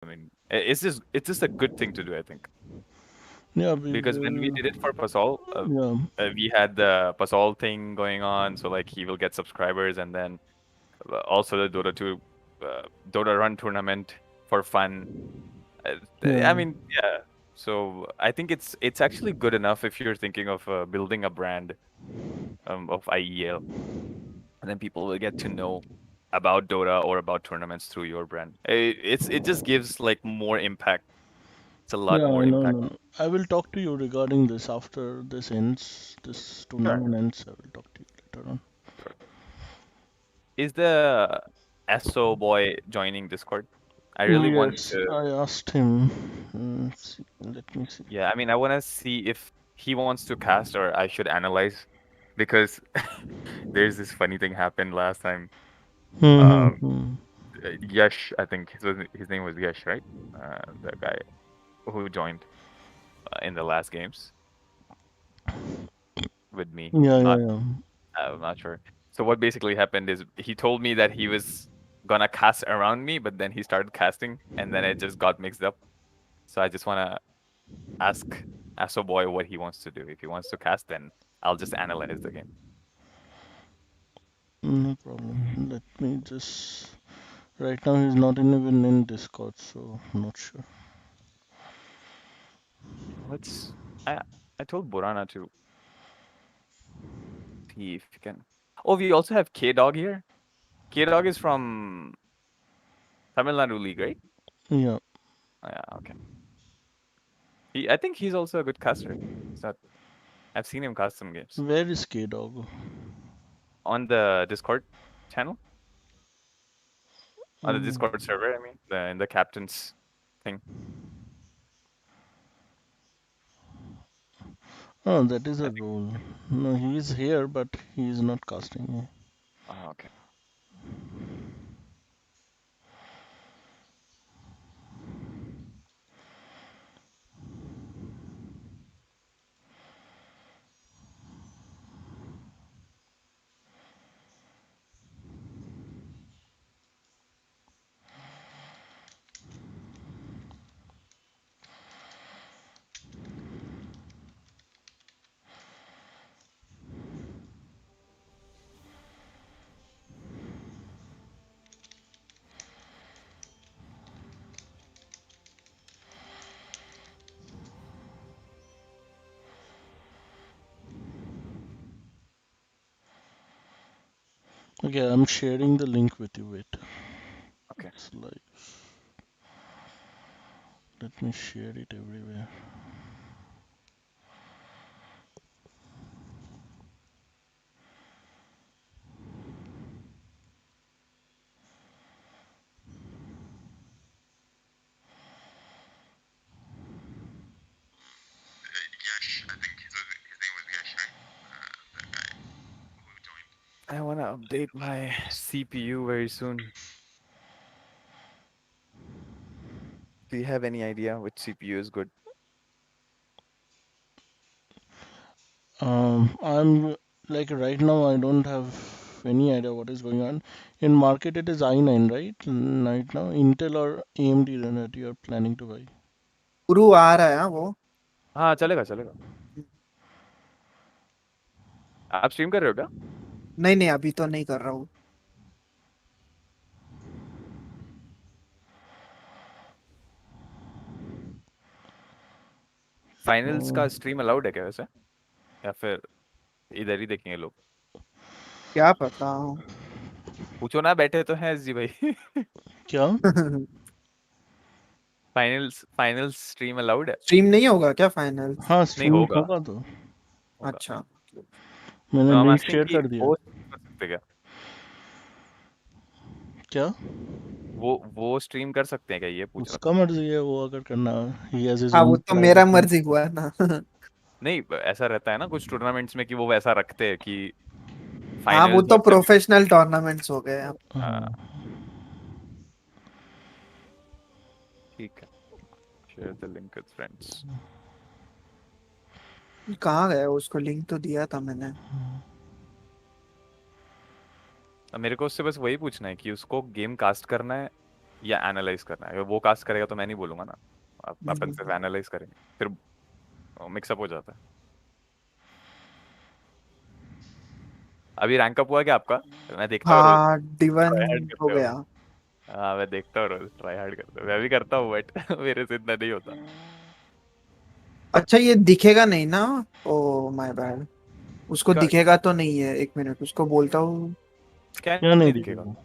I mean, it's just a good thing to do, I think, Yeah, because when we did it for Pasol, yeah, we had the Pasol thing going on, so like he will get subscribers, and then also the Dota 2, Dota Run tournament for fun. I yeah, mean, yeah. So I think it's actually good enough if you're thinking of building a brand of IEL, and then people will get to know about Dota or about tournaments through your brand. It just gives like more impact. It's a lot yeah. more I know, impact. no. I will talk to you regarding this after this ends. This Sure. tournament ends. I will talk to you later on. Sure. Is the SO boy joining Discord? I really want Yes, to. I asked him. Let me see. Yeah, I mean, I want to see if he wants to cast or I should analyze, because there's this funny thing happened last time. Um, Hmm. Yash, I think his name was Yash, right? The guy who joined in the last games with me. Yeah, I'm yeah, not yeah. I'm not sure. So what basically happened is he told me that he was gonna cast around me, but then he started casting, and then it just got mixed up. So I just wanna ask Aso Boy what he wants to do. If he wants to cast, then I'll just analyze the game. No problem. Let me just. Right now, he's not even in Discord, so I'm not sure. Let's. I I told Burana to see if he can. Oh, we also have K Dog here. K Dog is from Tamil Nadu League, right? Yeah. Oh, yeah, okay. I think he's also a good caster. He's not. I've seen him cast some games Where is K Dog? on the Discord channel, on the Mm. Discord server. I mean, in the captain's thing. Oh, that is I a think. role. No, he is here, but he is not casting. Oh, okay. Okay, I'm sharing the link with you. Wait, Okay. it's like, let me share it everywhere. Yash, I think his name was Yash, right? The guy who joined. I want to update my CPU very soon. Do you have any idea which CPU is good? I'm like right now, I don't have any idea what is going on. In market, it is i9, right? Right now, Intel or AMD that you are planning to buy. गुरु आ रहा है हाँ वो हाँ, चलेगा, चलेगा। आप stream कर रहे हो क्या? नहीं नहीं अभी तो नहीं कर रहा हूँ फाइनल्स Oh, का स्ट्रीम अलाउड है क्या वैसे? या फिर इधर ही देखेंगे लोग? क्या पता पूछो ना, बैठे तो हैं जी भाई। क्या? फाइनल्स फाइनल्स स्ट्रीम अलाउड है? स्ट्रीम नहीं होगा क्या फाइनल हाँ, नहीं स्ट्रीम होगा, होगा तो होगा। अच्छा मैंने no, I am link asking share कि कर दिया। वो स्ट्रीम कर सकते क्या? क्या? वो स्ट्रीम कर सकते हैं क्या, ये पूछ रहा उसका था। मर्जी है वो अगर करना। ही हैज हिज हाँ वो ओन तो मेरा प्राइवेट लिंक। मर्जी हुआ ना नहीं, ऐसा रहता है ना कुछ टूर्नामेंट्स में कि वो वैसा रखते हैं कि हाँ वो फाइनल्स तो और सेमी। प्रोफेशनल टूर्नामेंट्स हो गए अब हाँ, हाँ। ठीक है। Share the link with friends. कहाँ गया उसको लिंक तो दिया था मैंने मेरे को उससे बस वही पूछना है कि उसको गेम कास्ट करना है या एनालाइज करना है, वो कास्ट करेगा तो मैं नहीं बोलूंगा ना, अपन सिर्फ हम्म। एनालाइज करेंगे, फिर मिक्सअप हो जाता है। अभी रैंक अप हुआ क्या आपका? मैं देखता हूँ रोज हाँ, D1 ट्राई हार्ड हो करते हो। गया। हाँ मैं देखता हूँ रोज ट्राई हार्ड करते हो, मैं भी करता हूँ बट मेरे से इतना नहीं होता। अच्छा, ये दिखेगा नहीं ना? Oh my bad. उसको क्या? दिखेगा तो नहीं है, एक मिनट उसको बोलता हूँ। क्या क्या नहीं नहीं दिखेगा? दिखेगा?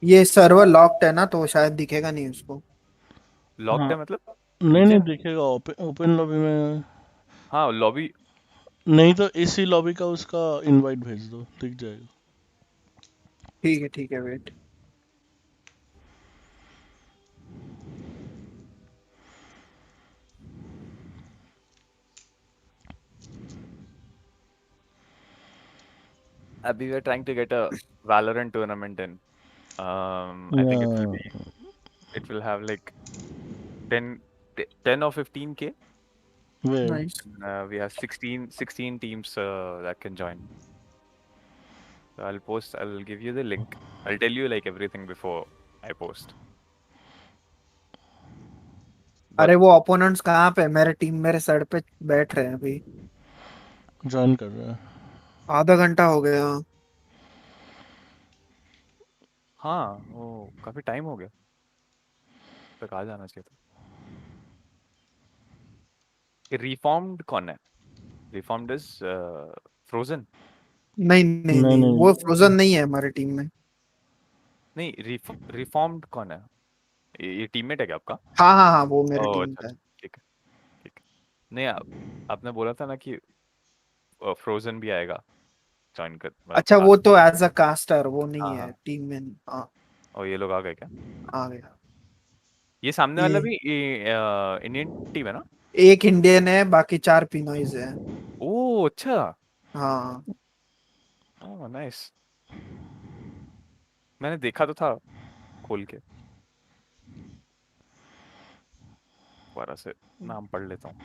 ये सर्वर लॉक्ड है ना, तो शायद दिखेगा नहीं उसको। लॉक्ड हाँ, है मतलब? नहीं नहीं नीचे? दिखेगा, ओपन ओपन लॉबी में। हाँ लॉबी। नहीं तो इसी लॉबी का उसका इनवाइट भेज दो, दिख जाएगा। ठीक है, वेट। अभी we are trying to get a Valorant tournament in. I think या it will have like 10 10 or 15K. Way nice. We have 16 teams that can join. So I'll give you the link. I'll tell you like everything before I post. अरे But वो opponents कहाँ पे? मेरे team मेरे sir पे बैठ रहे हैं अभी। ज्वाइन कर रहा है। आधा घंटा हो गया। हाँ वो काफी टाइम हो गया, तक आ जाना चाहिए था। ये रिफॉर्म्ड कौन है? Reformed is frozen. नहीं नहीं नहीं नहीं, वो नहीं, फ्रोजन नहीं है हमारे टीम में। नहीं रिफॉर्म्ड कौन है? ये टीममेट है क्या आपका? हाँ, वो मेरे ओह टीम अच्छा का है। अच्छा, ठीक है ठीक है। नहीं आपने बोला था ना कि फ्रोजन भी आएगा जॉइन कर, मतलब अच्छा, वो कास्ट तो करने। एज अ कास्टर, वो नहीं हाँ है हाँ। टीम में। हाँ, और ये लोग आ गए क्या? आ गया। ये सामने वाला ये भी इंडियन टीम है ना? एक इंडियन है, बाकी चार पिनोइज है। ओह अच्छा। हाँ। Oh nice. मैंने देखा तो था खोल के, दोबारा से नाम पढ़ लेता हूँ।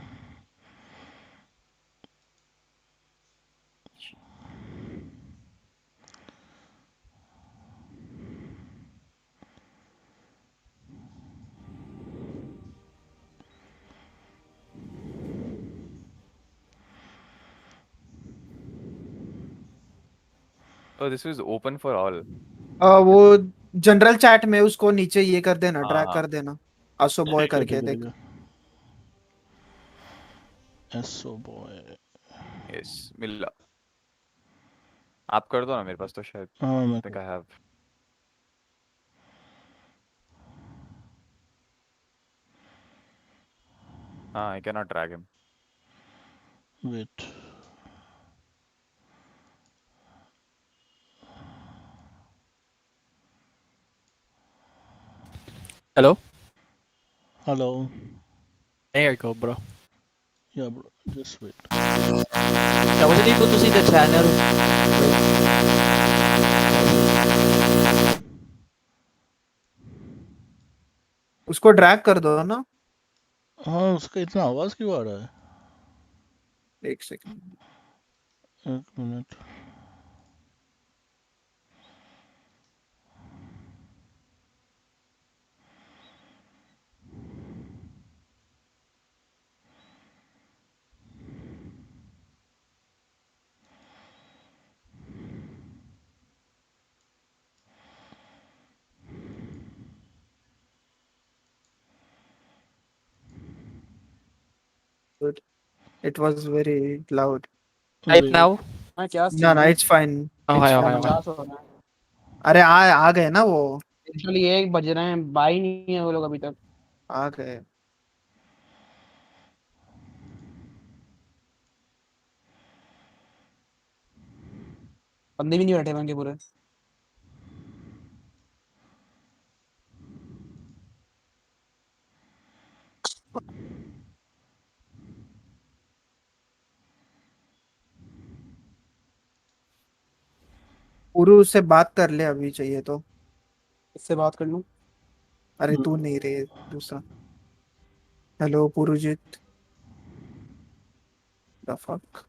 Oh this is open for all. वो जनरल चैट में उसको नीचे ये कर देना, हाँ ड्रैग हाँ कर देना। असो बॉय ठीक है करके ठीक है देख। ठीक है। एसो बॉय। यस मिल। आप कर दो ना, मेरे पास तो शायद हाँ मैं think I have। हाँ I cannot drag him। Wait. Hello? Hello. There you go, bro. या bro, just wait. I wasn't able to see the channel. उसको ड्रैग कर दो ना। हाँ, उसका इतना आवाज क्यों आ रहा एक सेकंड। है? एक minute. It was very loud. Right wait. now? हाँ क्या ना सीन ना, है? It's fine. Okay, it's okay, fine. okay. 50 हो रहा है। अरे आ गए ना वो। लिटरली 1 बज रहे हैं, बाई नहीं है वो लोग अभी तक। आ गए। बंदे भी नहीं बैठे होंगे पूरे। पुरु से बात कर ले अभी चाहिए तो। इससे बात कर लूं? अरे तू नहीं रे, दूसरा। हेलो पुरुजित। The fuck.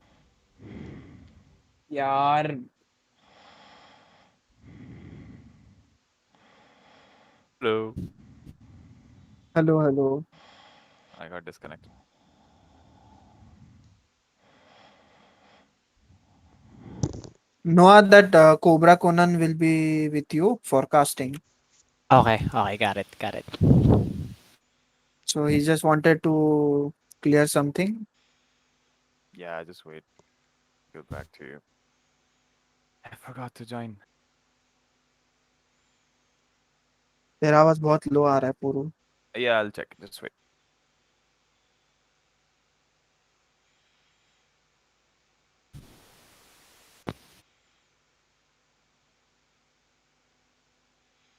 यार Hello. Hello, hello. I got disconnected. Noah, that Cobra Conan will be with you for casting. Okay, okay, got it, got it. So he just wanted to clear something. Yeah, just wait. Get back to you. I forgot to join. तेरा आवाज बहुत लो आ रहा है पूरू. Yeah, I'll check. Just wait.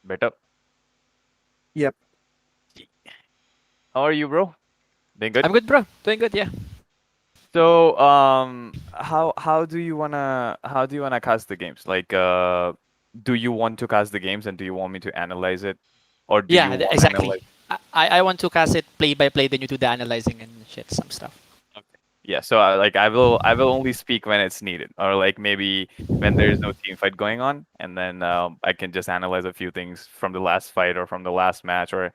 Better. Yep. How are you, bro? Doing good? I'm good, bro. Doing good, yeah. So, how do you wanna cast the games? Like, do you want to cast the games and do you want me to analyze it, or do you Yeah, want to exactly. analyze? I want to cast it play by play, then you do the analyzing and shit, some stuff. Okay. Yeah. So, I will only speak when it's needed, or like maybe when there's no team fight going on, and then I can just analyze a few things from the last fight or from the last match, or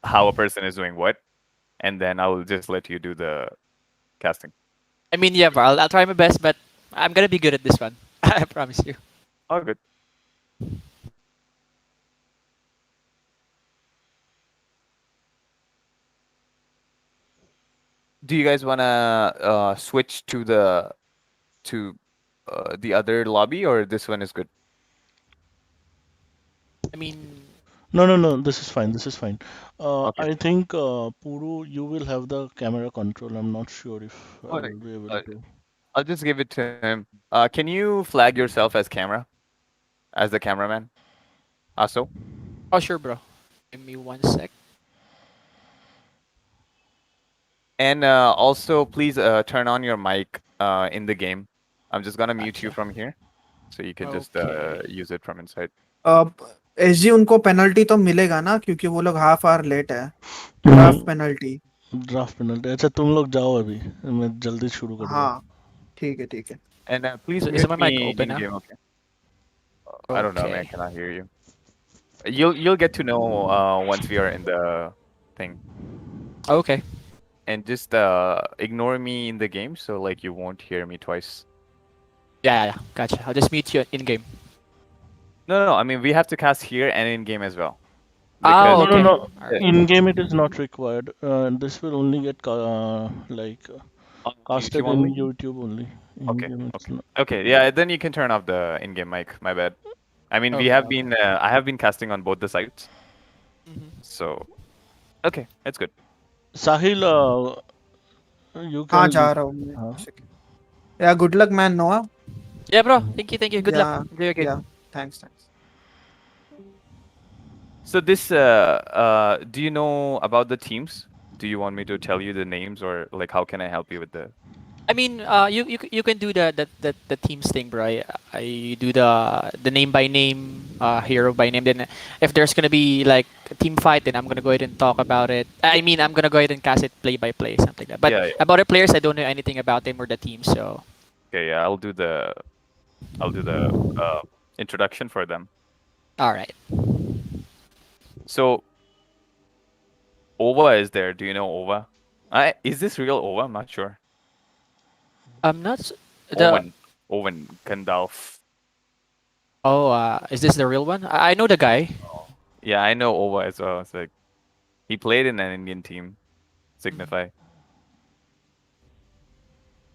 how a person is doing what, and then I will just let you do the casting. I mean, yeah, bro, I'll try my best, but I'm gonna be good at this one. I promise you. All good. Do you guys wanna switch to the other lobby, or this one is good? I mean, No, no, no. This is fine. This is fine. Okay. I think Puru, you will have the camera control. I'm not sure if I Okay. will be able Uh, to. I'll just give it to him. Can you flag yourself as camera, as the cameraman? Also, oh sure, bro. Give me 1 sec. and also please turn on your mic in the game. I'm just gonna mute you Gotcha. from here, so you can just Okay. use it from inside. SG उनको penalty तो मिलेगा ना क्योंकि वो लोग half hour late है. Draft penalty. Draft penalty. अच्छा तुम लोग जाओ अभी. मैं जल्दी शुरू कर दूँ. हाँ, ठीक है, ठीक है. And please So is mute my mic me open in now? game. Okay. I don't know, man. I Okay. cannot hear you. You'll get to know once we are in the thing. Okay. And just ignore me in the game, so like you won't hear me twice. Yeah, yeah, yeah. Gotcha. I'll just meet you in game. No. I mean, we have to cast here and in game as well, Oh, because No, no, okay. no. All uh, right. In game it is not required. This will only get on YouTube casted in only. YouTube only. In Okay, game it's okay, not. okay. Yeah, then you can turn off the in-game mic. My bad. I mean, we Okay, have okay. been. I have been casting on both the sites, Hmm. so okay, that's good. Sahil, you हाँ, can. जा रहा हूँ मैं. हाँ. Yeah, good luck, man, Noah. Yeah, bro. Thank you, thank you. Good luck. Yeah, Enjoy your game. yeah. Thanks, thanks. So this, do you know about the teams? Do you want me to tell you the names, or like how can I help you with the? I mean, you can do the teams thing, bro. I do the name by name, hero by name. Then if there's gonna be like a team fight, then I'm gonna go ahead and talk about it. I mean, I'm gonna go ahead and cast it play by play, something like that. But Yeah, yeah. about the players, I don't know anything about them or the team. So Okay, yeah. I'll do the introduction for them. all right. So Ova is there. Do you know Ova? Is this real Ova? I'm not sure. I'm not s- the Owen Gandalf. oh is this the real one? I know the guy. Oh. Yeah, I know Ova as well. It's like he played in an Indian team, Mhm. Signify.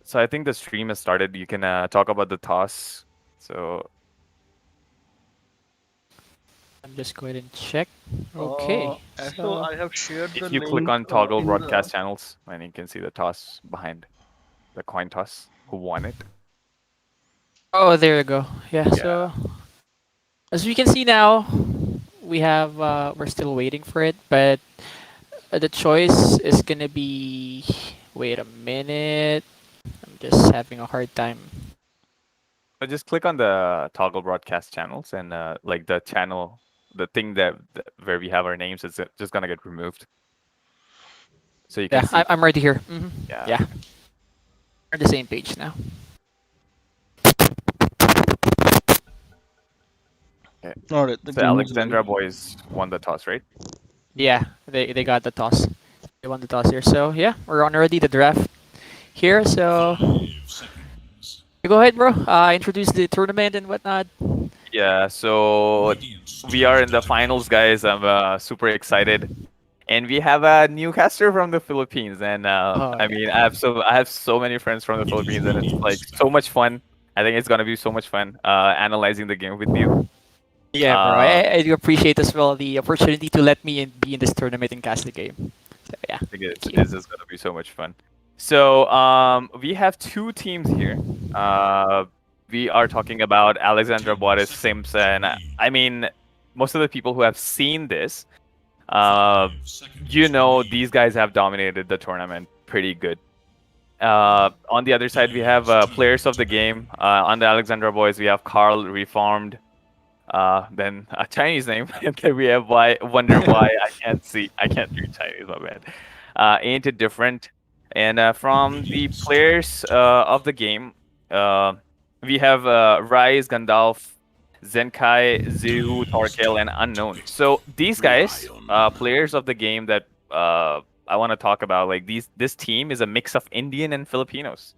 So I think the stream has started. You can talk about the toss. So I'm just going and check. Uh, Okay, so so I have shared the if you click link on toggle in the. broadcast channels, and you can see the toss behind the coin toss. Who won it? oh there you go. Yeah. Yeah. So as we can see now, we're still waiting for it, but the choice is gonna be. Wait a minute. I'm just having a hard time. But just click on the toggle broadcast channels, and like the channel, the thing that where we have our names is just gonna get removed, so you can Yeah, see. I'm already here. Yeah. Yeah, we're on the same page now. All right, the So game is Alexandra live. boys won the toss, right? Yeah, they got the toss. They won the toss here. So yeah, we're on already the draft here. So go ahead, bro. Introduce the tournament and whatnot. Yeah, so we are in the finals, guys. I'm super excited, and we have a new caster from the Philippines. And Oh I yeah. mean, I have so many friends from the Philippines, and it's like so much fun. I think it's gonna be so much fun analyzing the game with you. Yeah, bro. Uh, I do appreciate as well the opportunity to let me be in this tournament and cast the game. So yeah, I think thank it's you. just gonna be so much fun. So we have two teams here. Uh, we are talking about Alexandra BOTEZ, SIMPS, and I mean, most of the people who have seen this, uh, these guys have dominated the tournament pretty good. On the other side, we have players of the game. On the Alexandra boys, we have Carl Reformed. Then a Chinese name, and then we have wonder why I can't read Chinese, my bad. Ain't it different? And from the players of the game, uh, we have Rise, Gandalf, Zenkai, Zehu, Torkel, and Unknown. So these guys, players of the game that I want to talk about, like this team is a mix of Indian and Filipinos.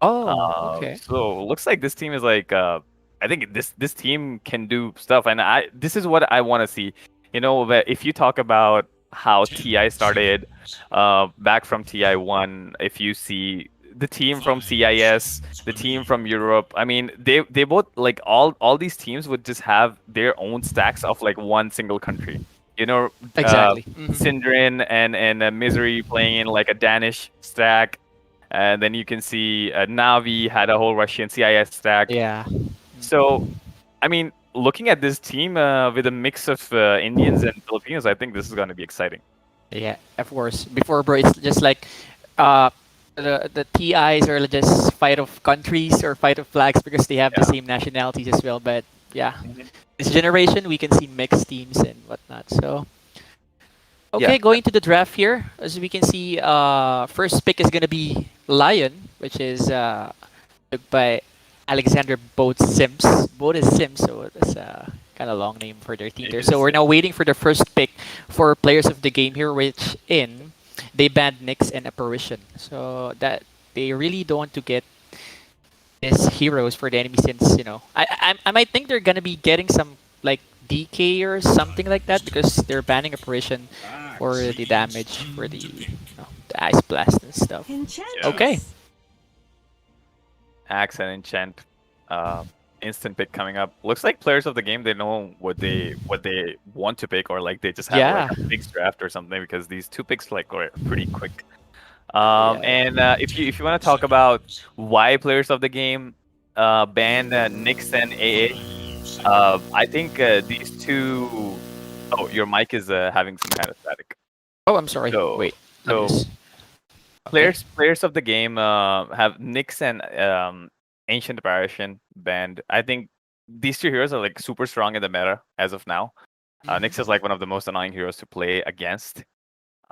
Oh, okay. So looks like this team is like I think this team can do stuff, and this is what I want to see. That if you talk about how TI started, back from TI1, if you see the team from CIS, the team from Europe, I mean they both like all these teams would just have their own stacks of like one single country. You know, uh, Exactly. Syndrin and Misery playing in like a Danish stack, and then you can see Navi had a whole Russian CIS stack. Yeah. So, I mean, looking at this team with a mix of Indians and Filipinos, I think this is going to be exciting. Yeah, of course. Before, bro, it's just like uh, the TIs are just fight of countries or fight of flags because they have the Yeah. same nationalities as well. But yeah, Mhm. this generation we can see mixed teams and whatnot. So Yeah. okay, going to the draft here, as we can see, first pick is gonna be Lion, which is took by Alexander Boat Sims. Boat is Sims, so that's a kind of long name for their team It there. So is. we're now waiting for the first pick for players of the game here, which in they banned Nyx and Apparition. So that they really don't want to get these heroes for the enemy since I might think they're gonna be getting some like DK or something like that because they're banning Apparition for the damage for the ice blast and stuff. Yeah. Okay. Axe and Enchant, uh, instant pick coming up. Looks like players of the game, they know what they want to pick, or like they just have like Yeah. a fixed draft or something, because these two picks like are pretty quick. Yeah. And if you want to talk about why players of the game ban Nyx and AA, I think these two. Oh, your mic is having some kind of static. Oh, I'm sorry. So Wait. Let me so just. Okay. players of the game have Nyx and Ancient Apparition banned. I think these two heroes are like super strong in the meta as of now. Nyx is like one of the most annoying heroes to play against.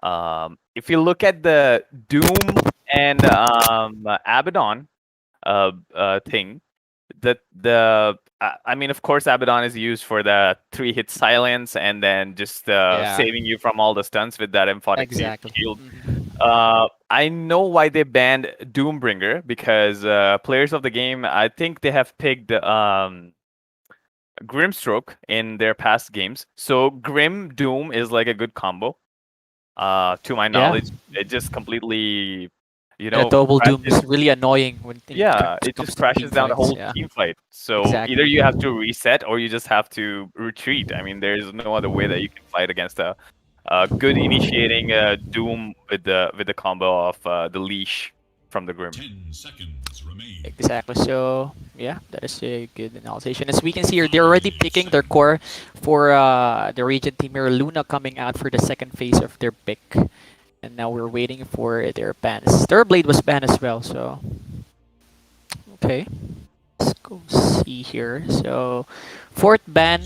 If you look at the Doom and Abaddon thing, I mean, of course, Abaddon is used for the 3-hit silence and then just Yeah. saving you from all the stunts with that emphatic Exactly. shield. Mhm. I know why they banned Doombringer, because players of the game, I think they have picked Grimstroke in their past games. So Grim Doom is like a good combo. To my Yeah. knowledge, it just completely, And a double doom crashes. is really annoying when Yeah, it it comes just to team crashes down the fights. whole Yeah. team fight. So either Exactly. you have to reset or you just have to retreat. I mean, there's no other way that you can fight against a good initiating Doom with the combo of the leash from the Grim. Exactly. So yeah, that is a good analysis. As we can see here, they're already picking their core for the region team here. Luna coming out for the second phase of their pick, and now we're waiting for their bans. Blade was banned as well. So okay, let's go see here. So fourth ban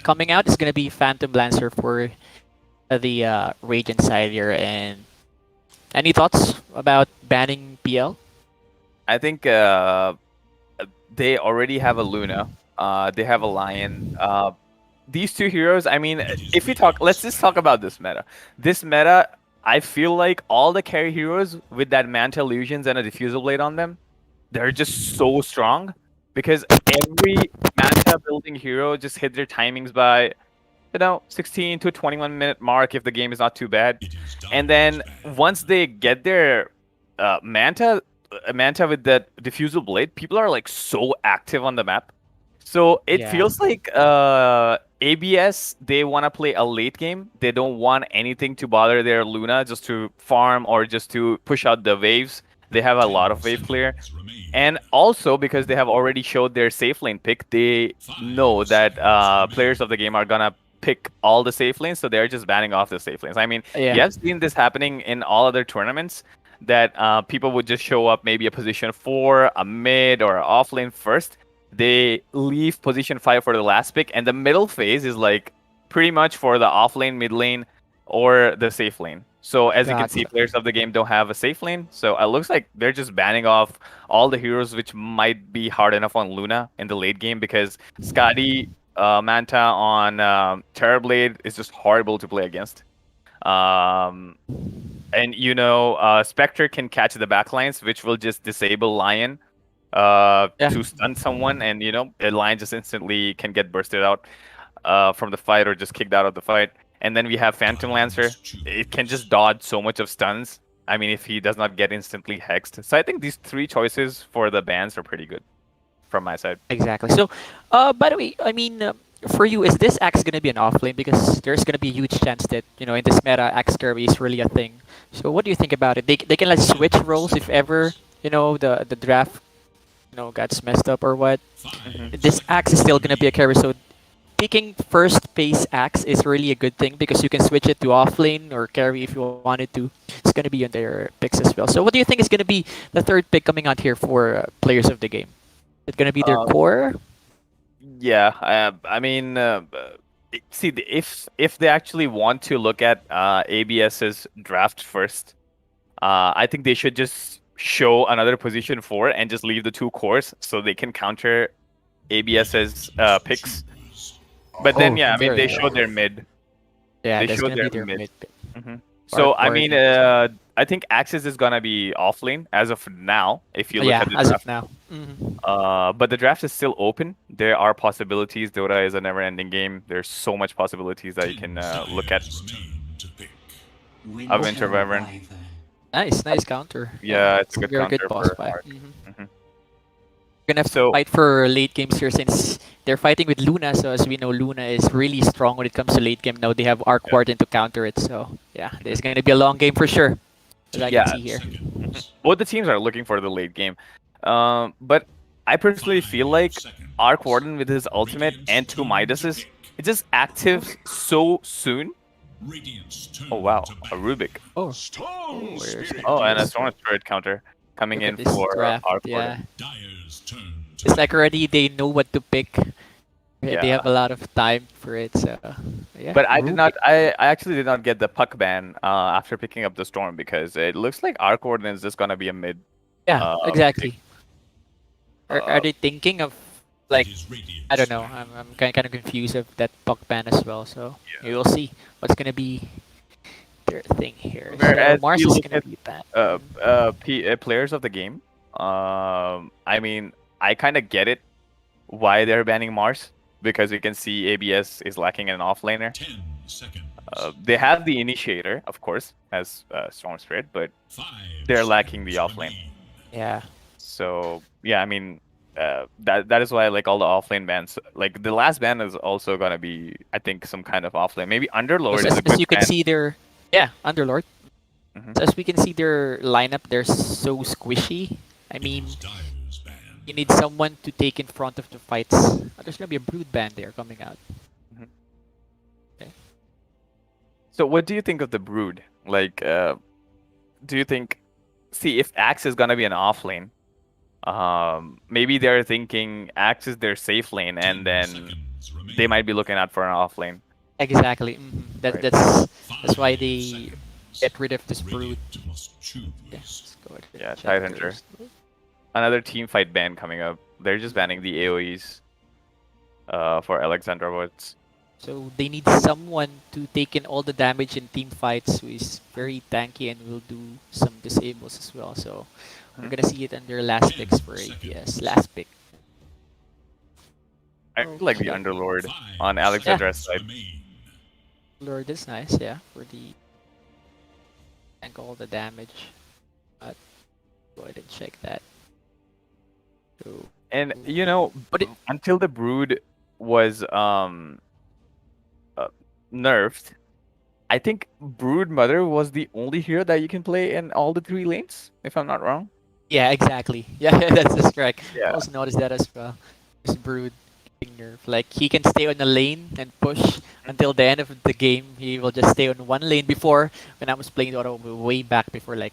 coming out is gonna be Phantom Lancer for the region side here. And any thoughts about banning PL? I think they already have a Luna, They have a Lion. These two heroes, I mean, if we talk, let's just talk about this meta. This meta, I feel like all the carry heroes with that Manta Illusions and a Diffusal Blade on them, they're just so strong because every Manta building hero just hit their timings by 16 to 21-minute mark if the game is not too bad. And then once they get their Manta with that Diffusal Blade, people are like so active on the map. So it Yeah. feels like ABS, they want to play a late game. They don't want anything to bother their Luna just to farm or just to push out the waves. They have a lot of wave clear. And also because they have already showed their safe lane pick, they know that players of the game are gonna pick all the safe lanes, so they're just banning off the safe lanes. I mean, Yeah. you have seen this happening in all other tournaments that people would just show up maybe a position 4, a mid, or an off lane first. They leave position 5 for the last pick, and the middle phase is like pretty much for the off lane, mid lane, or the safe lane. So as you can see, Gotcha. players of the game don't have a safe lane. So it looks like they're just banning off all the heroes which might be hard enough on Luna in the late game because Skadi, Manta on Terrorblade is just horrible to play against. And Spectre can catch the backlines, which will just disable Lion Yeah. to stun someone, and a Lion just instantly can get bursted out from the fight or just kicked out of the fight. And then we have Phantom Lancer. It can just dodge so much of stuns. I mean, if he does not get instantly hexed. So I think these three choices for the bans are pretty good from my side. Exactly. So, by the way, I mean, for you, is this axe gonna be an offlane? Because there's gonna be a huge chance that in this meta, axe carry is really a thing. So, what do you think about it? They can like switch roles if ever the draft gets messed up or what. Mhm. This axe is still gonna be a carry. So, picking first base axe is really a good thing because you can switch it to offlane or carry if you wanted to. It's gonna be on their picks as well. So, what do you think is gonna be the third pick coming out here for players of the game? Is it gonna be their Uh, core? Yeah, I mean, see, if they actually want to look at ABS's draft first, I think they should just show another position 4 and just leave the 2 cores so they can counter ABS's picks. But then, Oh, yeah, I mean, very they good. showed their mid. Yeah, They that's showed gonna be their their mid. mid pick. hmm So, I Or mean, I think Axis is gonna be offlane as of now, if you look yeah, at the as draft. of now. Hmm. But the draft is still open. There are possibilities. Dota is a never-ending game. There's so much possibilities that you can look at. A Winter Wyvern. Nice counter. Yeah, it's It's a a good very good counter boss for fight. Mark. Hmm. Mhm. Gonna So, fight for late games here since they're fighting with Luna. So as we know, Luna is really strong when it comes to late game. Now they have Arc yeah. Warden to counter it. So yeah, there's gonna be a long game for sure, as I can Yeah, see here. both the teams are looking for the late game. But I personally feel like Arc Warden with his ultimate and 2 Midases, it just actives so soon. Oh wow, a Rubik. Oh, And a Storm Spirit counter coming look in at this for draft. Arc Yeah, Warden. it's like already they know what to pick. They Yeah. have a lot of time for it. So yeah. But I did Rubik. not. I actually did not get the puck ban after picking up the Storm because it looks like Arc Warden is just gonna be a mid. Yeah, exactly. Are Uh, they thinking of like I don't know. I'm kind of confused of that puck ban as well. So we will see what's gonna be their thing here. So Whereas Mars you is look gonna at be banned. players of the game, I mean, I kind of get it why they're banning Mars because you can see ABS is lacking an offlaner. They have the initiator, of course, as Storm Spirit, but they're lacking the offlane. Yeah. So yeah, I mean, that is why like all the offlane bans, like the last ban is also gonna be, I think, some kind of offlane. Maybe Underlord is a As good you can ban. see their Underlord. Mhm. So as we can see their lineup, they're so squishy. I mean, you need someone to take in front of the fights. There's gonna be a brood band there coming out. So what do you think of the Brood? Like, do you think, see, if Axe is gonna be an off lane, maybe they're thinking Axe is their safe lane, and then they might be looking out for an off lane. Exactly. Right. That's why they get rid of this brood. Yeah, let's go ahead and Yeah, check Tidehunter. those. Another team fight ban coming up. They're just banning the AoEs. for Alexandra Woods. So they need someone to take in all the damage in team fights who is very tanky and will do some disables as well. So we're Mhm. gonna see it under last picks for APS. Last pick. I really like the Okay. Underlord on Yeah. Alexandra's side. Lord is nice, yeah, for the tank all the damage. But go ahead and check that. So, And you know, but it, until the Brood was uh, nerfed, I think Brood Mother was the only hero that you can play in all the 3 lanes, if I'm not wrong. yeah, exactly. Yeah, that's correct. I Yeah. also noticed that as well. This Brood getting nerfed. Like he can stay on the lane and push until the end of the game. He will just stay on one lane. Before, when I was playing Dota way back before, like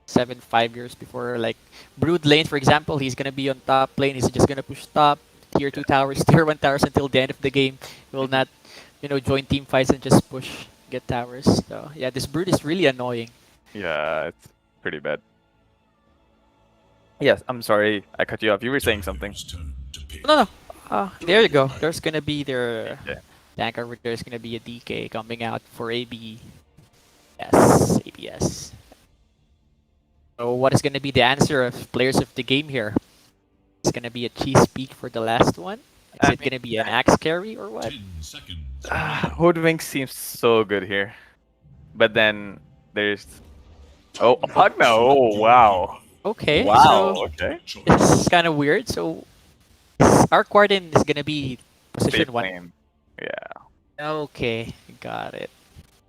5 years before, like Brood lane, for example, he's gonna be on top lane. He's just gonna push top, tier 2 towers, tier 1 towers until the end of the game. He will not, join team fights and just push, get towers. So yeah, this Brood is really annoying. Yeah, it's pretty bad. Yes, I'm sorry I cut you off. You were saying something. No, no. There you go. There's gonna be their Yeah. tank over there. There's gonna be a DK coming out for AB. Yes, ABS. So what is gonna be the answer of players of the game here? It's gonna be a cheese peak for the last one. Is I it gonna be an axe carry or what? Hoodwink seems so good here. But then there's a Pugna. Oh wow. Okay, Wow, so okay. this is kind of weird. So our Quarden is gonna be position Safe 1. lane. Yeah. Okay, got it.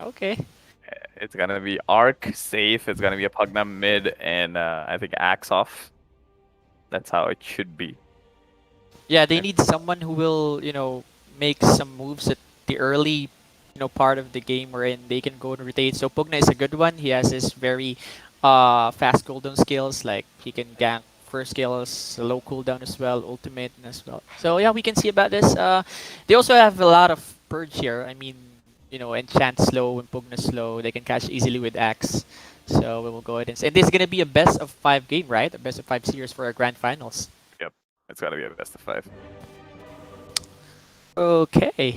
Okay. It's gonna be Arc safe, it's gonna be a Pugna mid, and I think Axe off. That's how it should be. Yeah, they Yeah. need someone who will, make some moves at the early, part of the game wherein they can go and rotate. So Pugna is a good one. He has his very fast cooldown skills, like he can gank first skills, low cooldown as well, ultimate as well. So yeah, we can see about this. They also have a lot of purge here. I mean, enchant slow and Pugna slow. They can catch easily with axe. So we will go ahead and this is gonna be a best of 5 game, right? A best of 5 series for our grand finals. Yep. It's gotta be a best of 5. Okay.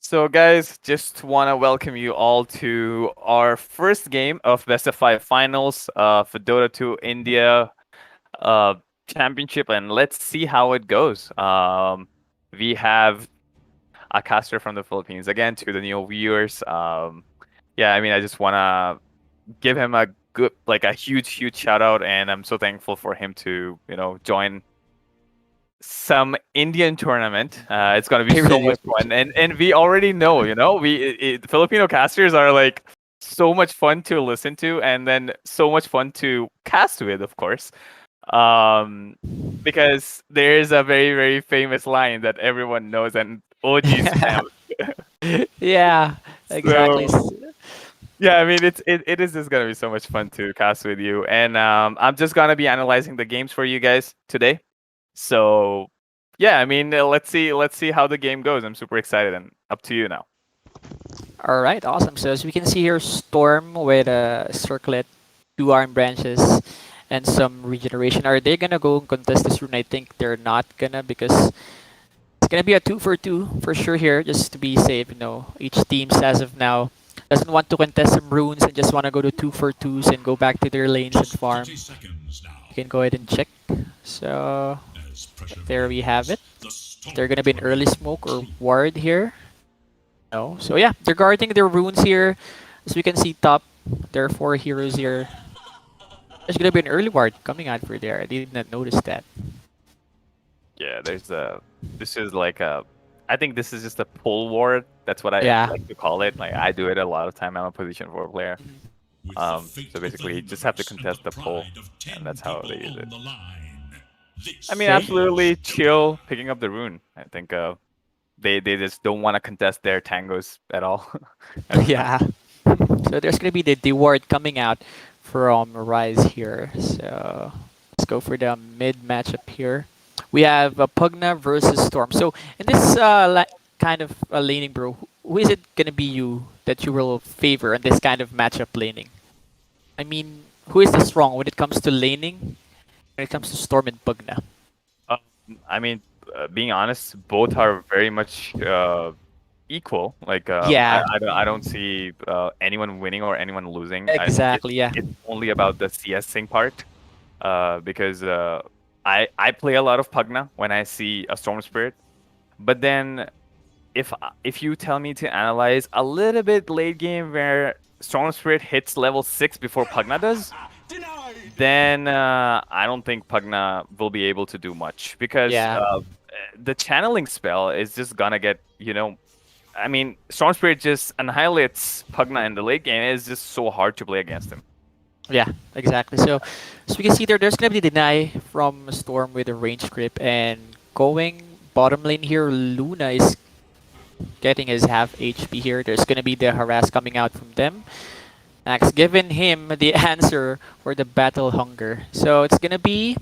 So guys, just wanna welcome you all to our first game of best of 5 finals for Dota 2 India championship, and let's see how it goes. We have a caster from the Philippines again to the new viewers. Yeah, I mean, I just wanna give him a good, like a huge shout out, and I'm so thankful for him to join some Indian tournament. It's gonna be I so really much fun, and we already know, Filipino casters are like so much fun to listen to, and then so much fun to cast with, of course. Um, because there is a very famous line that everyone knows and OG spam. Yeah, exactly. So yeah, I mean it is just gonna be so much fun to cast with you, and I'm just gonna be analyzing the games for you guys today. So yeah, I mean let's see how the game goes. I'm super excited, and up to you now. All right, awesome. So as we can see here, Storm with a circlet, 2 arm branches, and some regeneration. Are they gonna go and contest this rune? I think they're not gonna, because it's gonna be a 2 for 2 for sure here, just to be safe. Each team as of now doesn't want to contest some runes and just want to go to 2 for 2s and go back to their lanes and farm. You can go ahead and check. So there we have it. They're gonna be an early smoke or ward here. No. So yeah, they're guarding their runes here. As we can see top, there are 4 heroes here. There's gonna be an early ward coming out for there. I did not notice that. Yeah, this is like I think this is just a pull ward. That's what I Yeah. like to call it. Like I do it a lot of time. I'm a position 4 player. So basically you just have to contest the pull, and that's how they use it. I mean, Okay. absolutely chill picking up the rune. I think they just don't want to contest their tangos at all. Yeah. So there's gonna be the ward coming out from Rise here. So let's go for the mid matchup here. We have Pugna versus Storm. So in this kind of laning, bro, who is it gonna be that you will favor in this kind of matchup laning? I mean, who is the strong when it comes to laning? When it comes to Storm and Pugna? Um, I mean, being honest, both are very much equal. Like, Yeah, I don't see anyone winning or anyone losing. I think exactly. Yeah, it's only about the CSing part. Because I play a lot of Pugna when I see a Storm Spirit, but then if you tell me to analyze a little bit late game where Storm Spirit hits level 6 before Pugna does, then I don't think Pugna will be able to do much because yeah, the channeling spell is just gonna get, I mean, Storm Spirit just annihilates Pugna in the late game. It's just so hard to play against him. yeah, exactly. So, we can see there's gonna be the deny from Storm with a range grip and going bottom lane here. Luna is getting his half HP here. There's gonna be the harass coming out from them. Max given him the answer for the battle hunger. So it's gonna be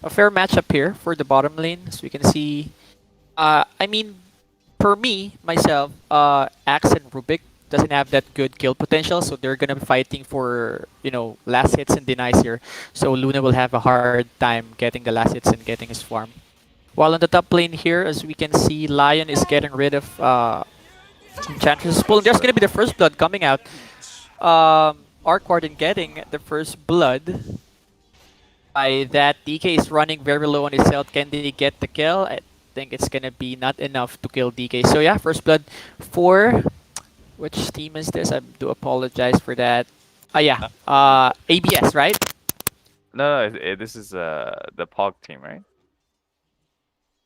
a fair matchup here for the bottom lane. So we can see. I mean, for me myself, Axe and Rubik doesn't have that good kill potential, so they're gonna be fighting for last hits and denies here. So Luna will have a hard time getting the last hits and getting his farm. While on the top lane here, as we can see, Lion is getting rid of Enchantress Pool. There's gonna be the first blood coming out. Arc Warden getting the first blood. By that, DK is running very low on his health. Can they get the kill? I think it's gonna be not enough to kill DK. So yeah, first blood for which team is this? I do apologize for that. Yeah, ABS, right? No, this is the POG team, right?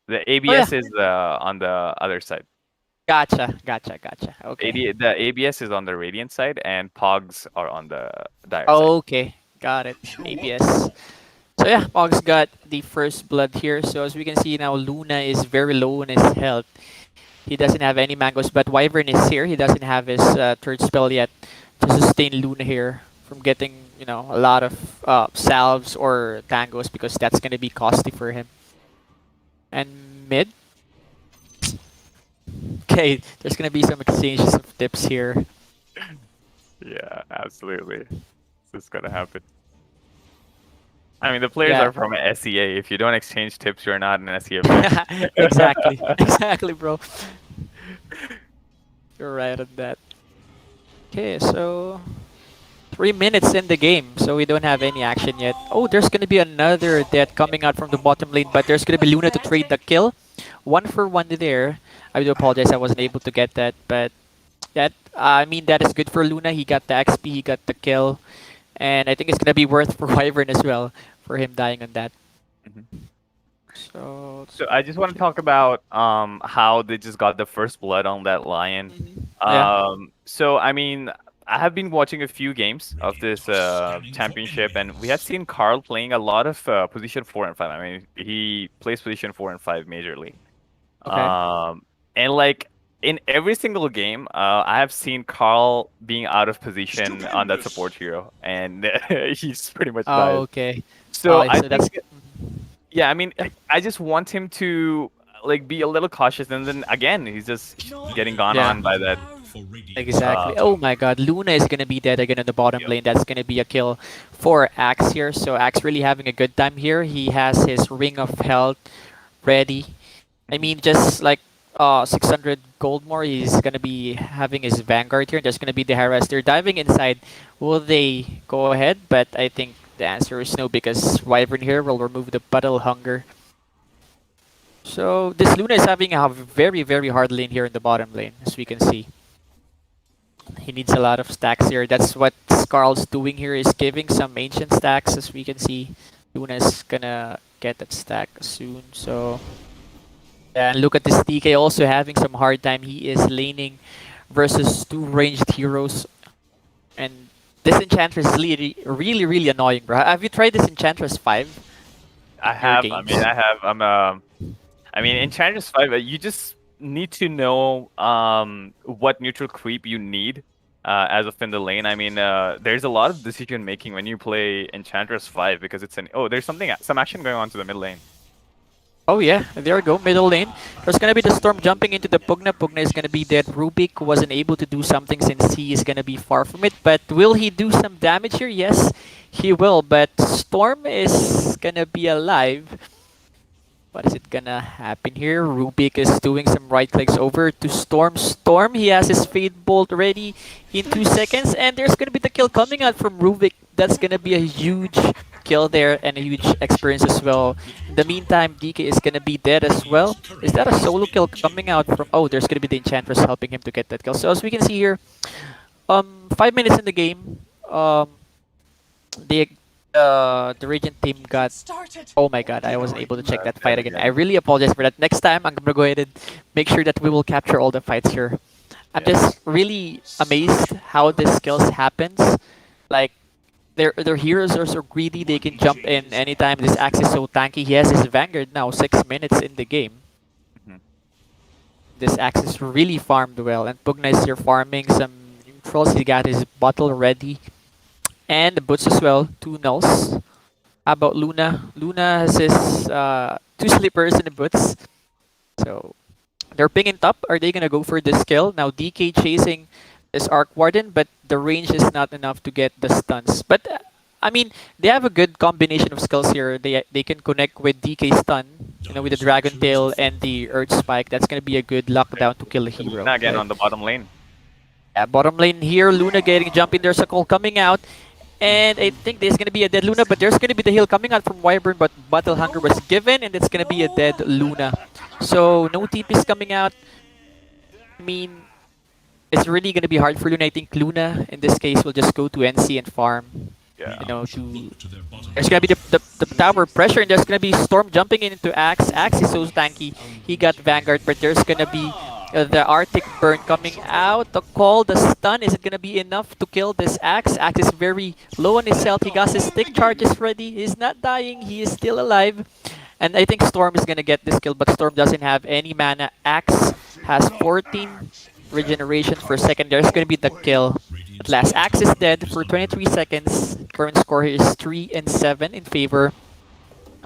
The Oh yeah, ABS is on the other side. gotcha. Okay, The ABS is on the Radiant side, and POGs are on the Dire side. okay, got it. ABS. So yeah, Og's got the first blood here. So as we can see now, Luna is very low on his health. He doesn't have any mangoes, but Wyvern is here. He doesn't have his third spell yet to sustain Luna here from getting a lot of salves or tangos because that's gonna be costly for him. And mid, okay, there's gonna be some exchanges of tips here. Yeah, absolutely. This is gonna happen. I mean, the players Yeah, are from SEA. If you don't exchange tips, you're not an SEA player. exactly, bro. You're right on that. Okay, so 3 minutes in the game, so we don't have any action yet. Oh, there's gonna be another death coming out from the bottom lane, but there's gonna be Luna to trade the kill. 1 for 1 there. I do apologize, I wasn't able to get that, but that I mean that is good for Luna. He got the XP, he got the kill, and I think it's gonna be worth for Wyvern as well for him dying on that. Mhm. So So I just want to talk about how they just got the first blood on that lion. yeah, So I mean, I have been watching a few games of this championship, and we have seen Carl playing a lot of position 4 and 5. I mean, he plays position 4 and 5 majorly. okay. And like in every single game, I have seen Carl being out of position on that support hero, and he's pretty much Oh, died. okay. So I So that's think, yeah, I mean, I just want him to like be a little cautious, and then again, he's just getting gone yeah. on by that. Exactly. Oh my god, Luna is gonna be dead again in the bottom Yep. lane. That's gonna be a kill for Axe here. So Axe really having a good time here. He has his Ring of Health ready. I mean, just like 600 gold more, he's gonna be having his Vanguard here. There's gonna be the harass. They're diving inside. Will they go ahead? But I think the answer is no because Wyvern here will remove the Battle Hunger. So this Luna is having a very hard lane here in the bottom lane, as we can see. He needs a lot of stacks here. That's what Skarl's doing here, is giving some ancient stacks, as we can see. Luna's gonna get that stack soon. So and look at this DK also having some hard time. He is laning versus two ranged heroes. And this Enchantress is really annoying, bro. Have you tried this Enchantress 5 I in your have. I games? mean, I have. I mean, in Enchantress 5, you just need to know what neutral creep you need as of in the lane. I mean, there's a lot of decision making when you play Enchantress 5 because it's an there's some action going on to the mid lane. Oh yeah, there we go, middle lane. There's gonna be the Storm jumping into the Pugna. Pugna is gonna be dead. Rubik wasn't able to do something since he is gonna be far from it. But will he do some damage here? Yes, he will. But Storm is gonna be alive. What is it gonna happen here? Rubik is doing some right clicks over to Storm. Storm, he has his Fade Bolt ready in 2 seconds, and there's gonna be the kill coming out from Rubik. That's gonna be a huge kill there and a huge experience as well. In the meantime, DK is gonna be dead as well. Is that a solo kill coming out from? Oh, there's gonna be the Enchantress helping him to get that kill. So as we can see here, 5 minutes in the game, the the Radiant team got. Oh my god, I wasn't able to check that fight again. I really apologize for that. Next time, I'm gonna go ahead and make sure that we will capture all the fights here. I'm just really amazed how this skills happens. Like their heroes are so greedy, they can jump in anytime. This Axe is so tanky. He has his Vanguard now, 6 minutes in the game. Mhm. This Axe is really farmed well, and Pugna is here farming some neutrals. He got his bottle ready. And the boots as well, 2 nulls. How about Luna? Luna has his 2 slippers in the boots. So they're pinging top. Are they gonna go for this kill? Now DK chasing this Arc Warden, but the range is not enough to get the stuns. But I mean, they have a good combination of skills here. They can connect with DK stun, with the Dragon Tail and the Earth Spike. That's gonna be a good lockdown to kill a hero. Luna again right? on the bottom lane. Bottom lane here, Luna getting jumping. There's a call coming out. And I think there's gonna be a dead Luna, but there's gonna be the heal coming out from Wyvern, but Battle Hunger was given, and it's gonna be a dead Luna. So no TPs coming out. I mean, it's really gonna be hard for Luna. I think Luna in this case will just go to NC and farm. Yeah. There's gonna be the tower pressure, and there's gonna be Storm jumping in into Axe. Axe is so tanky. He got Vanguard, but there's gonna be the Arctic Burn coming out. The call, the stun, is it gonna be enough to kill this Axe? Axe is very low on his health. He got his stick charges ready. He's not dying. He is still alive. And I think Storm is gonna get this kill, but Storm doesn't have any mana. Axe has 14 regeneration per second. There's gonna be the kill. At last, Axe is dead for 23 seconds. Current score here is 3-7 in favor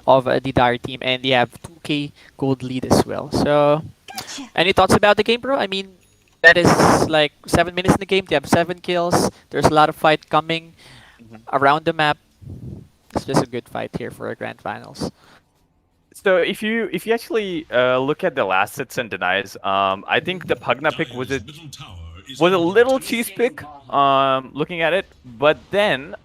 of the Dire team, and they have 2k gold lead as well. So, any thoughts about the game, bro? I mean, that is like 7 minutes in the game. They have 7 kills. There's a lot of fight coming around the map. It's just a good fight here for a grand finals. So if you actually look at the last hits and denies, I think the Pugna pick was a little cheese pick. Looking at it, but then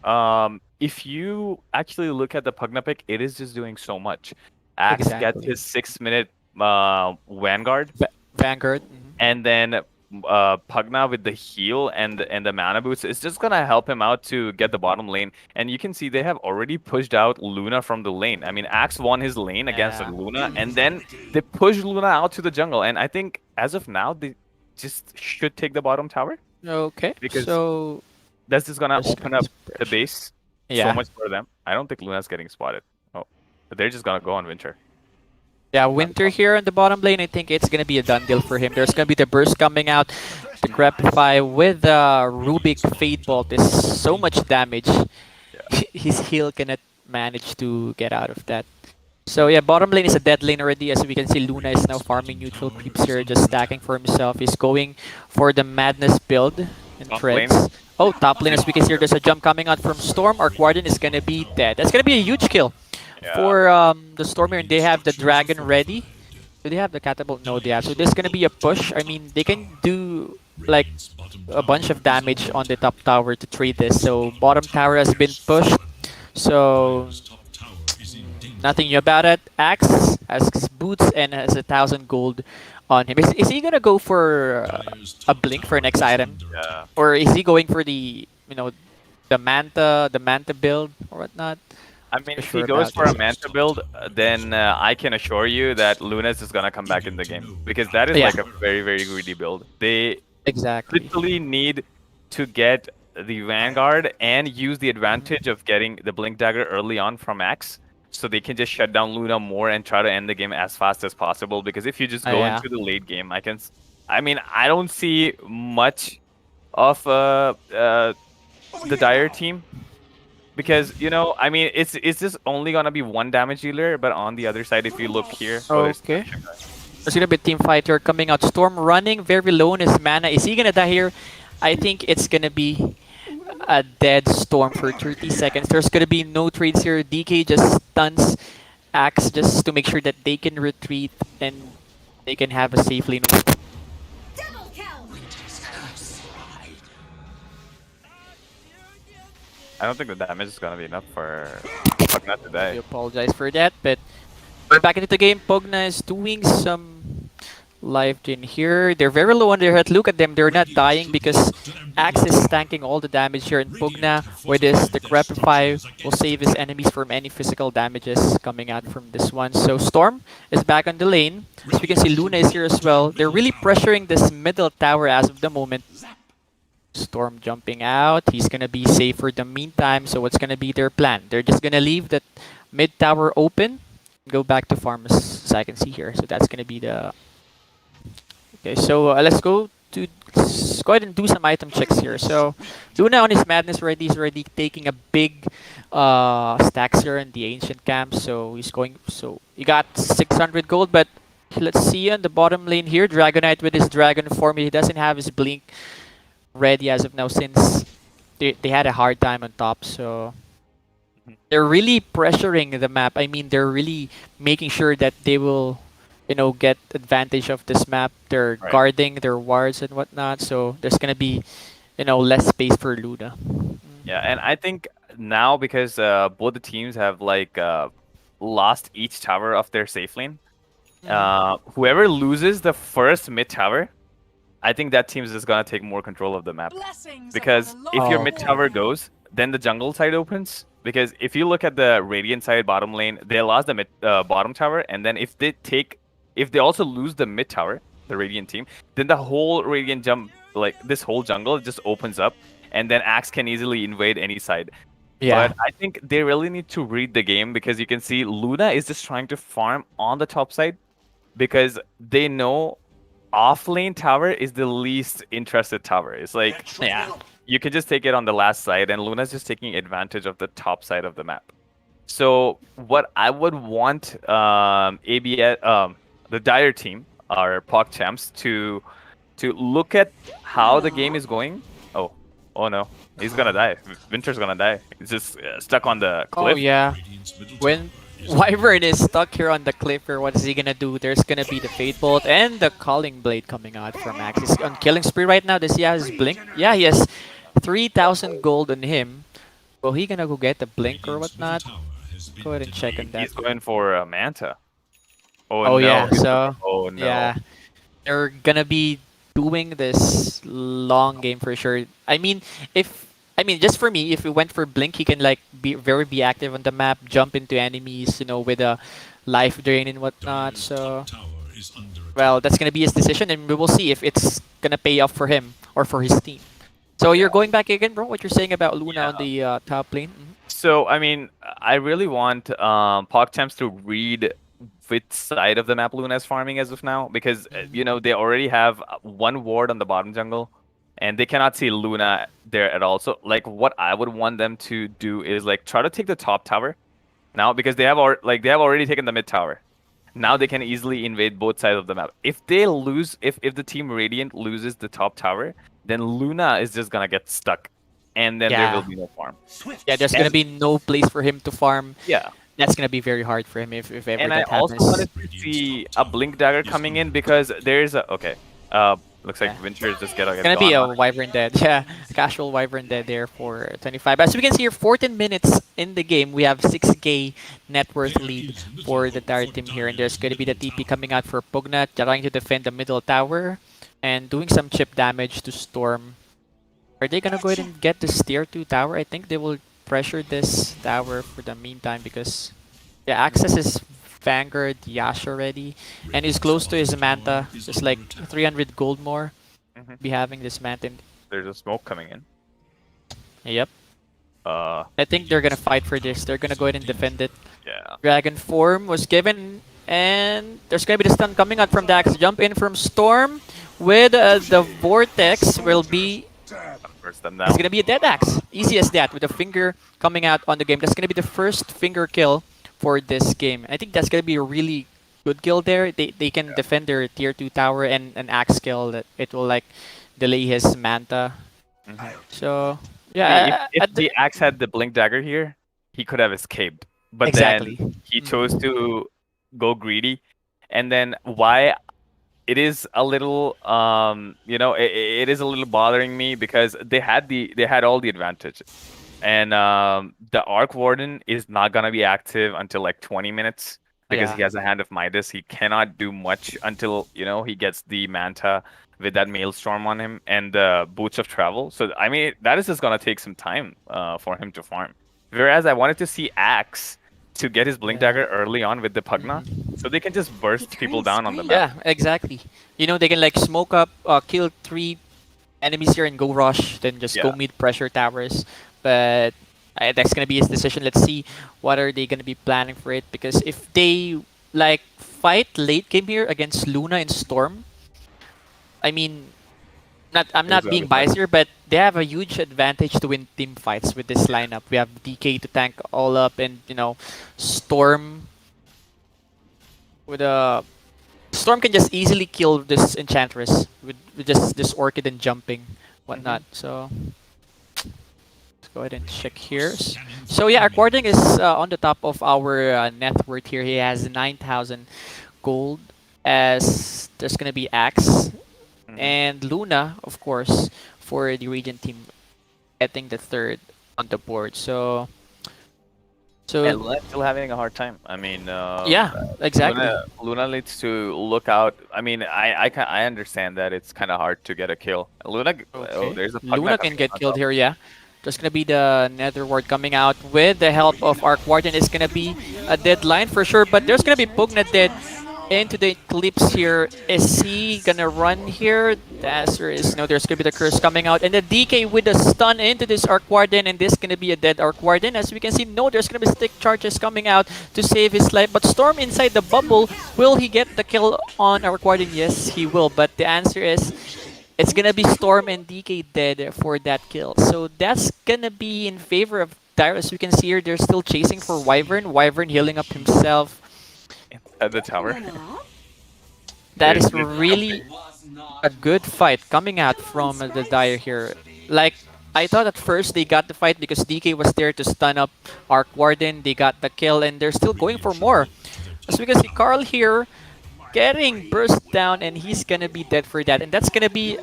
if you actually look at the Pugna pick, it is just doing so much. Axe gets Exactly. his 6-minute Vanguard, Vanguard. and then Pugna with the heal and the mana boost is just gonna help him out to get the bottom lane. And you can see they have already pushed out Luna from the lane. I mean, Axe won his lane against Yeah. Luna, and then they pushed Luna out to the jungle. And I think as of now, they just should take the bottom tower. Okay. Because So That's just gonna there's open gonna up be the pressure. base so Yeah. much for them. I don't think Luna's getting spotted. Oh, but they're just gonna go on Winter. Yeah, Winter here in the bottom lane, I think it's gonna be a done deal for him. There's gonna be the burst coming out. The Grapify with the Rubik Fade Bolt is so much damage. His heal cannot manage to get out of that. So yeah, bottom lane is a dead lane already. As we can see, Luna is now farming neutral creeps here, just stacking for himself. He's going for the Madness build and Top treads. lane. Oh, top lane, as we can see here, there's a jump coming out from Storm. Arc Warden is gonna be dead. That's gonna be a huge kill for the Storm here, and they have the Dragon ready. Do they have the catapult? No, they have. So there's gonna be a push. I mean, they can do like a bunch of damage on the top tower to trade this. So bottom tower has been pushed. So nothing new about it. Axe has his boots and has 1,000 gold on him. Is he gonna go for a blink for next item, Yeah. or is he going for the manta build or whatnot? I mean, if Sure he goes about for a this. Manta build, then I can assure you that Luna's is gonna come back in the game because that is Yeah. like a very, very greedy build. They Exactly. literally need to get the Vanguard and use the advantage of getting the Blink Dagger early on from Axe, so they can just shut down Luna more and try to end the game as fast as possible. Because if you just go Yeah. into the late game, I mean, I don't see much of the Dire team because I mean, it's just only gonna be one damage dealer, but on the other side, if you look here, oh, there's Okay. There's gonna be a team fighter coming out. Storm running very low on his mana. Is he gonna die here? I think it's gonna be a dead Storm for 30 seconds. There's gonna be no trades here. DK just stuns Axe just to make sure that they can retreat and they can have a safe lane. I don't think the damage is gonna be enough for Pugna to I die. apologize for that, but going back into the game, Pogna is doing some life gen here. They're very low on their health. Look at them, they're not dying because Axe is tanking all the damage here, and Pugna with this, the Rapify will save his enemies from any physical damages coming out from this one. So Storm is back on the lane. As we can see, Luna is here as well. They're really pressuring this middle tower as of the moment. Storm jumping out. He's gonna be safe for the meantime. So what's gonna be their plan? They're just gonna leave that mid tower open, go back to farm as I can see here. So that's gonna be the okay. So let's go ahead and do some item checks here. So Luna on his madness already is already taking a big stacks here in the ancient camp. So he's going. So he got 600 gold, but let's see on the bottom lane here, Dragonite with his dragon form. He doesn't have his blink ready as of now since they had a hard time on top. So they're really pressuring the map. I mean, they're really making sure that they will, get advantage of this map. They're Right. guarding their wards and whatnot. So there's gonna be, less space for Luna. Yeah, and I think now because both the teams have lost each tower of their safe lane, whoever loses the first mid tower, I think that team is just gonna take more control of the map. Because if your mid tower goes, then the jungle side opens. Because if you look at the Radiant side bottom lane, they lost the bottom tower, and then if they also lose the mid tower, the Radiant team, then the whole Radiant this whole jungle just opens up, and then Axe can easily invade any side. Yeah. But I think they really need to read the game because you can see Luna is just trying to farm on the top side because they know off lane tower is the least interested tower. It's like you can just take it on the last side, and Luna's just taking advantage of the top side of the map. So what I would want the Dire team, our POG champs, to look at how the game is going. Oh no, he's gonna die. Winter's gonna die. He's just stuck on the cliff. Oh yeah. When Wyvern is stuck here on the cliff here, what is he gonna do? There's gonna be the Fate Bolt and the Calling Blade coming out from Axe. He's on killing spree right now. Does he have his blink? Yeah, he has 3,000 gold on him. Well, he gonna go get the blink or whatnot? Go ahead and check on that. He's going for Manta. Oh, Oh no. yeah, so Oh no. yeah, they're gonna be doing this long game for sure. Just for me, if we went for blink, he can be active on the map, jump into enemies, with a life drain and whatnot. So, well, that's gonna be his decision, and we will see if it's gonna pay off for him or for his team. So you're going back again, bro? What you're saying about Luna on the top lane? So I mean, I really want PogChamps to read which side of the map Luna is farming as of now, because they already have one ward on the bottom jungle, and they cannot see Luna there at all. So what I would want them to do is try to take the top tower now, because they have already taken the mid tower. Now they can easily invade both sides of the map. If they lose, if the team Radiant loses the top tower, then Luna is just gonna get stuck, and then there will be no farm. Yeah, there's gonna be no place for him to farm. Yeah. That's gonna be very hard for him if ever And that I also happens. wanted to see a Blink Dagger coming in, because there's a looks like Winter is just It's gonna be a Wyvern Dead. Yeah, a casual Wyvern Dead there for 25. As we can see here, 14 minutes in the game, we have 6k net worth lead for the entire team here. And there's gonna be the TP coming out for Pugna, trying to defend the middle tower and doing some chip damage to Storm. Are they gonna go ahead and get this tier 2 tower? I think they will pressure this tower for the meantime because Access is Vanguard Yash already, and he's close to his Manta. Just like 300 gold more. Be having this Manta. There's a smoke coming in. Yep. Uh, I think they're gonna fight for this. They're gonna go ahead and defend it. yeah. Dragon form was given, and there's gonna be the stun coming out from Dax. Jump in from Storm with the Vortex will be burst them It's down. gonna be a dead axe. Easy as that. With a finger coming out on the game. That's gonna be the first finger kill for this game. I think that's gonna be a really good kill there. They can defend their tier 2 tower and an axe kill that it will like delay his manta. Hmm. So See, yeah, if the axe had the blink dagger here, he could have escaped. But then exactly. he chose Mhm. to go greedy. And then why it is a little it is a little bothering me because they had all the advantage. And the Arc Warden is not gonna be active until like 20 minutes because Yeah. he has a Hand of Midas. He cannot do much until he gets the Manta with that Maelstrom on him and the Boots of Travel. So I mean that is just gonna take some time for him to farm. Whereas I wanted to see Axe to get his Blink Yeah. Dagger early on with the Pugna, Mhm. so they can just burst people down on the map. Yeah, exactly. They can like smoke up, kill 3 enemies here and go rush, then just go Yeah. mid pressure towers. But that's gonna be his decision. Let's see what are they gonna be planning for it. Because if they like fight late game here against Luna and Storm, I mean, I'm Here's not the being other side. biased here, but they have a huge advantage to win team fights with this lineup. We have DK to tank all up, and Storm with a Storm can just easily kill this Enchantress with just this Orchid and jumping, Hmm. whatnot. So let's go ahead and check here. So yeah, Aquarding is on the top of our net worth here. He has 9,000 gold. As there's gonna be Axe Hmm. and Luna, of course, for the region team, getting the third on the board. So And Luna's still having a hard time. I mean, yeah, exactly. Luna needs to look out. I mean, I understand that it's kind of hard to get a kill. Oh, Okay. there's a Pugna Luna can coming get on killed top. here, yeah. There's gonna be the Nether Ward coming out with the help of Arc Warden. It's gonna be a deadline for sure, but there's gonna be Pugna dead into the Eclipse here. Is he gonna run here? The answer is no. There's gonna be the curse coming out, and the DK with a stun into this Arc Warden, and this gonna be a dead Arc Warden. As we can see, no, there's gonna be stick charges coming out to save his life. But Storm inside the bubble, will he get the kill on Arc Warden? Yes, he will. But the answer is it's gonna be Storm and DK dead for that kill. So that's gonna be in favor of Dire. As we can see here, they're still chasing for Wyvern. Wyvern healing up himself. At the tower. That is There's really a good fight coming out from the Dire here. Like, I thought at first they got the fight because DK was there to stun up Arc Warden. They got the kill and they're still going for more. As we can see, Carl here getting burst down and he's gonna be dead for that. And that's gonna be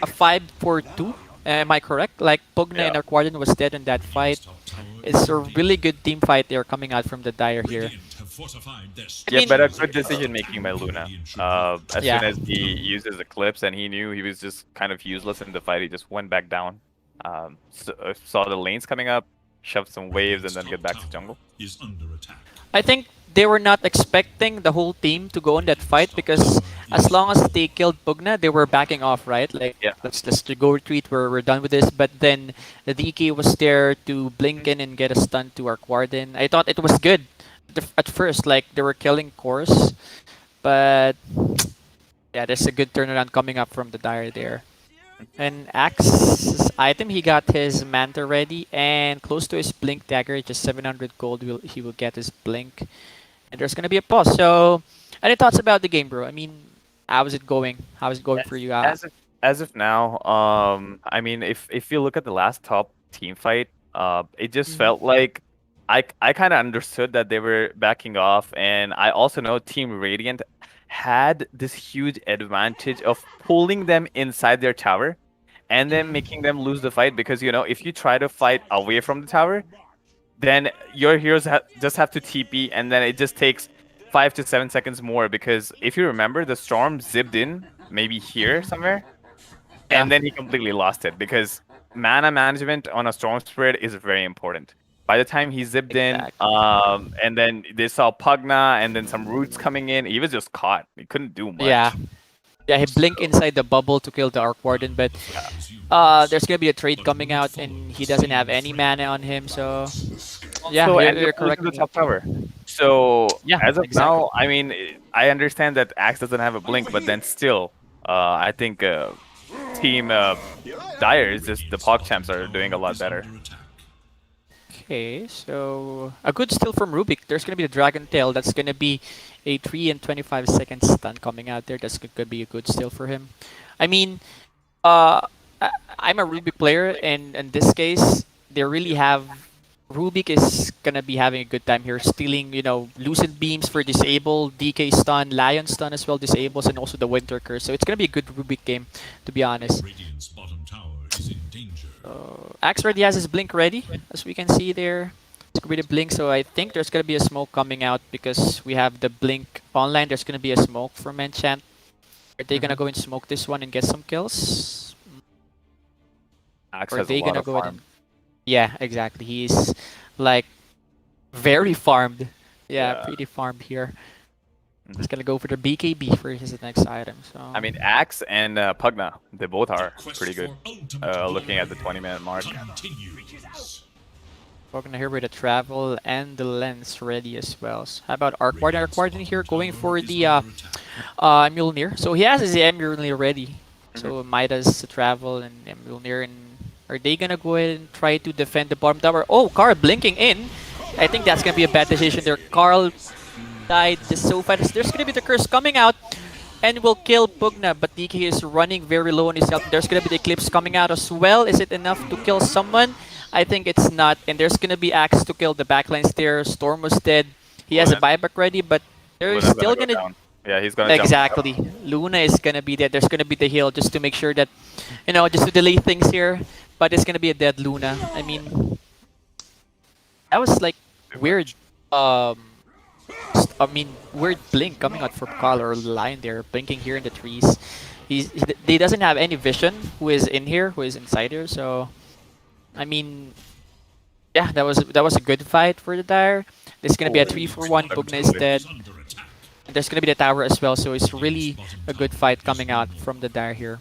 a 5-4-2. Am I correct? Like, Pugna Yeah. and Arc Warden was dead in that fight. It's a really good team fight there coming out from the Dire here. I Yeah, mean, but a good decision making by Luna. As soon yeah. as he uses Eclipse and he knew he was just kind of useless in the fight, he just went back down. Saw the lanes coming up, shoved some waves, and then get back to jungle. I think they were not expecting the whole team to go in that fight because as long as they killed Pugna, they were backing off, right? Like, Yeah. let's go retreat. We're done with this. But then the DK was there to blink in and get a stun to Arc Warden. I thought it was good at first, like they were killing cores, but yeah, there's a good turnaround coming up from the Dire there. And Axe's item, he got his Manta ready and close to his Blink Dagger, just 700 gold. He will get his Blink, and there's gonna be a pause. So, any thoughts about the game, bro? I mean, how is it going? How is it going for you? As of now, I mean, if you look at the last top team fight, it just Mhm. felt like I kind of understood that they were backing off, and I also know Team Radiant had this huge advantage of pulling them inside their tower and then Mhm. making them lose the fight because if you try to fight away from the tower, then your heroes just have to TP, and then it just takes 5 to 7 seconds more because if you remember, the storm zipped in maybe here somewhere, Yeah, and then he completely lost it because mana management on a storm spread is very important. By the time he zipped in, exactly. and then they saw Pugna and then some roots coming in, he was just caught. He couldn't do Yeah, much. yeah. He blink inside the bubble to kill the Arc Warden, but Yeah. there's gonna be a trade coming out, and he doesn't have any mana on him. So yeah, Also, you're, and they're you're close correct. to the top tower. So Yeah, as of exactly. now, I mean, I understand that Axe doesn't have a blink, but then still, I think team dire is just the POG champs are doing a lot better. Okay, so a good steal from Rubik. There's gonna be the Dragon Tail. That's gonna be a 3 and 25 second stun coming out there. That's gonna be a good steal for him. I mean, uh, I'm a Rubik player, and in this case, they really have Rubik is gonna be having a good time here, stealing, Lucent Beams for disable, DK stun, Lion stun as well disables, and also the Winter Curse. So it's gonna be a good Rubik game, to be honest. Axe already has his blink ready, as we can see there. It's gonna be the blink, so I think there's gonna be a smoke coming out because we have the blink online. There's gonna be a smoke from Enchant. Are they gonna go and smoke this one and get some kills? Axe Or are has a they lot gonna of go in farm. and... Yeah, exactly. He's like very farmed. Yeah, Yeah. pretty farmed here. Mhm. He's gonna go for the BKB for his next item. So I mean, Axe and Pugna, they both are pretty good. Looking at the 20-minute mark. we're gonna hear with the travel and the lens ready as well. So how about Arc Warden here going for the Mjolnir. So he has his Mjolnir ready. So Midas travel and Mjolnir, and are they gonna go ahead and try to defend the bottom tower? Oh, Carl blinking in. I think that's gonna be a bad decision there. Carl died just so fast. There's gonna be the curse coming out and will kill Pugna, but DK is running very low on his health. There's gonna be the Eclipse coming out as well. Is it enough to kill someone? I think it's not. And there's gonna be Axe to kill the backlines there. Storm was dead. He has a buyback ready, but there's Luna's still go gonna... down. Yeah, he's gonna jump. Exactly. Luna is gonna be there. There's gonna be the heal just to make sure that, just to delay things here. But it's gonna be a dead Luna. I mean, that was like weird. Weird blink coming out from Carl or Lion there, blinking here in the trees. He doesn't have any vision. Who is in here? Who is inside here? So, I mean, yeah, that was a good fight for the Dire. There's gonna be a 3-for-1. Pugna is dead. And there's gonna be the tower as well, so it's really a good fight coming out from the Dire here.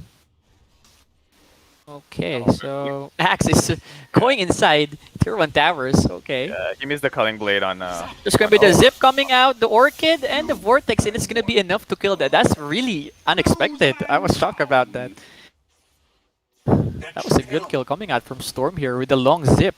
Okay, so Axe is going inside tier 1 towers. Okay. He missed the culling blade on. There's gonna be the zip coming out, the orchid, and the vortex, and it's gonna be enough to kill that. That's really unexpected. I was shocked about that. That was a good kill coming out from Storm here with the long zip.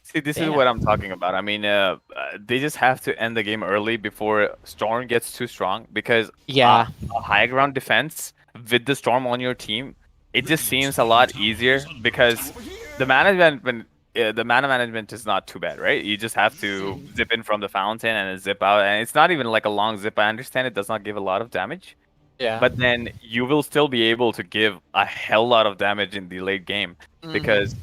See, this is Damn. what I'm talking about. I mean, they just have to end the game early before Storm gets too strong, because Yeah. a high ground defense with the Storm on your team, it just seems a lot easier because the mana management is not too bad, right? You just have to zip in from the fountain and then zip out, and it's not even like a long zip. I understand it does not give a lot of damage, Yeah. but then you will still be able to give a hell lot of damage in the late game because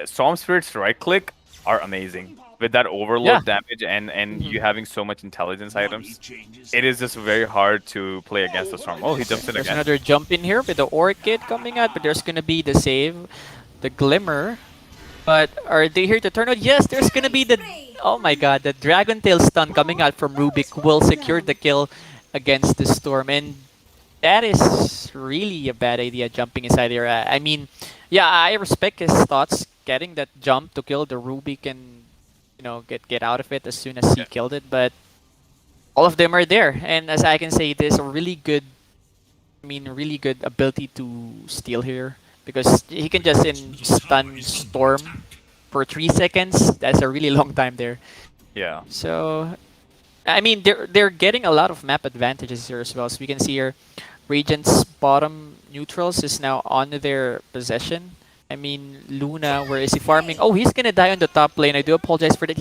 Storm Spirit's right click are amazing with that overload damage and you having so much intelligence items. It is just very hard to play against the Storm. Oh, he jumps in There's again. another jump in here with the orchid coming out, but there's gonna be the save, the glimmer. But are they here to turn out? Yes, there's gonna be the... Oh my god, the Dragon Tail stun coming out from Rubik will secure the kill against the Storm. And that is really a bad idea, jumping inside here. I mean, yeah, I respect his thoughts, getting that jump to kill the Rubik and, get out of it as soon as he killed it. But all of them are there. And as I can say, there's a really good ability to steal here. Because he can just stun Storm for 3 seconds. That's a really long time there. Yeah. So, I mean, they're getting a lot of map advantages here as well. So we can see here, Regent's bottom neutrals is now on their possession. I mean, Luna, where is he farming? Oh, he's gonna die on the top lane. I do apologize for that.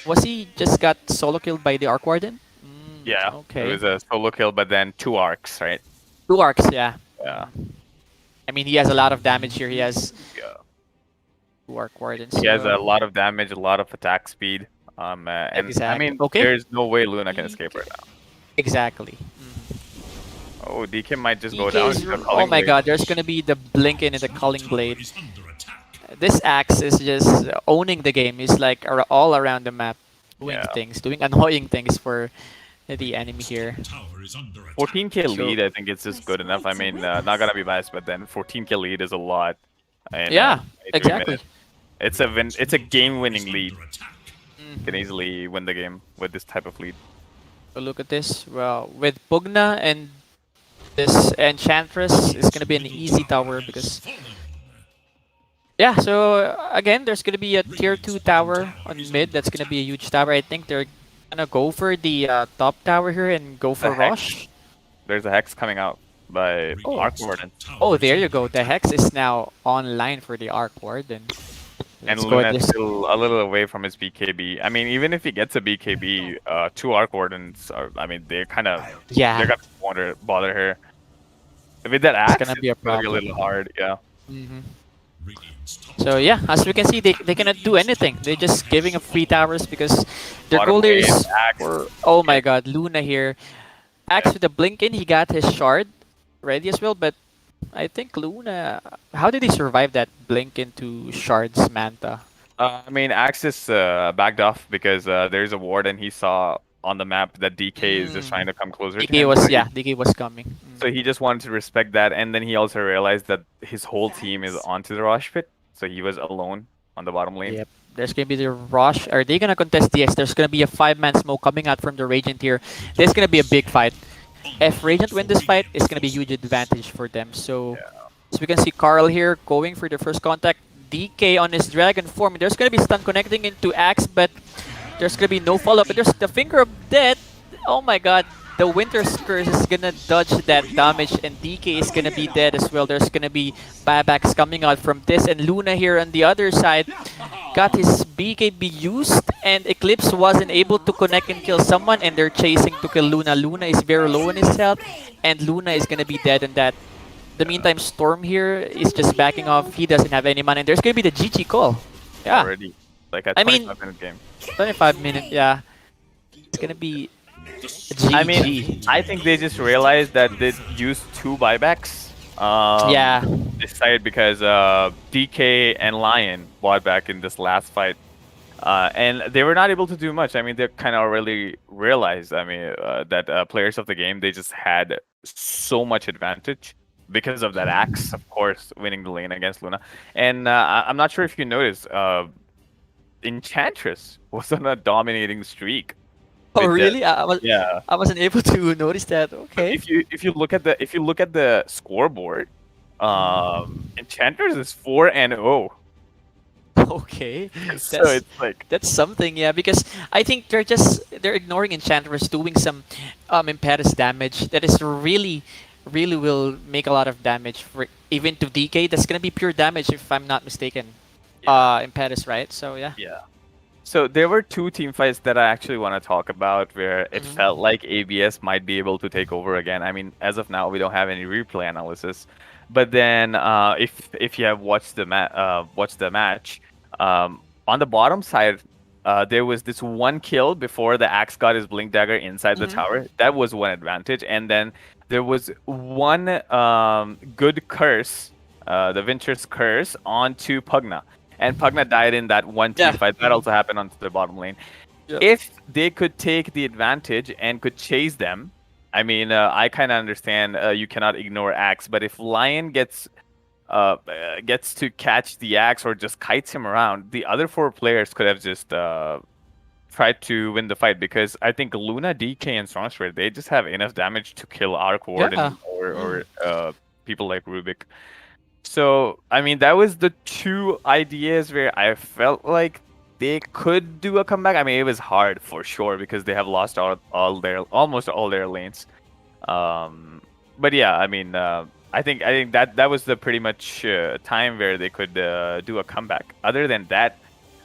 Was he just got solo killed by the Arc Warden? Yeah. Okay. It was a solo kill, but then 2 arcs, right? 2 arcs, yeah. Yeah. I mean, he has a lot of damage here. He has Yeah. 2 Arc Wardens. He has a so- lot of damage, a lot of attack speed. And I Exactly. mean, Okay. there's no way Luna can escape right now. Exactly. Oh, DK might just go DK down. is- to the oh culling my blade. god, there's gonna be the Blinken and the Culling Blade. This Axe is just owning the game. He's like all around the map, doing Yeah. things, doing annoying things for the enemy here. 14k So- lead, I think it's just good enough. I mean, not gonna be biased, but then 14k lead is a lot. And, Yeah, 23 exactly. minutes. It's a win. It's a game-winning lead. Mhm. Can easily win the game with this type of lead. So look at this. Well, with Pugna and This Enchantress is gonna be an easy tower because yeah. So again, there's gonna be a tier 2 tower on mid. That's gonna be a huge tower. I think they're gonna go for the top tower here and go The for hex. Rosh. There's a hex coming out by Oh, Arc Warden. oh, there you go. The Hex is now online for the Arc Warden. And Let's go with Luna's this. still a little away from his BKB. I mean, even if he gets a BKB, two Arc Wardens are, I mean, they're Yeah, gonna bother her. With that it's axe, gonna be a it's gonna be a problem. little hard, yeah. hmm So yeah, as we can see, they cannot do anything. They're just giving up free towers because their Bottom goal there lane, is axe. for oh my Yeah, god, Luna here. yeah. Axe with the blink in, he got his shard ready as well, but I think Luna, how did he survive that blink into shards Manta? I mean, axe is backed off because there's a ward and he saw on the map that DK is just trying Mm. to come closer to DK him. was yeah, DK was coming. So he just wanted to respect that, and then he also realized that his whole team is onto the Rosh pit, so he was alone on the bottom lane. Yep. There's gonna be the rush. Are they gonna contest the X? There's gonna be a 5-man smoke coming out from the Radiant here. This is gonna be a big fight. If Radiant win this fight, it's gonna be a huge advantage for them. So as we can see Carl here going for the first contact. DK on his dragon form. There's gonna be stun connecting into Axe, but there's gonna be no follow-up. But there's the finger of death. Oh my god. The Winter's Curse is gonna dodge that damage, and DK is gonna be dead as well. There's gonna be buybacks coming out from this, and Luna here on the other side got his BKB used, and Eclipse wasn't able to connect and kill someone, and they're chasing to kill Luna. Luna is very low in his health, and Luna is gonna be dead in that. The meantime, Storm here is just backing off. He doesn't have any mana, and there's gonna be the GG call. Yeah, Already, like a I mean, 25-minute game. 25 minute. Yeah, it's gonna be GG. I mean, I think they just realized that they used two buybacks. Yeah. Decided because DK and Lion bought back in this last fight. And they were not able to do much. I mean, they kind of already realized, I mean, that players of the game, they just had so much advantage because of that axe, of course, winning the lane against Luna. And I'm not sure if you noticed, Enchantress was on a dominating streak. Oh with really? yeah. I wasn't able to notice that. Okay. If you look at the scoreboard, Enchantress is 4-0. Okay. So That's it's like that's something, yeah, because I think they're ignoring Enchantress doing some impetus damage that is really will make a lot of damage for even to DK. That's gonna be pure damage if I'm not mistaken. Impetus, right? So yeah. yeah. So there were two team fights that I actually want to talk about where it Mhm. felt like ABS might be able to take over again. I mean, as of now, we don't have any replay analysis, but then if you have watched the match, on the bottom side, there was this one kill before the Axe got his blink dagger inside the Mhm. tower. That was one advantage, and then there was one good curse, the Venture's curse onto Pugna. And Pugna died in that one team Yeah. fight. That also happened onto the bottom lane. Yep. If they could take the advantage and could chase them, I mean, I kind of understand you cannot ignore Axe, but if Lion gets to catch the Axe or just kites him around, the other four players could have just tried to win the fight because I think Luna, DK, and Strongsphere, they just have enough damage to kill Arc Warden Yeah. or people like Rubik. So, I mean, that was the two ideas where I felt like they could do a comeback. I mean, it was hard for sure because they have lost almost all their lanes. But yeah, I mean, I think that was the pretty much time where they could do a comeback. Other than that,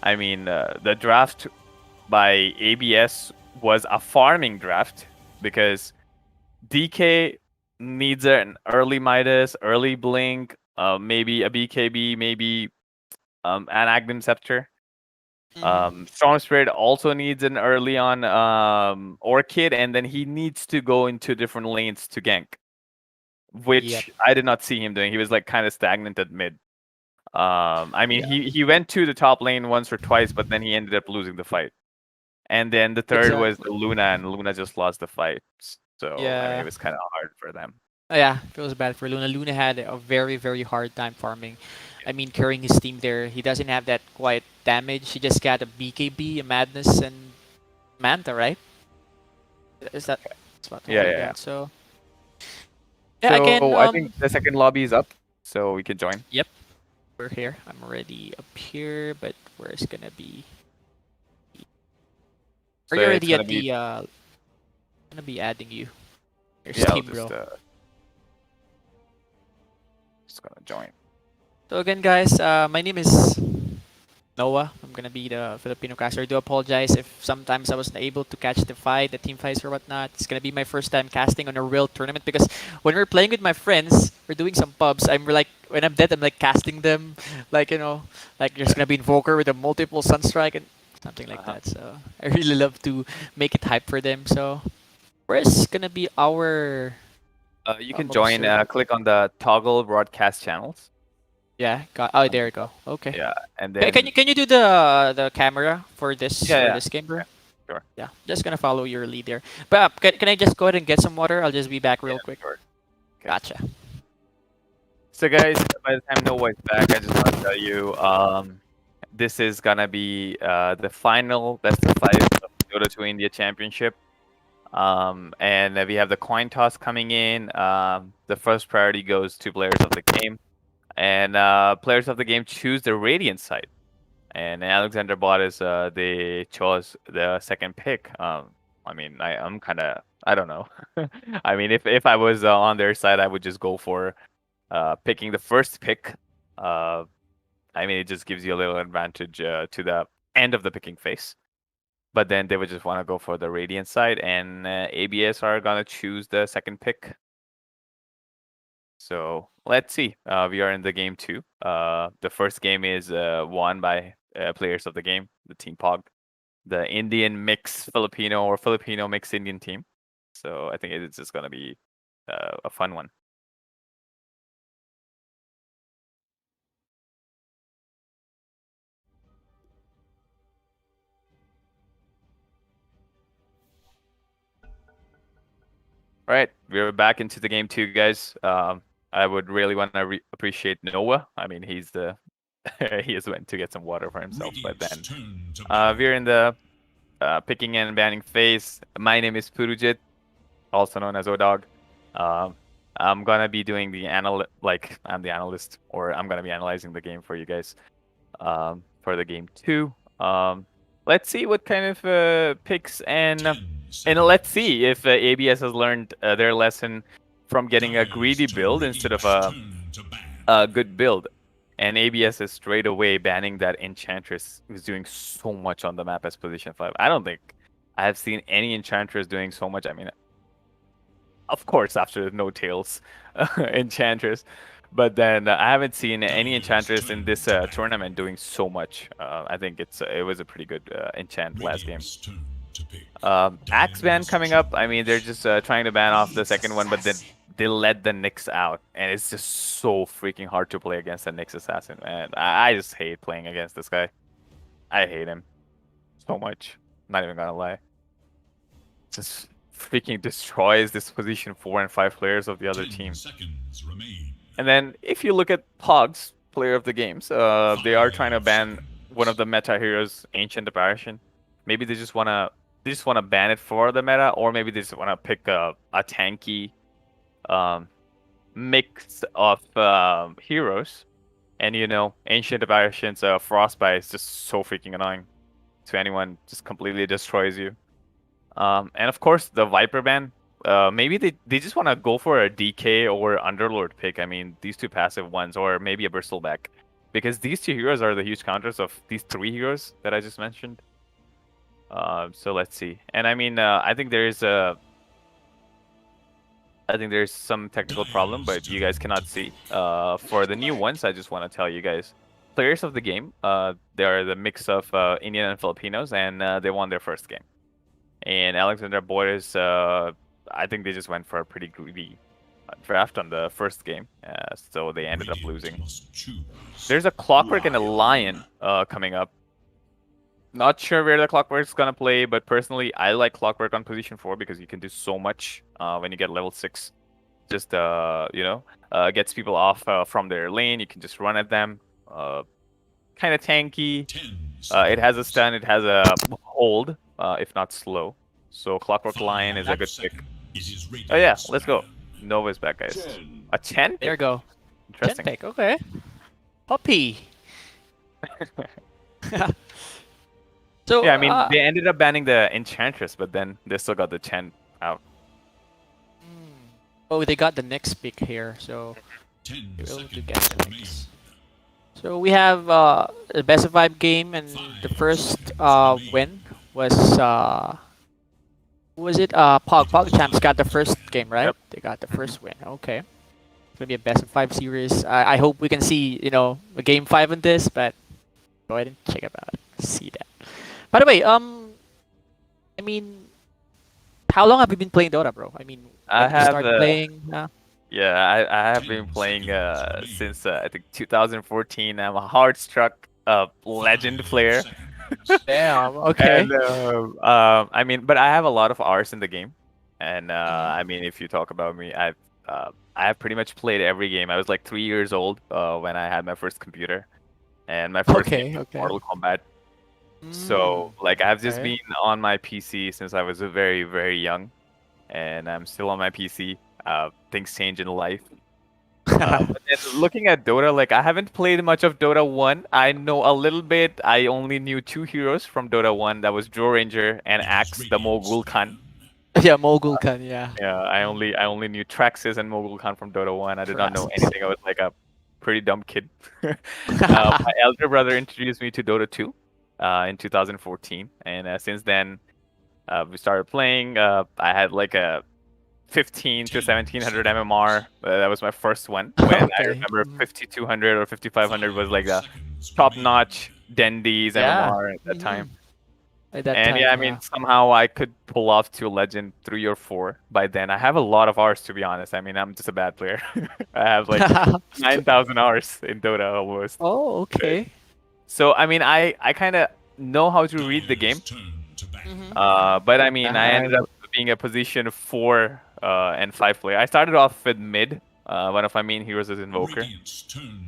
I mean, the draft by ABS was a farming draft because DK needs an early Midas, early Blink, maybe a BKB, maybe an Aghanim Scepter. Storm Spirit also needs an early on Orchid, and then he needs to go into different lanes to gank, which Yep. I did not see him doing. He was like kind of stagnant at mid. I mean, he went to the top lane once or twice, but then he ended up losing the fight. And then the third was Exactly. Luna, and Luna just lost the fight. So I mean, Yeah. it was kind of hard for them. Yeah, feels bad for Luna. Luna had a very hard time farming. I mean, carrying his team there. He doesn't have that quite damage. He just got a BKB, a Madness, and Manta, right? Is that? That's what Yeah, he yeah. got. So Yeah, So again, I think the second lobby is up, so we can join. yep, we're here. I'm already up here, but where's gonna be? Are So you it's already gonna at be the? Gonna be adding you. Your yeah. I'll Steam, bro. just gonna join. So again, guys, my name is Noah. I'm gonna be the Filipino caster. I do apologize if sometimes I wasn't able to catch the fight, the team fights or whatnot. It's gonna be my first time casting on a real tournament because when we're playing with my friends, we're doing some pubs. I'm like when I'm dead, I'm like casting them, like like there's gonna be Invoker with a multiple Sunstrike and something like Uh-huh. that. So I really love to make it hype for them. So where's gonna be our You can join. observer? Click on the toggle broadcast channels. Yeah, got. Oh, Um, there you go. Okay. yeah, and Can then you do the camera for this yeah, yeah, game, bro? yeah, sure, Yeah, just gonna follow your lead there. But can I just go ahead and get some water? I'll just be back yeah, real quick. sure. Okay. Gotcha. So guys, by the time Noah is back, I just want to tell you, this is gonna be the final best of five of Dota 2 India Championship. And we have the coin toss coming in. The first priority goes to players of the game, and players of the game choose the Radiant side. And Alexander BOTEZ, they chose the second pick. I mean, I'm kind of, I don't know. I mean, if I was on their side, I would just go for picking the first pick. I mean, it just gives you a little advantage to the end of the picking phase. But then they would just want to go for the Radiant side, and ABS are gonna choose the second pick. So let's see. We are in the game 2. The first game is won by players of the game, the team POG, the Indian mix Filipino or Filipino mix Indian team. So I think it's just gonna be a fun one. All right, we're back into the game 2, guys. I would really want to appreciate Noah. I mean, he's the he just went to get some water for himself. But then we're in the picking and banning phase. My name is Purujit, also known as Odog. I'm gonna be doing the I'm the analyst, or I'm gonna be analyzing the game for you guys for the game 2. Let's see what kind of picks and let's see if ABS has learned their lesson from getting a greedy build instead of a good build. And ABS is straight away banning that Enchantress, who's doing so much on the map as position 5. I don't think I have seen any Enchantress doing so much. I mean, of course, after No Tails Enchantress. But then I haven't seen any Enchantress in this tournament doing so much. I think it was a pretty good enchant last game. Axe ban coming up. I mean, they're just trying to ban off the second one, but then they let the Nyx out, and it's just so freaking hard to play against the Nyx assassin, man. I just hate playing against this guy. I hate him so much. Not even gonna lie. Just freaking destroys this position 4 and 5 players of the other team. And then if you look at POG's player of the games, they are trying to ban one of the meta heroes, Ancient Apparition. Maybe they just wanna ban it for the meta, or maybe they just wanna pick a tanky mix of heroes. And Ancient Apparition's Frostbite is just so freaking annoying to anyone, just completely destroys you. And of course the Viper ban. Maybe they just want to go for a DK or Underlord pick. I mean, these two passive ones, or maybe a Bristleback, because these two heroes are the huge counters of these 3 heroes that I just mentioned. So let's see. And I mean, I think there's some technical problem, but you guys cannot see. For the new ones, I just want to tell you guys, players of the game, they are the mix of Indian and Filipinos, and they won their first game. And Alexander BOTEZ, I think they just went for a pretty greedy draft on the first game, so they ended up losing. There's a Clockwork and a Lion coming up. Not sure where the Clockwork's gonna play, but personally, I like Clockwork on position 4 because you can do so much when you get level 6. Just gets people off from their lane. You can just run at them. Kind of tanky. It has a stun. It has a hold, if not slow. So Clockwork Lion is a good pick. Oh yeah, let's go. Nova's back, guys. A Chen There you pick. go. Chen Interesting. pick. Okay. Puppy. So, Yeah, I mean, they ended up banning the Enchantress, but then they still got the Chen out. oh, they got the next pick here, so they were able to get the next. So we have a best of 5 game, and the first win was who was it? POG. POG champs got the first game, right? Yep. They got the first win. Okay. It's gonna be a best of 5 series. I hope we can see, a game 5 in this, but go ahead and check about it. See that. By the way, I mean, how long have you been playing Dota, bro? I mean, I when you have, start playing? Yeah, I have been playing since I think 2014. I'm a hard-struck legend player. Damn. Okay. And I mean, but I have a lot of hours in the game, and I mean, if you talk about me, I have pretty much played every game. I was like 3 years old when I had my first computer, and my first game was Okay. Mortal Kombat. So like I've just okay. been on my PC since I was very, very young, and I'm still on my PC. Things change in life. But then looking at Dota, like I haven't played much of Dota 1. I know a little bit. I only knew 2 heroes from Dota 1. That was Joe Ranger and Axe, the Mogul Khan. Yeah, Mogul Khan, yeah. Yeah, I only knew Traxxas and Mogul Khan from Dota 1. I did not know Traxxas. anything. I was like a pretty dumb kid. My elder brother introduced me to Dota 2 in 2014, and since then we started playing. I had like a 15 to 1700 MMR. That was my first one. When I Okay. remember 5200 or 5500 was like the top-notch Dendy's Yeah. MMR at that time. At that And time, yeah, I mean, somehow I could pull off to Legend 3 or 4 by then. I have a lot of hours, to be honest. I mean, I'm just a bad player. I have like 9,000 hours in Dota almost. Oh, okay. So, I mean, I kind of know how to read the game. But I mean, I ended up being a position 4 and 5 player. I started off with mid. One of my main heroes is Invoker.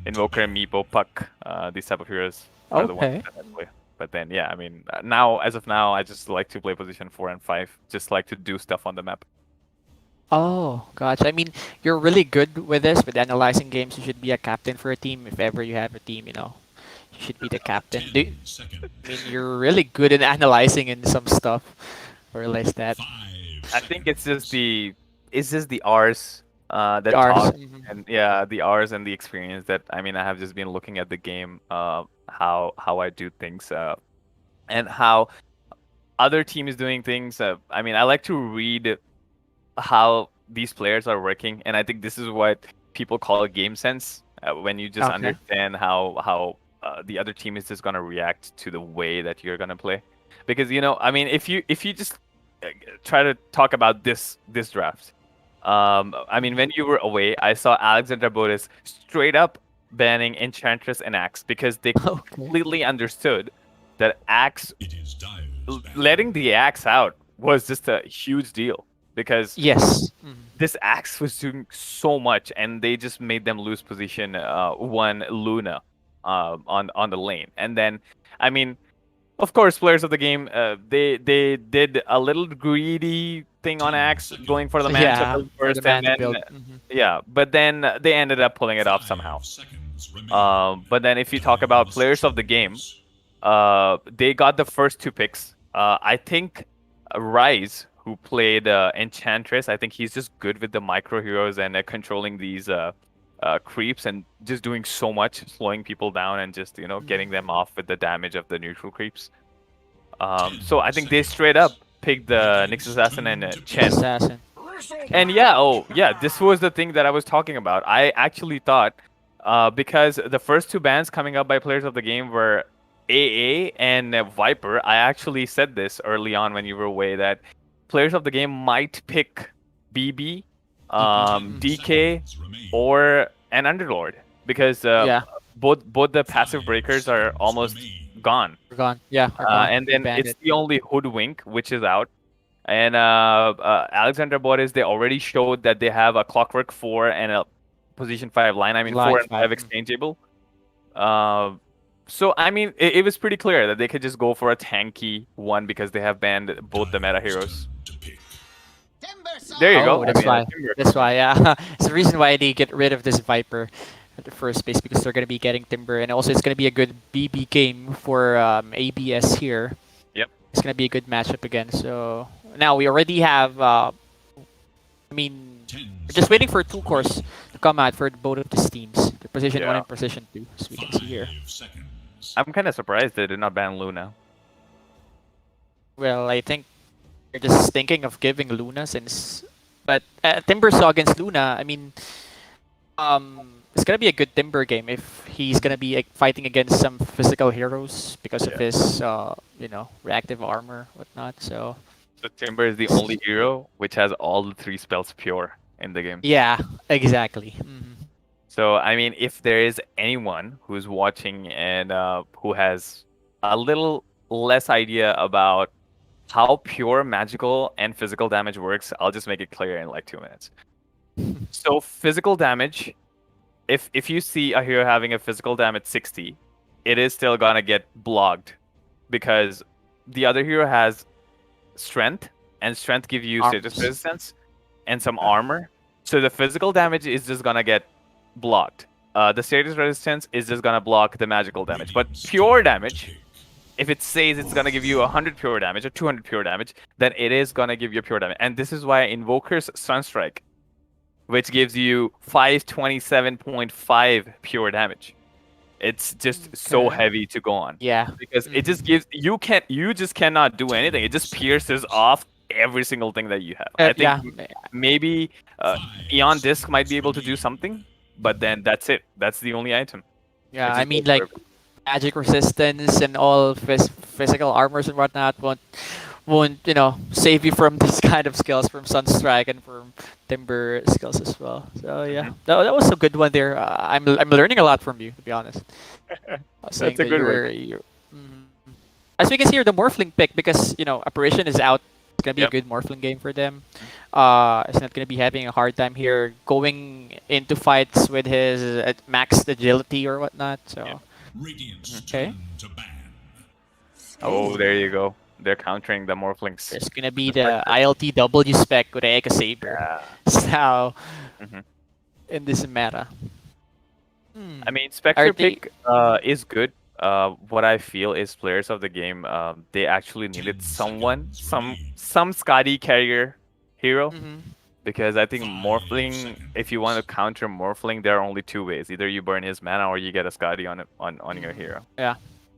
Invoker, Meepo, Puck. These type of heroes are the ones Okay. that I play. But then, yeah, I mean, as of now, I just like to play position 4 and 5. Just like to do stuff on the map. Oh, gotcha. I mean, you're really good with this, with analyzing games. You should be a captain for a team. If ever you have a team, you should be the captain. I mean, you're really good in analyzing and some stuff. I realize that. I think it's just the R's that The R's. talk, and yeah, the R's and the experience that I mean I have just been looking at the game, how I do things, and how other teams doing things. I mean, I like to read how these players are working, and I think this is what people call game sense. When you just Okay. understand how the other team is just gonna react to the way that you're gonna play, because I mean, if you just try to talk about this draft. I mean, when you were away, I saw Alexander BOTEZ straight up banning Enchantress and Axe because they Okay. completely understood that Axe, letting the Axe out was just a huge deal because Yes. this Axe was doing so much, and they just made them lose position 1 Luna on the lane, and then I mean. Of course, players of the game, they did a little greedy thing on Axe, going for the Yeah, matchup build for the first, and mana then build. yeah, but then they ended up pulling it off somehow. But then if you talk about players of the game, they got the first 2 picks. I think Rise, who played Enchantress, I think he's just good with the micro heroes and controlling these creeps and just doing so much, slowing people down and just getting them off with the damage of the neutral creeps. So I think they straight up picked the Nyx Assassin and Chen. Assassin. And yeah, this was the thing that I was talking about. I actually thought because the first 2 bans coming up by players of the game were AA and Viper. I actually said this early on when you were away that players of the game might pick BB, DK, or an Underlord because Yeah. both the passive breakers are almost gone. We're gone. Yeah. We're gone. And then Banned it's it. the only Hoodwink which is out. And Alexander BOTEZ, they already showed that they have a Clockwork 4 and a Position 5 line. I mean, Line 4 and 5 5, exchangeable. So, I mean, it was pretty clear that they could just go for a tanky one because they have banned both the meta heroes. There you go. Oh, I that's mean, a why. Timber That's coming. why. Yeah, it's the reason why they get rid of this Viper at the first place because they're gonna be getting Timber, and also it's gonna be a good BB game for ABS here. Yep. It's gonna be a good matchup again. So now we already have. I mean, we're just waiting for two cores to come out for both of these teams. The position one Yeah. and position two, as we can see here. I'm kind of surprised they did not ban Luna. Well, I think they're just thinking of giving Luna since, but Timber saw against Luna. I mean, it's gonna be a good Timber game if he's gonna be like, fighting against some physical heroes because of Yeah. his, reactive armor, whatnot. So So Timber is the only hero which has all the 3 spells pure in the game. yeah, exactly. So I mean, if there is anyone who's watching and who has a little less idea about how pure magical and physical damage works, I'll just make it clear in like 2 minutes. So physical damage, if you see a hero having a physical damage 60, it is still gonna get blocked because the other hero has strength, and strength give you status Arms. resistance and some armor. So the physical damage is just gonna get blocked. The status resistance is just gonna block the magical damage. But pure damage, if it says it's gonna give you 100 pure damage or 200 pure damage, then it is gonna give you pure damage. And this is why Invoker's Sunstrike, which gives you 527.5 pure damage. It's just so Okay. heavy to go on. Yeah. Because it just gives you just cannot do anything. It just pierces off every single thing that you have. I think Yeah. maybe Eon Disc might be able to do something, but then that's it. That's the only item. Yeah. It I just mean, goes like forever. magic resistance and all physical armors and whatnot won't save you from this kind of skills from Sunstrike and from Timber skills as well. So yeah, that was a good one there. I'm learning a lot from you, to be honest. Saying That's a that good one. you're Mhm. As we can see here, the Morphling pick because Apparition is out. It's gonna be Yep. a good Morphling game for them. It's not gonna be having a hard time here going into fights with his maxed agility or whatnot. So okay. Oh, there you go. They're countering the Morphlings. There's gonna be Just like the this. ILTW spec with the Echo Saber. Yeah. So Mhm. in this meta. I mean, Spectre they- pick is good. What I feel is players of the game, they actually needed some Scotty carrier hero, Mhm. because I think Morphling, if you want to counter Morphling, there are only 2 ways: either you burn his mana or you get a Scotty on your hero. Yeah.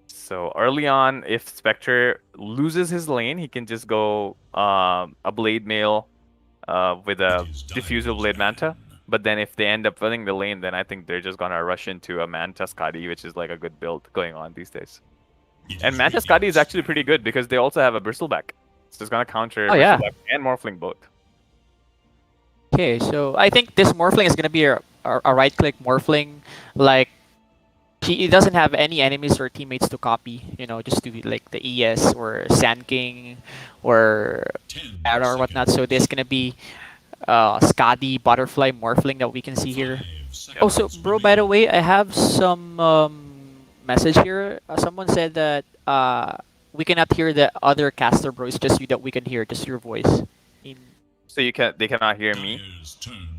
So early on, if Spectre loses his lane, he can just go a Blade Mail with a Diffusal Blade Manta. But then if they end up winning the lane, then I think they're just gonna rush into a Manta Skadi, which is like a good build going on these days. And Manta Skadi is actually pretty good because they also have a Bristleback. So it's gonna counter Oh, yeah. Bristleback and Morphling both. Okay, so I think this Morphling is gonna be a right click Morphling. Like he doesn't have any enemies or teammates to copy. Just do like the ES or Sand King or Ara or whatnot. So there's gonna be Skadi Butterfly Morphling that we can see here. Oh, so bro, by the way, I have some message here. Someone said that we cannot hear the other caster, bro. It's just you that we can hear, just your voice. In, So they cannot hear me.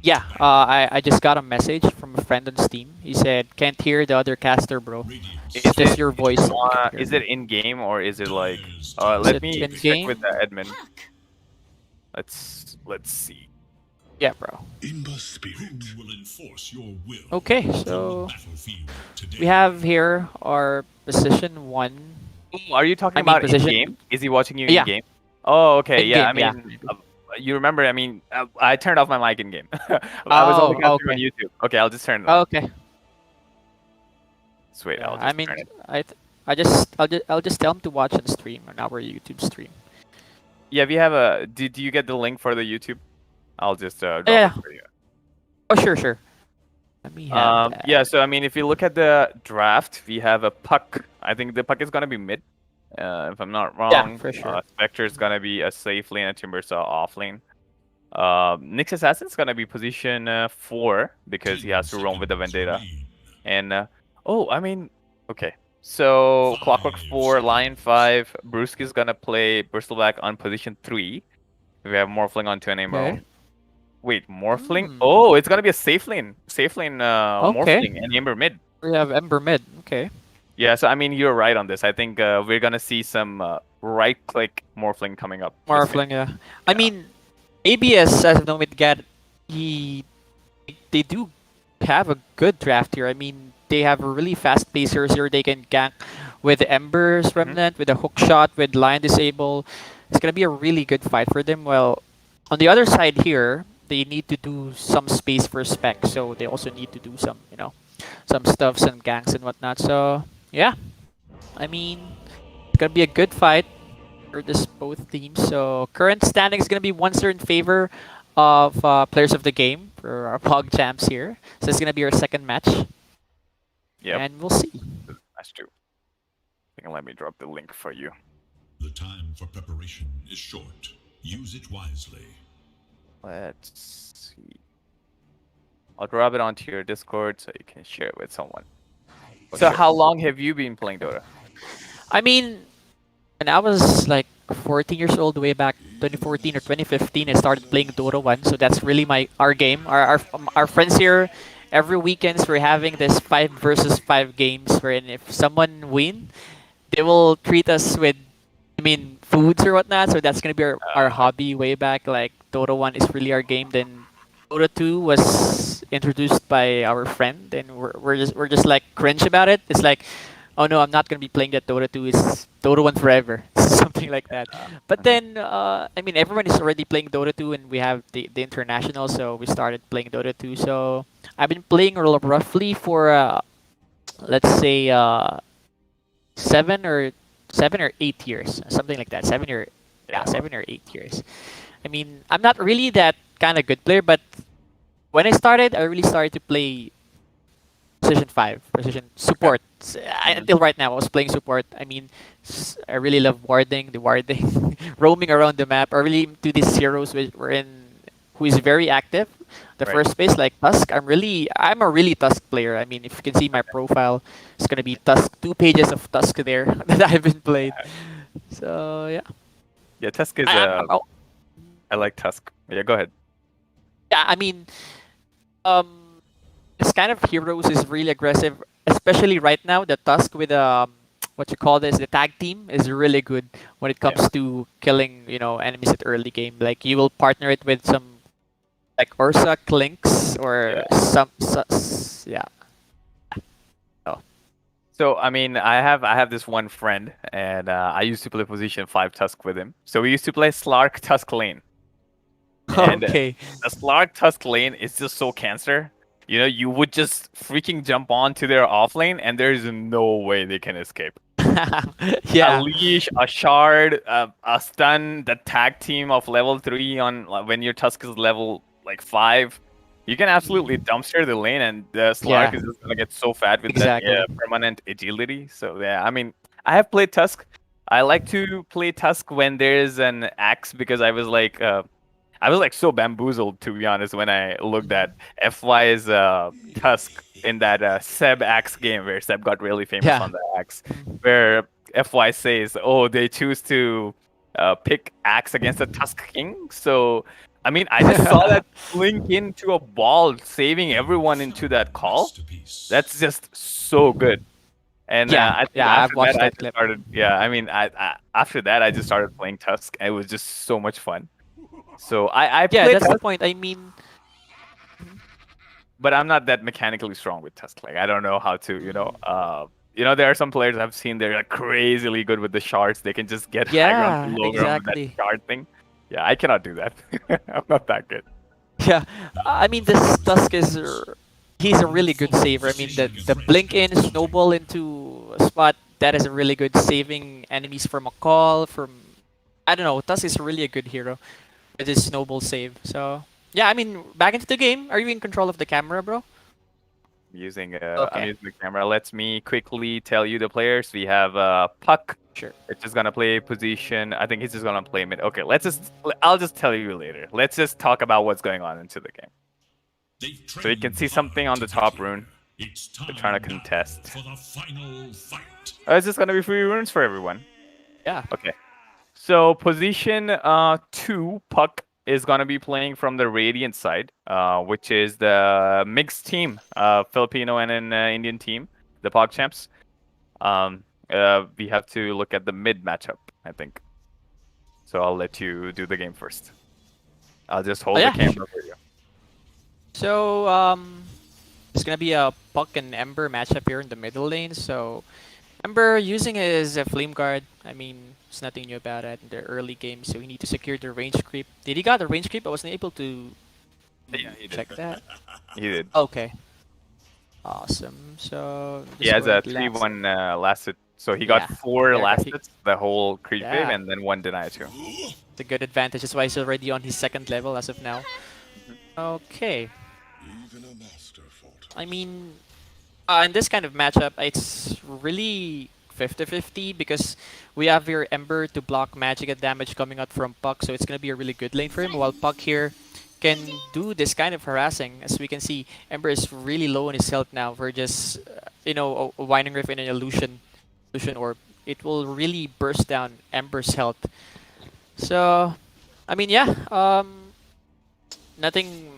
yeah, I just got a message from a friend on Steam. He said can't hear the other caster, bro. It's just your voice. that we can hear. Is it in game or is it like? Is Let it me in check game? with the admin. Let's see. Yeah, bro. Okay, so we have here our position 1. Are you talking I mean, about in position- game? Is he watching you Yeah. in game? Oh, okay. Yeah, I In-game, mean, yeah. you remember? I mean, I turned off my mic in game. I was only Oh, casting on okay. YouTube. Okay, I'll just turn it Oh, on. okay. Wait, Yeah, I'll just I mean, turn it. I'll just tell him to watch on stream on our YouTube stream. Yeah, we have a. Do you get the link for the YouTube? I'll just drop Yeah. it for you. Oh, sure. Let me have that. Yeah, so I mean, if you look at the draft, we have a puck. I think the puck is gonna be mid, if I'm not wrong. Yeah, for sure. Spectre is gonna be a safe lane, and Timbersaw off lane. Nyx Assassin is gonna be position 4 because he has to roam with the Vendetta. And I mean, okay. So Clockwork 4, Lion 5, Brusque is gonna play Bristleback on position 3. We have Morphling on 2 and Emerald. Okay. Wait, Morphling? Hmm. Oh, it's gonna be a safe lane. Okay. Morphling and Ember mid. We have Ember mid. Okay. Yeah, so I mean, you're right on this. I think we're gonna see some right-click Morphling coming up this game. Morphling, yeah. I Yeah. mean, ABS as of with Gad, he they do have a good draft here. I mean, they have a really fast pacers here. They can gank with Ember's Hmm. Remnant, with a hook shot, with Lion Disable. It's gonna be a really good fight for them. Well, on the other side here, they need to do some space for spec, so they also need to do some, some stuffs and ganks and whatnot. So yeah, I mean, it's gonna be a good fight for this both teams. So current standing is gonna be 1-0 in favor of players of the game for our POG champs here. So it's gonna be our second match, Yep. and we'll see. That's true. You can let me drop the link for you. The time for preparation is short. Use it wisely. Let's see. I'll drop it onto your Discord so you can share it with someone. So, how long have you been playing Dota? I mean, when I was like 14 years old, way back 2014 or 2015, I started playing Dota 1. So that's really our game. Our friends here, every weekends we're having this 5 versus 5 games wherein if someone win, they will treat us with, I mean, foods or whatnot. So that's gonna be our hobby way back. Like Dota 1 is really our game. Then Dota 2 was introduced by our friend, and we're just like cringe about it. It's like, oh no, I'm not gonna be playing that Dota 2. It's Dota 1 forever, something like that. But then, I mean, everyone is already playing Dota 2, and we have the international, so we started playing Dota 2. So I've been playing roughly for let's say 7 or 8 years, something like that. 7 or 8 years. I mean, I'm not really that kind of good player, but when I started, I really started to play position 5, position support. Until right now, I was playing support. I mean, I really love the warding, roaming around the map. I really into these heroes who is very active. The Right. first space, like Tusk, I'm a really Tusk player. I mean, if you can see my profile, it's gonna be Tusk, 2 pages of Tusk there that I've been played. So yeah, Yeah, Tusk is. I'm I like Tusk. Yeah, go ahead. yeah. I mean, this kind of heroes is really aggressive, especially right now. The Tusk with what you call this, the tag team is really good when it comes to killing, enemies at early game. Like you will partner it with some like Ursa, Clinks, or yeah. Oh. So I mean, I have this one friend, and I used to play position 5 Tusk with him. So we used to play Slark Tusk lane. And Okay. the Slark Tusk lane is just so cancer. You would just freaking jump onto their off lane, and there is no way they can escape. Yeah. A leash, a shard, a stun, the tag team of level 3 on when your Tusk is level like 5. You can absolutely dumpster the lane, and the Slark Yeah. is just gonna get so fat with Exactly. that permanent agility. So yeah, I mean, I have played Tusk. I like to play Tusk when there's an axe because I was like so bamboozled, to be honest, when I looked at FY's Tusk in that Seb Axe game where Seb got really famous Yeah. on the Axe, where FY says, "Oh, they choose to pick Axe against the Tusk King." So, I mean, I just saw that blink into a ball, saving everyone into that call. Masterpiece. That's just so good. And Yeah, I think yeah, I've after watched that, I that just clip. started. Yeah, I mean, after that, I just started playing Tusk. And it was just so much fun. So I Yeah, played that's the Tusk, point. I mean, but I'm not that mechanically strong with Tusk. Like I don't know how to, there are some players I've seen they're like crazily good with the shards. They can just get high ground yeah, to low ground with that exactly. shard thing. Yeah, I cannot do that. I'm not that good. Yeah, I mean this Tusk is he's a really good saver. I mean the blink in snowball into a spot that is a really good saving enemies from a call from I don't know. Tusk is really a good hero with his snowball save. So yeah, I mean back into the game. Are you in control of the camera, bro? I'm using Okay. the camera. Let me quickly tell you the players. We have Puck. Sure. It's just gonna play position. I think he's just gonna play mid. Okay, I'll just tell you later. Let's just talk about what's going on into the game. So you can see something on the top rune. They're trying to contest. For the final fight. It's just gonna be free runes for everyone. Yeah. Okay. So position 2, Puck is gonna be playing from the Radiant side, which is the mixed team, Filipino and an Indian team, the POG champs. We have to look at the mid matchup, I think. So I'll let you do the game first. I'll just hold yeah, the camera for you. So it's gonna be a Puck and Ember matchup here in the middle lane. So Ember using his flame guard. I mean, there's nothing new about it in the early game. So we need to secure the range creep. Did he got the range creep? I wasn't able to Yeah, he did. check that. He did. Okay. Awesome. So He just has go a ahead, last- 3-1 last hit. So he got Yeah. 4 Yeah, last he- hits, the whole creep wave, Yeah. and then 1 deny too. It's a good advantage. That's why he's already on his second level as of now. Okay. Even a master falters. I mean, in this kind of matchup, it's really 50-50 because we have here Ember to block magic and damage coming out from Puck, so it's going to be a really good lane for him, while Puck here can do this kind of harassing. As we can see, Ember is really low on his health now. We're just, a Winding Rift in an illusion orb. It will really burst down Ember's health. So, I mean, yeah, nothing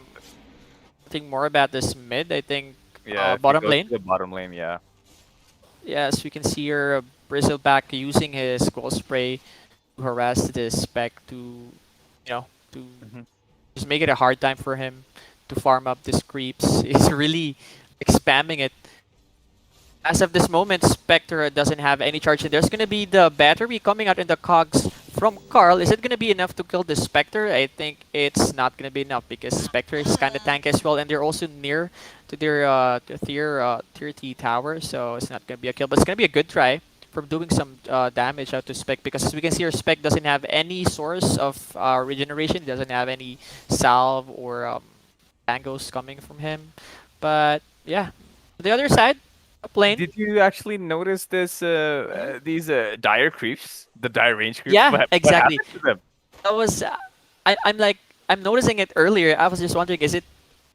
more about this mid. I think Yeah, if you bottom go to lane. The bottom lane, yeah. Yeah, as we can see here, Bristleback using his Skull Spray to harass this spec to, to Mhm. just make it a hard time for him to farm up these creeps. He's really spamming it. As of this moment, Spectre doesn't have any charge, and there's gonna be the battery coming out in the cogs from Carl. Is it gonna be enough to kill the Spectre? I think it's not gonna be enough because Spectre is kind of tank as well, and they're also near to their tier T tower, so it's not gonna be a kill, but it's gonna be a good try from doing some damage out to Spec, because as we can see, our Spec doesn't have any source of regeneration. He doesn't have any salve or tangos coming from him, but yeah. The other side, up lane. Did you actually notice these dire creeps, the dire range creeps? Yeah, What exactly. happened to them? That was I'm noticing it earlier. I was just wondering, is it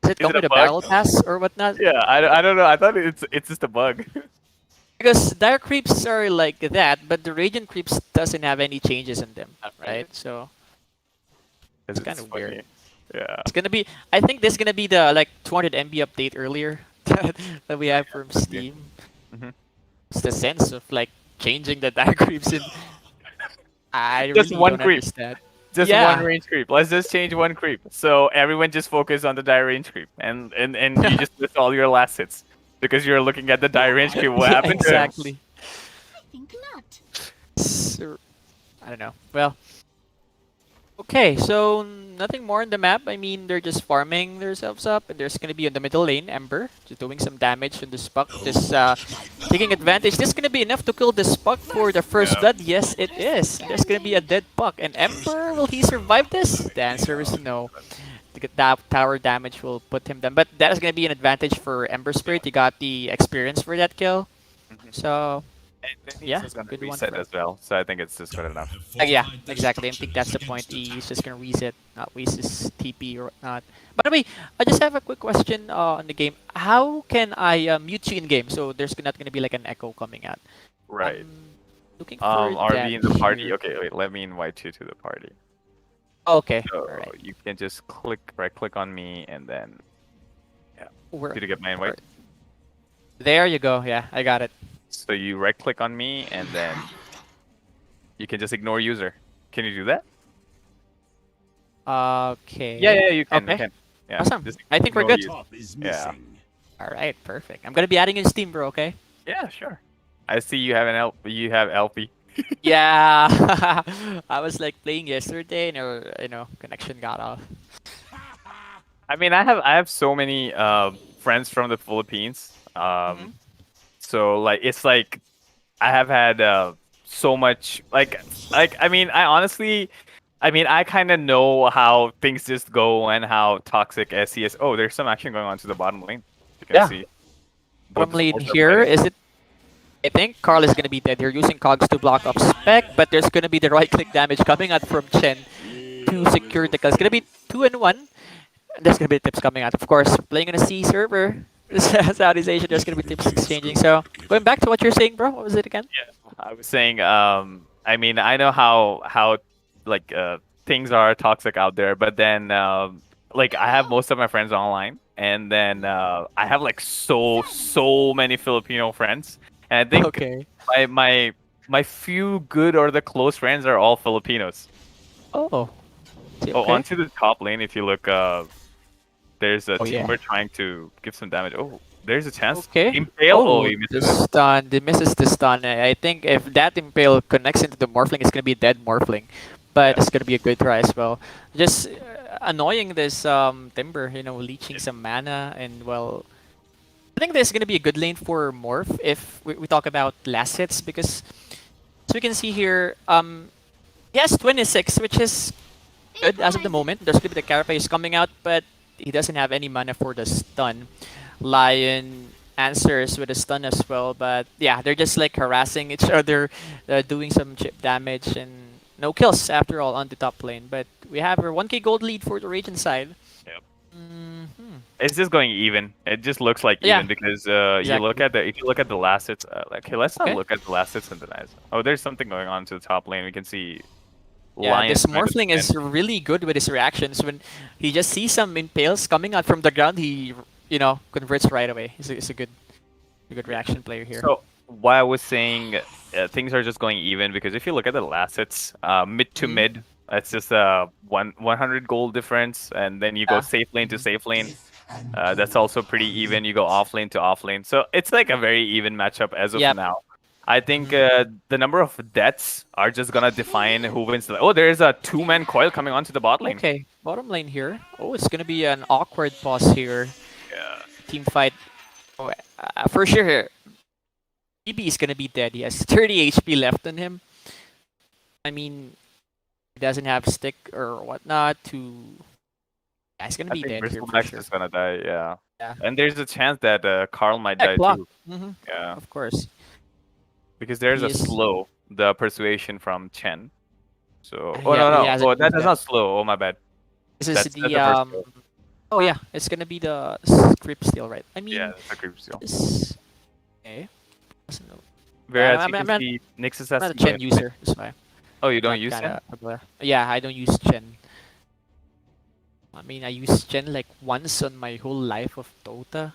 it come a with a bug? barrel pass or whatnot? Yeah, I don't know. I thought it's just a bug. Because dire creeps are like that, but the radiant creeps doesn't have any changes in them, right? So It's kinda funny. weird. Yeah. it's gonna be. I think this is gonna be the 200 MB update earlier that we have from Steam. Mhm. It's the sense of changing the dire creeps in. I Just really one don't creep. understand. Just Yeah. one range creep. Let's just change one creep. So everyone just focus on the dire range creep, and you just list all your last hits because you're looking at the dire range creep. What Yeah, happened to him? exactly. Think not. So, I don't know. Well, okay, so nothing more on the map. I mean, they're just farming themselves up, and there's gonna be in the middle lane, Ember, just doing some damage on the Puck, just taking advantage. This is gonna be enough to kill the Puck for the first blood. Yes, it is. There's gonna be a dead Puck, and Ember, will he survive this? The answer is no. That tower damage will put him down, but that is gonna be an advantage for Ember Spirit. He got the experience for that kill, so. And then he's Yeah, just gonna good one reset for- as well. So I think it's just good enough. Yeah, exactly. I think that's the point. He's just gonna reset, not waste his TP or whatnot. By the way, I just have a quick question on the game. How can I mute you in game so there's not gonna be like an echo coming out? Right. Looking for Are that we in the party? here. Okay, wait. Let me invite you to the party. Okay. So All right. you can just right click on me and then. Where- Did you get my invite? There you go. Yeah, I got it. So you right click on me and then you can just ignore user. Can you do that? Okay. Yeah, you can. Okay. You can. Yeah. Awesome. just I think we're ignore good. user. Top is Yeah. missing. All right. Perfect. I'm gonna be adding in Steam, bro. Okay. Yeah, sure. I see you have you have LP. Yeah. I was playing yesterday, and connection got off. I mean, I have so many friends from the Philippines. Mhm. So it's I have had so much I mean, I kind of know how things just go and how toxic SE is. Oh, there's some action going on to the bottom lane. You can Yeah. see. Bottom Both lane supports are here, fighting. is it? I think Carl is gonna be dead. They're using cogs to block off Spec, but there's gonna be the right click damage coming out from Chen to secure the kill. It's gonna be 2-1. And there's gonna be tips coming out. Of course, playing on a C server, Southeast Asia, there's gonna be tips exchanging. So going back to what you're saying, bro, what was it again? I was saying, I mean, I know how things are toxic out there, but then like I have most of my friends online, and then I have like so many Filipino friends, and I think Okay. my few good or the close friends are all Filipinos. Oh. Oh, Okay. onto the top lane, if you look, there's a Oh yeah. Timber trying to give some damage. Oh, there's a chance. Okay. Impale. Oh, Oh, he the misses it. stun. The misses the stun. I think if that impale connects into the morphling, it's gonna be dead morphling, but Yeah. it's gonna be a good try as well. Just annoying this timber, leeching some mana, and well, I think this is gonna be a good lane for morph if we talk about last hits, because as we can see here, he has 26, which is good as of the Equalizer. moment. There's gonna be the carapace coming out, but he doesn't have any mana for the stun. Lion answers with a stun as well, but yeah, they're just like harassing each other, doing some chip damage, and no kills after all on the top lane. But we have our 1k gold lead for the Radiant side. Yep. hmm It's just going even. It just looks like Yeah, even because you look exactly. at the if you look at the last hits. Like, okay, let's not Okay. look at the last hits and denies. Oh, there's something going on to the top lane. We can see Yeah, Lion this trying to Morphling defend. is really good with his reactions. When he just sees some impales coming out from the ground, he converts right away. He's a good Yeah. reaction player here. So why I was saying things are just going even because if you look at the last hits, mid to Mhm. mid, it's just a 100 gold difference, and then you go Yeah. safe lane to safe lane. That's also pretty even. You go off lane to off lane, so it's like a very even matchup as of Yep. now. I think Mhm. the number of deaths are just gonna define who wins. Oh, there's a two-man coil coming onto the bot lane. Okay, bottom lane here. Oh, it's gonna be an awkward pause here. Yeah, Team fight. Oh, for sure here. BB is gonna be dead. He has 30 HP left on him. I mean, he doesn't have stick or whatnot to. Yeah, he's gonna I be think dead here for Bristleback's sure. just gonna die. Yeah, Yeah. and there's a chance that Carl might Yeah, die clock. too. hmm Yeah, Of course. because there's He a is. slow, the persuasion from Chen. So, oh Yeah, no he no, hasn't oh used that's that. not slow. Oh my bad. This is That's the the first slow. Oh yeah, it's gonna be the script still, right? I Yeah, mean, that's a creep steal. this. Okay. Doesn't know. Whereas you I'm can not. see Nixus I'm has not to a go Chen into mid. user. That's why. Oh, you don't Not use kind Chen? of. Yeah, I don't use Chen. I mean, I used Chen like once on my whole life of Dota.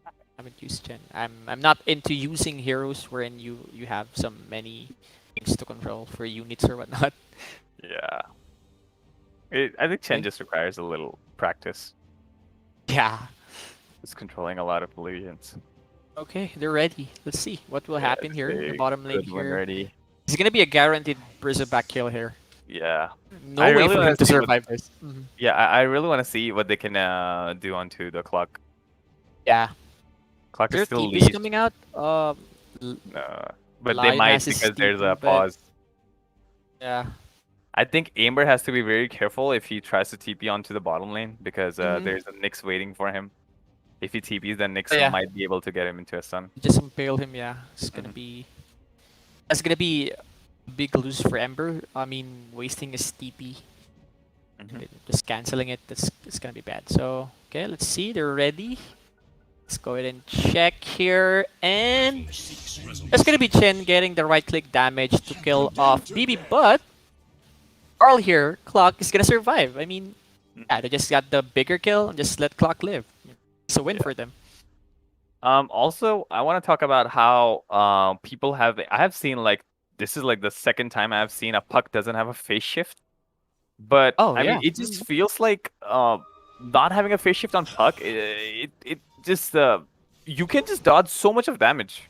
I haven't used Chen. I'm not into using heroes wherein you have some many things to control for units or whatnot. Yeah. I think Chen Okay. just requires a little practice. Yeah. It's controlling a lot of legions. Okay, they're ready. Let's see what will Yeah, happen it's here in the a bottom lane good one here. already. It's gonna be a guaranteed Bristleback kill here. Yeah. No I way really for him want to to see what. survive this. Yeah, I really want to see what they can do onto the clock. Yeah. Clock is There are still TPs leased, coming out. L- but they Lion might has his because there's TP, a but pause. yeah. I think Amber has to be very careful if he tries to TP onto the bottom lane because Mm-hmm. there's a Nyx waiting for him. If he TPs, then Oh, Nyx yeah. might be able to get him into a stun. Just impale him. Yeah. It's gonna Mhm. be. That's gonna be a big lose for Ember. I mean, wasting his TP, and Mhm. then just canceling it. It's gonna be bad. So okay, let's see. They're ready. Let's go ahead and check here, and that's gonna be Chen getting the right click damage to kill off BB, but Carl here, Clock is gonna survive. I mean, yeah, they just got the bigger kill and just let Clock live. It's a win Yeah. for them. Also, I want to talk about how people have. I have seen like this is like the second time I've seen a puck doesn't have a phase shift. But Oh I mean, yeah. it just feels like not having a phase shift on puck. It just you can just dodge so much of damage.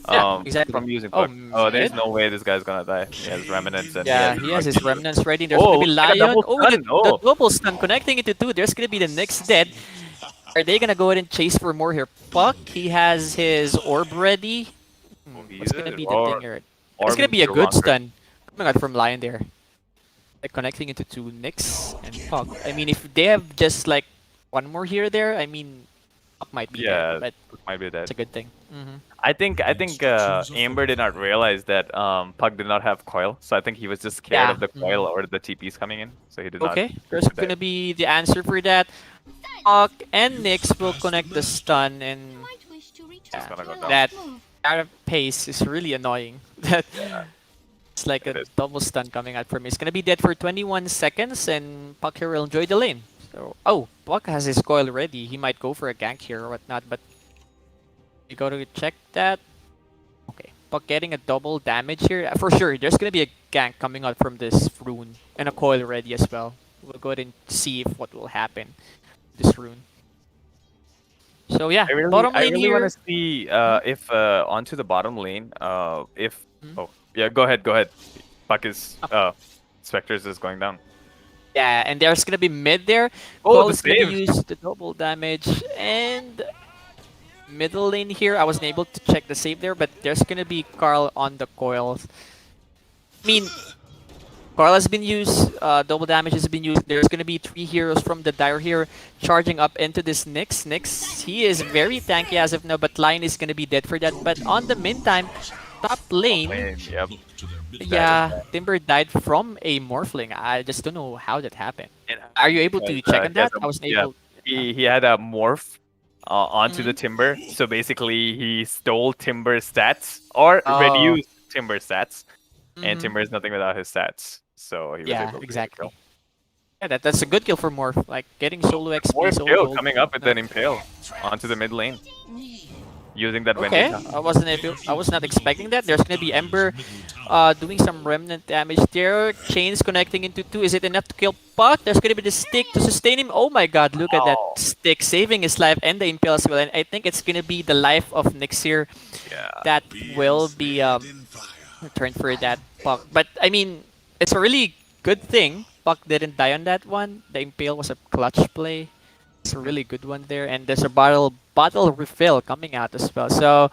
Yeah, exactly. From using Oh, puck. Oh, there's mid. no way this guy's gonna die. He has remnants and Yeah, he he has has his RP. remnants ready. There's Oh, gonna be look at a Lion. double Oh, stun. the Oh, double stun connecting into two. There's gonna be the next dead. Are they gonna go ahead and chase for more here? Puck, he has his orb ready. What's gonna be the thing here? It's gonna Orb be a still good longer. stun coming out from Lion there. Like connecting into two Nyx and Puck. I mean, if they have just like one more here there, I mean, Puck might be Yeah, dead, but might be it's dead. a good thing. I think Amber did not realize that Puck did not have coil, so I think he was just scared Yeah. of the coil or the TPs coming in, so he did not. Okay, there's dive. gonna be the answer for that. Puck and Nyx will connect the stun, and Might wish to return Yeah. gonna go to down. your that last move. out of pace is really annoying. That It's like It a is. double stun coming out from me. It's gonna be dead for 21 seconds, and Puck here will enjoy the lane. So, oh, Puck has his coil ready. He might go for a gank here or whatnot, but you go to check that. Okay, Puck getting a double damage here. For sure, there's gonna be a gank coming out from this rune, and a coil ready as well. We'll go ahead and see if what will happen. This rune. So yeah, bottom I lane really want here. to see if onto the bottom lane. If Mhm. oh yeah, go ahead, go ahead. Puck is Spectres is going down. Yeah, and there's gonna be mid there. Oh, Coil the is gonna be save! used to double damage, and middle lane here. I wasn't able to check the save there, but there's gonna be Carl on the coils. I mean, Carl has been used. Double damage has been used. There's gonna be 3 heroes from the Dire here charging up into this Nyx. Nyx, he is very tanky as of now, but Lion is gonna be dead for that. But on the meantime, top lane. Yep. Yeah, Timber died from a Morphling. I just don't know how that happened. And, Are you able to he check on has that? I wasn't yeah, able. he had a morph onto the Mhm. Timber. So basically, he stole Timber stats or Oh. reduced Timber stats, and Mhm. Timber is nothing without his stats. So he was Yeah, able to exactly. kill. Yeah, that's a good kill for Morph. Like getting solo XP, More solo kill gold. coming up with an impale onto the mid lane using that Okay, Vendetta. I was not expecting that. There's gonna be Ember, doing some remnant damage there. Chains connecting into 2. Is it enough to kill Puck? There's gonna be the stick to sustain him. Oh my God! Look at that Oh. stick saving his life and the impale as well. And I think it's gonna be the life of Nyx here Yeah. that will be returned for that Puck. But I mean, it's a really good thing Puck didn't die on that one. The impale was a clutch play. It's a really good one there, and there's a bottle refill coming out as well. So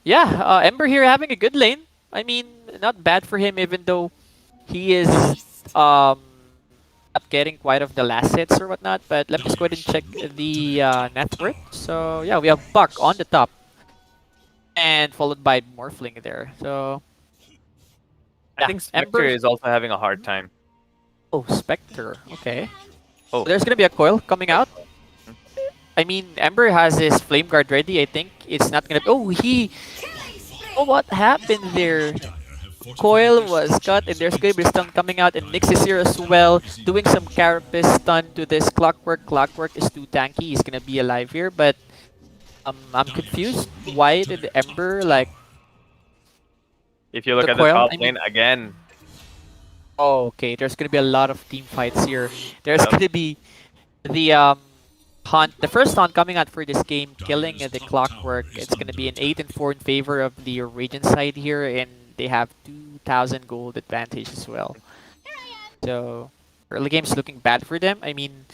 yeah, Ember here having a good lane. I mean, not bad for him, even though he is um not getting quite of the last hits or whatnot. But let's just go ahead and check the net worth. So yeah, we have Buck on the top, and followed by Morphling there. So I think Spectre is also having a hard time. Oh, Spectre. Okay. Oh. There's gonna be a coil coming out. I mean, Ember has his flame guard ready. I think it's not gonna. Oh, he. Oh, what happened there? Coil was cut, and there's gonna be stun coming out, and Nyx is here as well, doing some carapace stun to this Clockwork. Clockwork is too tanky. He's gonna be alive here, but I'm confused. Why did Ember like? If you look The at the coil, top I mean- lane again, Oh, okay. There's gonna be a lot of team fights here. There's Yep. gonna be the hunt, the first hunt coming out for this game, killing the Clockwork. It's gonna be an 8-4 in favor of the Radiant side here, and they have 2,000 gold advantage as well. So early game's looking bad for them. I mean,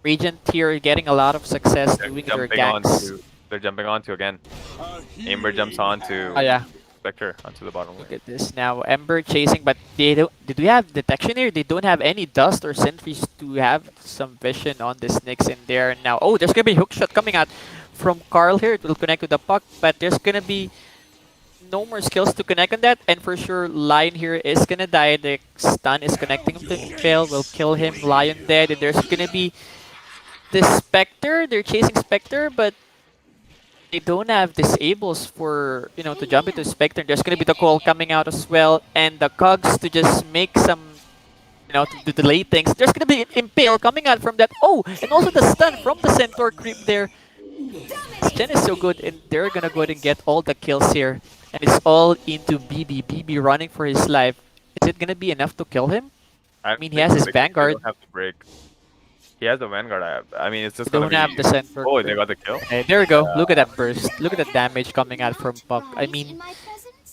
Radiant here getting a lot of success they're doing their jumping ganks. onto. They're jumping onto again. Ember jumps onto Oh yeah, Spectre onto the bottom look lane. at this now. Ember chasing, but they don't. Did we have detection here? They don't have any dust or sentries to have some vision on the Nyx in there now. Oh, there's gonna be a hook shot coming out from Carl here. It will connect with the puck, but there's gonna be no more skills to connect on that, and for sure Lion here is gonna die. The stun is connecting him to Impale, will kill him. Lion dead, and there's gonna be the Spectre. They're chasing Spectre, but they don't have disables for, you know, to jump into Spectre. There's gonna be the call coming out as well, and the cogs to just make some, you know, to delay things. There's gonna be an Impale coming out from that. Oh, and also the stun from the Centaur creep there. Chen is so good, and they're gonna go ahead and get all the kills here. And it's all into BB. BB running for his life. Is it gonna be enough to kill him? I mean, he has his Vanguard. Don't have to break. He has a Vanguard. I mean, it's just They gonna don't be. have the Centaur. Oh, creep. they got the kill. Hey, there we go. Look at that burst. Look at the damage coming out from Puck. I mean,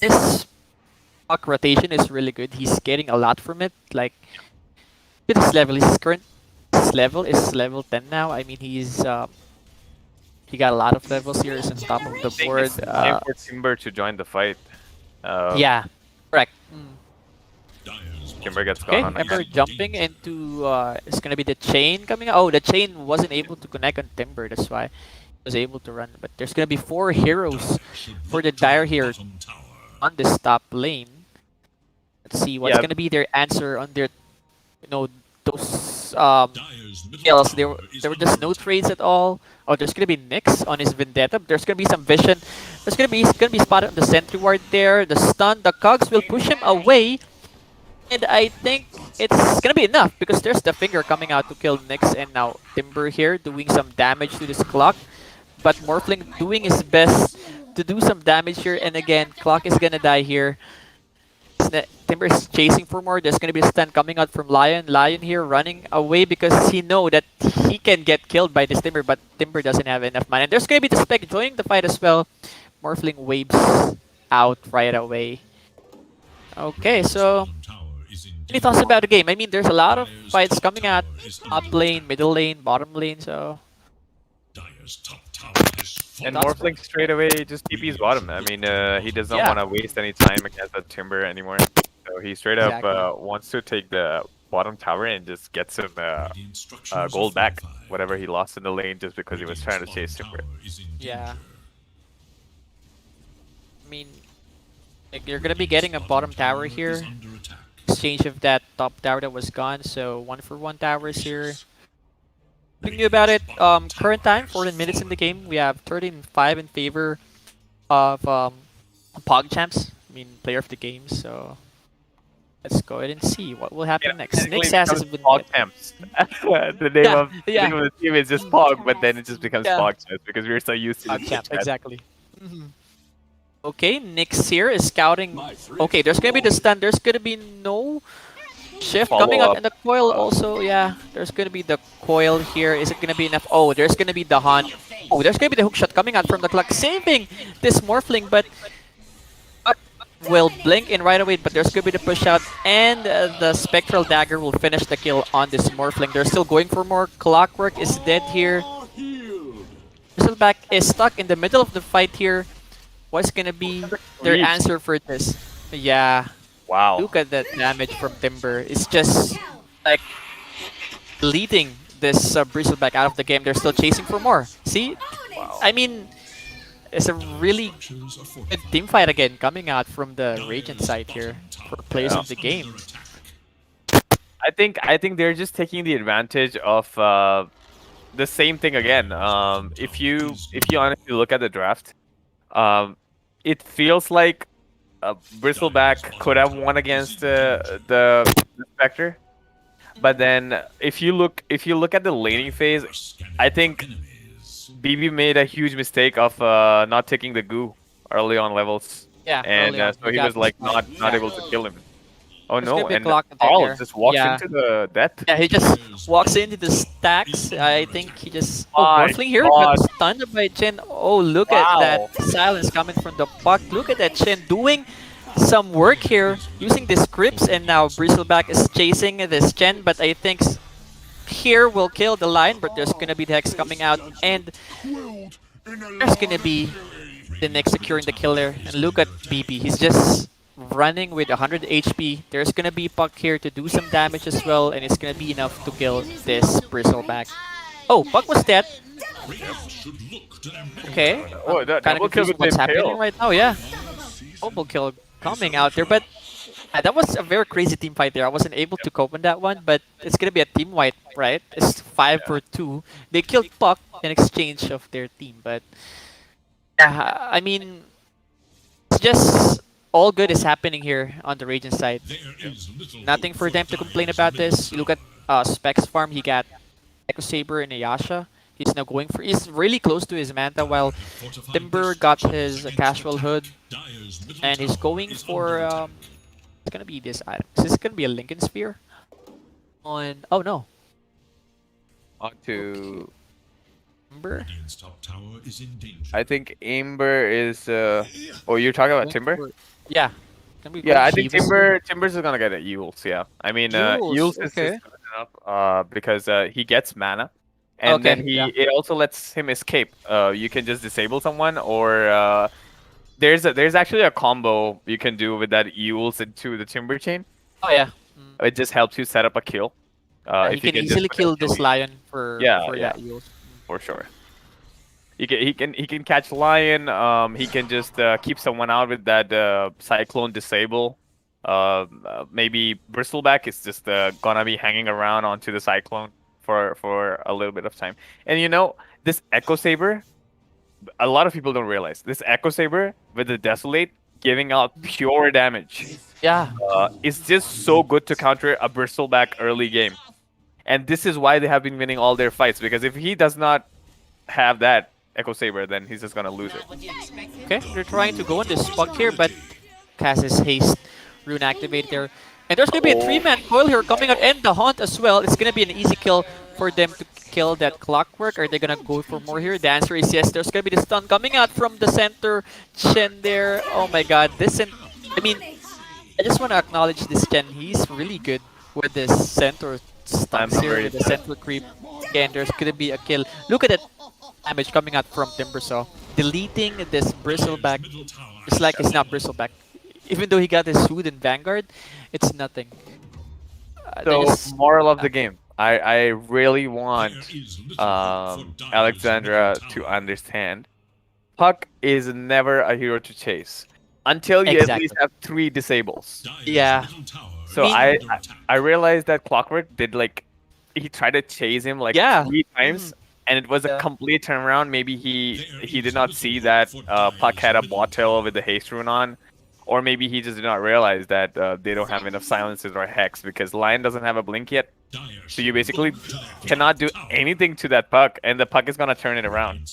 this Puck rotation is really good. He's getting a lot from it. Like, look at his level. His level is level 10 now. I mean, he got a lot of levels here. He's on top of the I think board. it's time for Timber to join the fight. Yeah, correct. Timber gets Okay, gone on Ember again. jumping into it's gonna be the chain coming out. Oh, the chain wasn't able to connect on Timber, that's why he was able to run. But there's gonna be 4 heroes for the Dire here on this top lane. Let's see what's Yeah. gonna be their answer on their, you know, those Dyer's middle kills. tower is There were under just no attack. trades at all. Oh, there's gonna be Nyx on his Vendetta. There's gonna be some vision. He's gonna be spotted on the sentry ward there. The stun, the cogs will push him away. And I think it's gonna be enough because there's the finger coming out to kill Nyx, and now Timber here doing some damage to this clock. But Morphling doing his best to do some damage here, and again, clock is gonna die here. Timber is chasing for more. There's gonna be a stun coming out from Lion. Lion here running away because he know that he can get killed by this Timber, but Timber doesn't have enough mana. And there's gonna be the Spec joining the fight as well. Morphling waves out right away. Okay, so Bottom tower is in any thoughts danger. about the game? I mean, there's a lot of Dyer's fights top coming out. tower is Top under lane, attack. middle lane, bottom lane, so... Dyer's top tower is And fallen. Morphling straight away just TP's bottom. I mean, he doesn't Yeah. want to waste any time against that Timber anymore. So he straight up Exactly. wants to take the bottom tower and just get some Radiant structures gold are back, fortified. whatever he lost in the lane just because he was trying to Radiant's chase bottom Timber. tower is in Yeah. danger. I mean, like, you're gonna be getting a bottom tower is here. under attack. Exchange of that top tower that was gone, so 1-for-1 towers here. Thinking new about it, current time, 14 minutes in the game. We have 13-5 in favor of POG champs. I mean, player of the game, so... Let's go ahead and see what will happen next. Technically Nyx it has becomes his Pog Temps. the name Yeah, of yeah. the team is just Pog, but then it just becomes Yeah. Pog Temps because we're so used to POG the champ, chat. exactly. Okay, Nyx here is scouting. Okay, there's gonna be the stun. There's gonna be no shift coming out, Follow-up. and the coil also. Yeah, there's gonna be the coil here. Is it gonna be enough? Oh, there's gonna be the hunt. Oh, there's gonna be the hook shot coming out from the clock, saving this Morphling, but will blink in right away. But there's gonna be the push out, and the spectral dagger will finish the kill on this Morphling. They're still going for more. Clockwork is dead here. Bristleback is stuck in the middle of the fight here. What's gonna be their Reach. answer for this? Yeah, Wow. look at that damage from Timber. It's just like leading this Bristleback out of the game. They're still chasing for more. See? I mean, it's a really Structures are good fortified. team fight again coming out from the Radiant side here for players Yeah. of the game. Under attack. I think they're just taking the advantage of the same thing again. If you honestly look at the draft, it feels like Bristleback could have won against the Spectre, but then if you look at the laning phase, Scanning I think enemies. BB made a huge mistake of not taking the goo early on levels, Yeah, and early on, so he got was like this. not able to kill him. Oh There's no! gonna be a And clock Carl there. just walks Yeah. into the death. Yeah, he just walks into the stacks. I think he just... Oh, My Morphling here God. got stunned by Chen. Oh, look at Wow. that silence coming from the puck. Look at that Chen doing some work here using the scripts, and now Bristleback is chasing this Chen, but I think here will kill the line, but there's gonna be the Hex coming out, and there's gonna be the next securing the killer. And look at BB, he's just running with 100 HP. There's gonna be Puck here to do some damage as well, and it's gonna be enough to kill this Bristleback. Oh, Puck was dead. Radiant should look to their middle Okay. tower. Oh, that Kind double of kill confused with what's the happening Impale. right now, yeah. Double kill coming out there, but that was a very crazy team fight there. I wasn't able to cope on that one, but it's gonna be a team wipe, right? It's 5-2. They killed Puck in exchange of their team, but I mean, it's just all good is happening here on the Radiant side. There is little Nothing hope for them to Dyer's complain about middle this. You look at Specs farm, he got Echo Saber and Ayasha. He's now going for... He's really close to his Manta, while fortified Timber got structures his against casual attack. hood, Dyer's middle and he's tower going is for... under attack. It's gonna be this item. Is this gonna be a Lincoln Spear? On... Oh no. On to Timber? Radiant's top tower is in danger. I think Amber is. Oh, you're talking about Timber? Yeah. Gonna be Yeah, I going think Shivas. Timber's is gonna get at Yules. Yeah, I mean Yules, Yules is okay. good enough because he gets mana, and Okay, then yeah. it also lets him escape. You can just disable someone, or there's actually a combo you can do with that Yules into the Timber chain. Oh yeah. It just helps you set up a kill. He If can just easily put a kill this kill lion for Yeah, that use. for sure. He can catch lion. He can just keep someone out with that cyclone disable. Maybe Bristleback is just gonna be hanging around onto the Cyclone for a little bit of time. And this Echo Saber, a lot of people don't realize this Echo Saber with the Desolate giving out pure damage. Yeah. It's just so good to counter a Bristleback early game. And this is why they have been winning all their fights, because if he does not have that Echo Saber, then he's just gonna lose it. Okay, they're trying to go on this spot here, but has his haste rune activate there. And there's gonna be a 3-man coil here coming out, and the Haunt as well. It's gonna be an easy kill for them to kill that Clockwork. Are they gonna go for more here? The answer is yes. There's gonna be the stun coming out from the center. Chen there. Oh my god, I mean, I just wanna acknowledge this Chen. He's really good with this center stuns here, very with the center creep. Again, there's gonna be a kill. Look at that damage coming out from Timbersaw. Deleting this Bristleback. It's like it's not Bristleback. Even though he got his Hood and Vanguard, it's nothing. So, moral of the game. I really want Alexandra to understand Puck is never a hero to chase until you at least have 3 disables. Yeah. So I realized that Clockwork did he tried to chase him 3 times, and it was a complete turnaround. Maybe he did not see that Puck had a bottle with the haste rune on, or maybe he just did not realize that they don't have enough silences or hex, because Lion doesn't have a blink yet. So you basically cannot do anything to that Puck, and the Puck is gonna turn it around.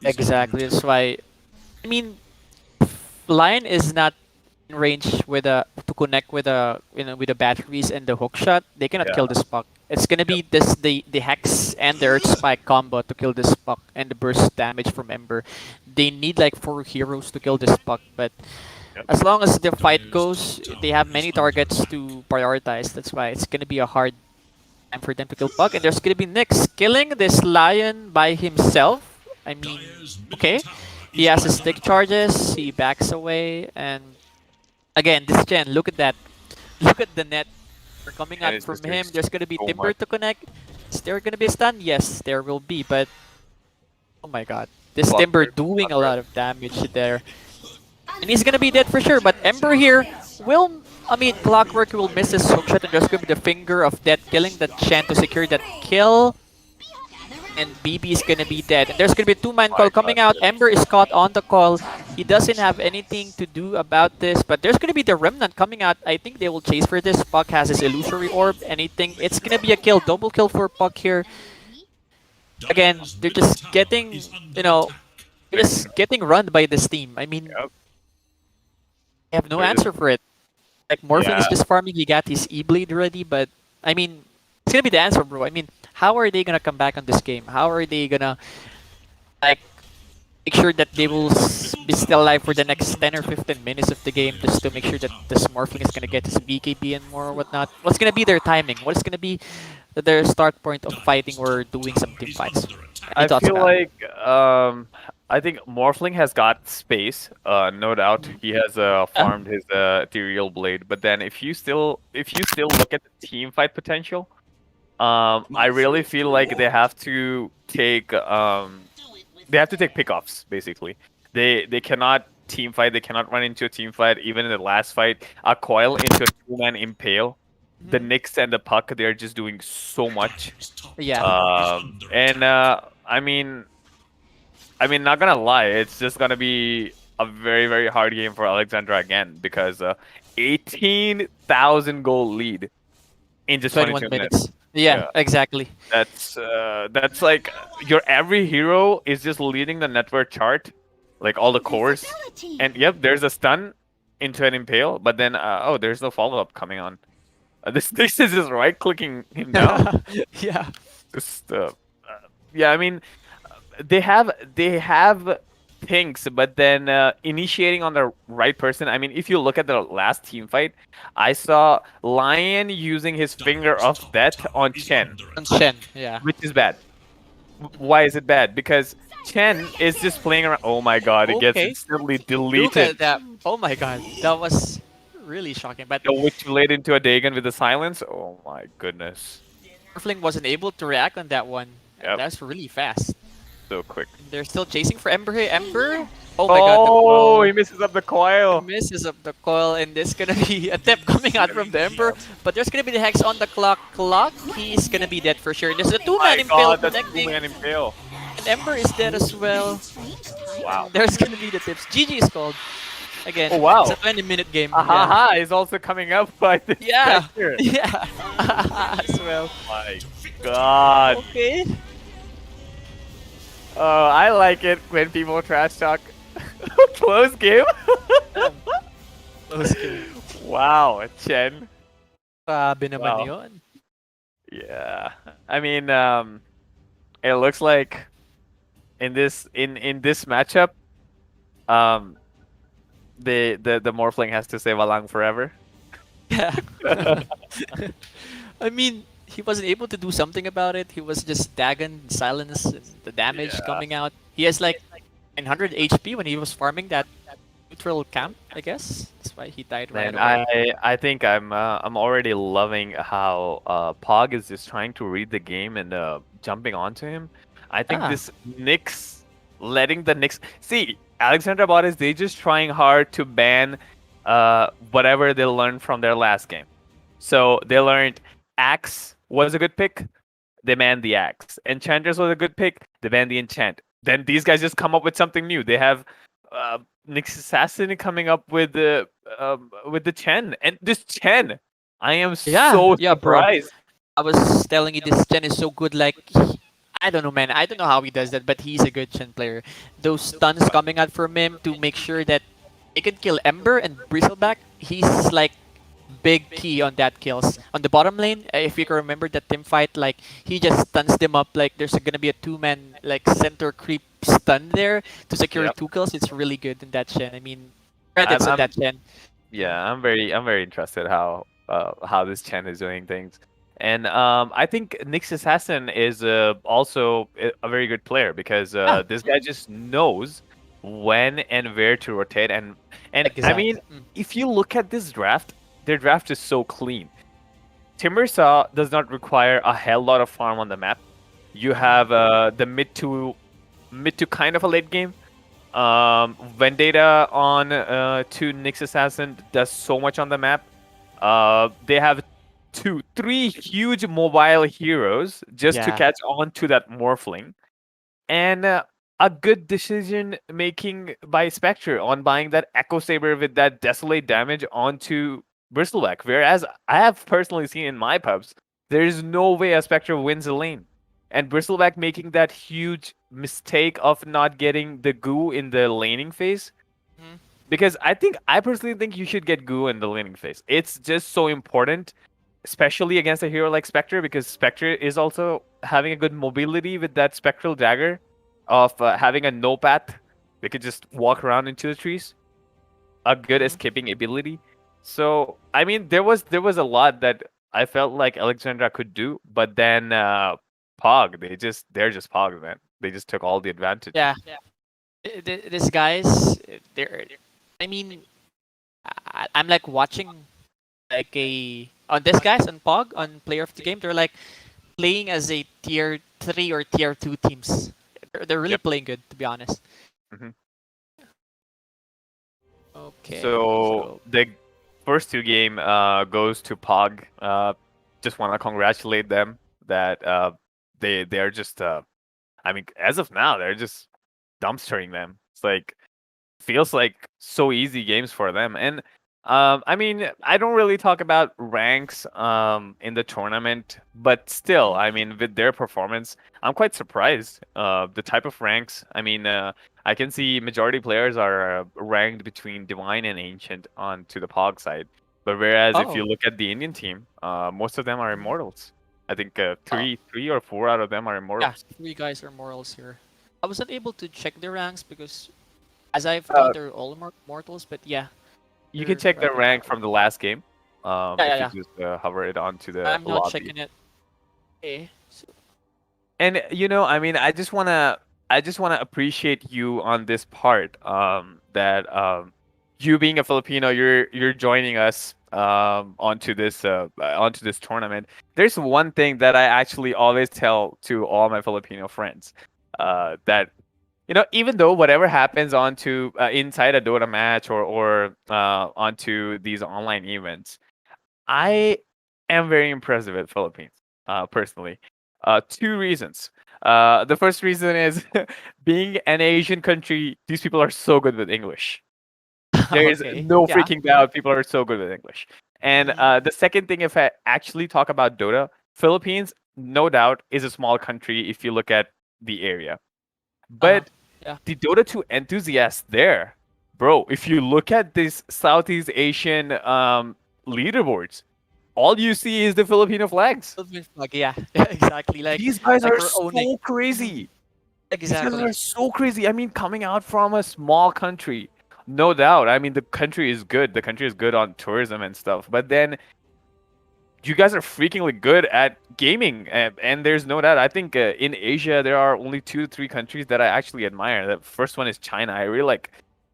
Exactly. That's why. I mean, Lion is not in range with to connect with with the batteries and the hook shot. They cannot kill this Puck. It's gonna be the hex and the earth spike combo to kill this Puck, and the burst damage from Ember. They need 4 heroes to kill this Puck, but as long as the fight goes, they have many targets to prioritize. That's why it's gonna be a hard time for them to kill Puck. And there's gonna be Nyx killing this Lion by himself. I mean, okay, he has his stick charges. He backs away, and again, this Chen. Look at that. Look at the net coming out from him. There's gonna be Timber to connect. Is there gonna be a stun? Yes, there will be. But oh my god, this Timber doing a lot of damage there. And he's gonna be dead for sure, but Ember here Clockwork will miss his hookshot, and there's gonna be the finger of death killing the Chen to secure that kill. And BB is gonna be dead. And there's gonna be a 2-man call coming out. Ember is caught on the call. He doesn't have anything to do about this, but there's gonna be the Remnant coming out. I think they will chase for this. Puck has his illusory orb. Anything. It's gonna be a kill. Double kill for Puck here. Again, they're just getting, they're just getting run by this team. I mean, I have no answer for it. Morphin is just farming. He got his E-Blade ready, but I mean, it's gonna be the answer, bro. I mean, how are they gonna come back on this game? How are they gonna make sure that they will be still alive for the next 10 or 15 minutes of the game, just to make sure that this Morphling is gonna get his BKB and more or whatnot? What's gonna be their timing? What's gonna be their start point of fighting or doing some team fights? I feel I think Morphling has got space, no doubt. He has farmed his ethereal blade, but then if you still look at the team fight potential, I really feel like they have to take pickoffs basically. They cannot team fight. They cannot run into a team fight. Even in the last fight, a coil into a 2-man impale. The Nyx and the Puck, they're just doing so much. Yeah. I mean, not gonna lie, it's just gonna be a very, very hard game for Alexandra again, because 18,000 goal lead in just 22 minutes. Yeah, exactly. That's like your every hero is just leading the network chart, all the cores, and yep, there's a stun into an impale, but then there's no follow up coming on. This is just right clicking him down. Yeah. Just I mean, they have things, but then initiating on the right person. I mean, if you look at the last team fight, I saw Lion using his finger of death on Chen. On Chen, yeah. Which is bad. Why is it bad? Because Chen is just playing around. Oh my god, it gets instantly deleted. Look at that. Oh my god, that was really shocking. But the Witch Blade into a Dagon with the silence. Oh my goodness. Morphling wasn't able to react on that one. Yep. That's really fast. So quick. They're still chasing for Ember here. Ember Oh my god, the Oh, he coil. misses up the coil. Misses up the coil, and there's gonna be a tip coming out from the Emperor, but there's gonna be the Hex on the clock. He's gonna be dead for sure. There's a two-man My impale God, that's connecting, two-man impale. and Ember is dead as well. Strange Wow. timing. There's gonna be the tips. GG is called. Again, Oh wow. it's a 20-minute game. Yeah. Ahaha is also coming up by this Yeah. Spectre. Yeah. As well. My God. Okay. I like it when people trash talk. Close game. Close game. Wow, Chen. Grabe naman Wow. yun. Yeah. I mean, it looks like in this matchup, um, the Morphling has to say Walang forever. Yeah. I mean, he wasn't able to do something about it. He was just Dagon, silence, the damage Yeah. coming out. He has like 900 HP when he was farming that neutral camp, I guess. That's why he died right And away. I think I'm already loving how Pog is just trying to read the game and jumping onto him. I think Ah. this Nyx letting the Nyx see Alexandra BOTEZ, they just trying hard to ban whatever they learned from their last game. So they learned Axe was a good pick, they banned the Axe. Enchantress was a good pick, they banned the Enchant. Then these guys just come up with something new. They have Nyx Assassin coming up with the Chen, and this Chen, I am Yeah, so yeah, bro. surprised. I was telling you this Chen is so good. Like, I don't know, man. I don't know how he does that, but he's a good Chen player. Those stuns coming out from him to make sure that he can kill Ember and Bristleback. He's like big key on that kills. On the bottom lane, if you can remember that team fight, like he just stuns them up. Like there's gonna be a two-man like center creep stun there to secure Yep. 2 kills. It's really good in that Chen. I mean, credits on I'm that Chen. Yeah, I'm very interested how this Chen is doing things, and I think Nyx Assassin is also a very good player because Yeah. this guy just knows when and where to rotate, and I Exactly. mean, if you look at this draft, their draft is so clean. Timbersaw does not require a hell lot of farm on the map. You have the mid to kind of a late game. Vendetta on to Nyx Assassin does so much on the map. They have three huge mobile heroes just to Yeah. catch on to that Morphling, and a good decision making by Spectre on buying that Echo Saber with that Desolate damage onto Bristleback. Whereas I have personally seen in my pubs, there is no way a Spectre wins a lane. And Bristleback making that huge mistake of not getting the goo in the laning phase. Mhm. Because I personally think you should get goo in the laning phase. It's just so important, especially against a hero like Spectre, because Spectre is also having a good mobility with that Spectral Dagger of having a no path. They could just walk around into the trees. A good Mhm. escaping ability. So I mean, there was a lot that I felt like Alexandra could do, but then Pog, they're just Pog, man. They just took all the advantage. Yeah. These guys, they're. I mean, I'm like watching like a on this guys on POG on Player of the Game. They're like playing as a tier 3 or tier 2 teams. They're really Yep. playing good, to be honest. Mhm. Okay. So the first two game goes to Pog. Just want to congratulate them that they're just I mean, as of now they're just dumpstering them. It's like feels like so easy games for them. And I mean, I don't really talk about ranks in the tournament, but still, I mean, with their performance, I'm quite surprised. The type of ranks. I mean, I can see majority players are ranked between Divine and Ancient on to the POG side. But whereas if you Oh. look at the Indian team, most of them are Mhm. Immortals. I think Oh. three or four out of them are Yeah, Immortals. 3 guys are mortals here. I wasn't able to check their ranks because, as I've Uh, thought, they're all mortals. But yeah, You can they're check the right rank now. from the last game. Yeah, yeah, If you yeah. just hover it onto the I'm not lobby. checking it. Okay. So, And I mean, I just wanna appreciate you on this part. That you being a Filipino, you're joining us onto this tournament. There's one thing that I actually always tell to all my Filipino friends, that even though whatever happens onto inside a Dota match or onto these online events, I am very impressed with Philippines, personally. Two reasons. The first reason is being an Asian country, these people are so good with English. There is Okay. no Yeah. freaking doubt. People are so good with English. And Mhm. the second thing, if I actually talk about Dota, Philippines, no doubt, is a small country if you look at the area. Uh-huh. But Yeah. the Dota 2 enthusiasts there, bro, if you look at this Southeast Asian leaderboards, all you see is the Filipino flags. Philippine flag, yeah. Yeah, exactly. These guys Like are we're owning. so Mhm. crazy. These guys are Exactly. so crazy. I mean, coming out from a small country, no doubt. I mean, the country is good. The country is good on tourism and stuff. But then you guys are freakingly good at gaming, and there's no doubt. I think in Asia there are only 2 to 3 countries that I actually admire. The first one is China. I really like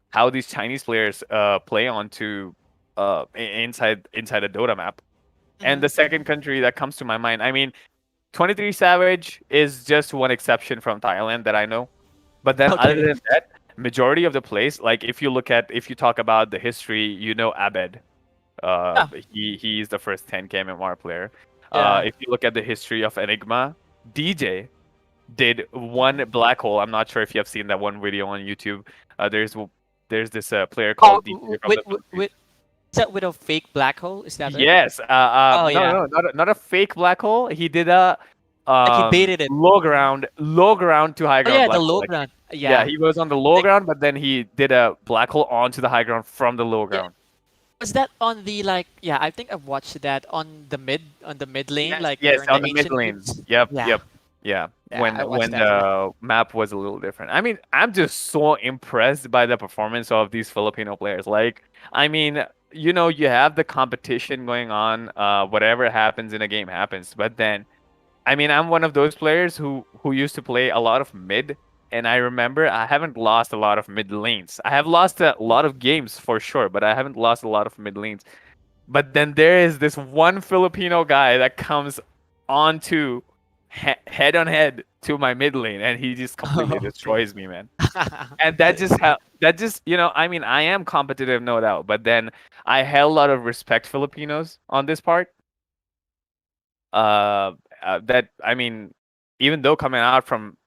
how these Chinese players play onto inside a Dota map. And Mhm. the second country that comes to my mind, I mean, 23 Savage is just one exception from Thailand that I know. But then other Okay. than that, majority of the place, like if you talk about the history, Abed. Yeah. He's the first 10K MMR player. Yeah. If you look at the history of Enigma, DJ did one Mhm. black hole. I'm not sure if you have seen that one video on YouTube. There's this player Oh, called DJ from the Philippines. is that with a fake black hole? Is that right? Yes. Oh No, yeah. no, not a fake black hole. He did a Like he baited it. Mhm. low ground to high Oh ground yeah, the black hole. low Like, ground. yeah, Yeah. he was on the low Like ground, but then he did a black hole onto the high ground from the low yeah. ground. Was that on the like? Yeah, I think I've watched that on the mid lane, Yes, like yes, during on the the mid ancient lane. games. Yep, Yeah. yep, yeah. Yeah, I watched When that. Yeah. the map was a little different. I mean, I'm just so impressed by the performance of these Filipino players. Like, I mean, you have the competition going on. Whatever happens in a game happens. But then, I mean, I'm one of those players who used to play a lot of mid, and I remember I haven't lost a lot of mid lanes. I have lost a lot of games for sure, but I haven't lost a lot of mid lanes. But then there is this one Filipino guy that comes onto head on head to my mid lane, and he just completely Okay. destroys me, man. And I mean, I am competitive, no doubt, but then I had a lot of respect Filipinos on this part. That I mean, even though coming out from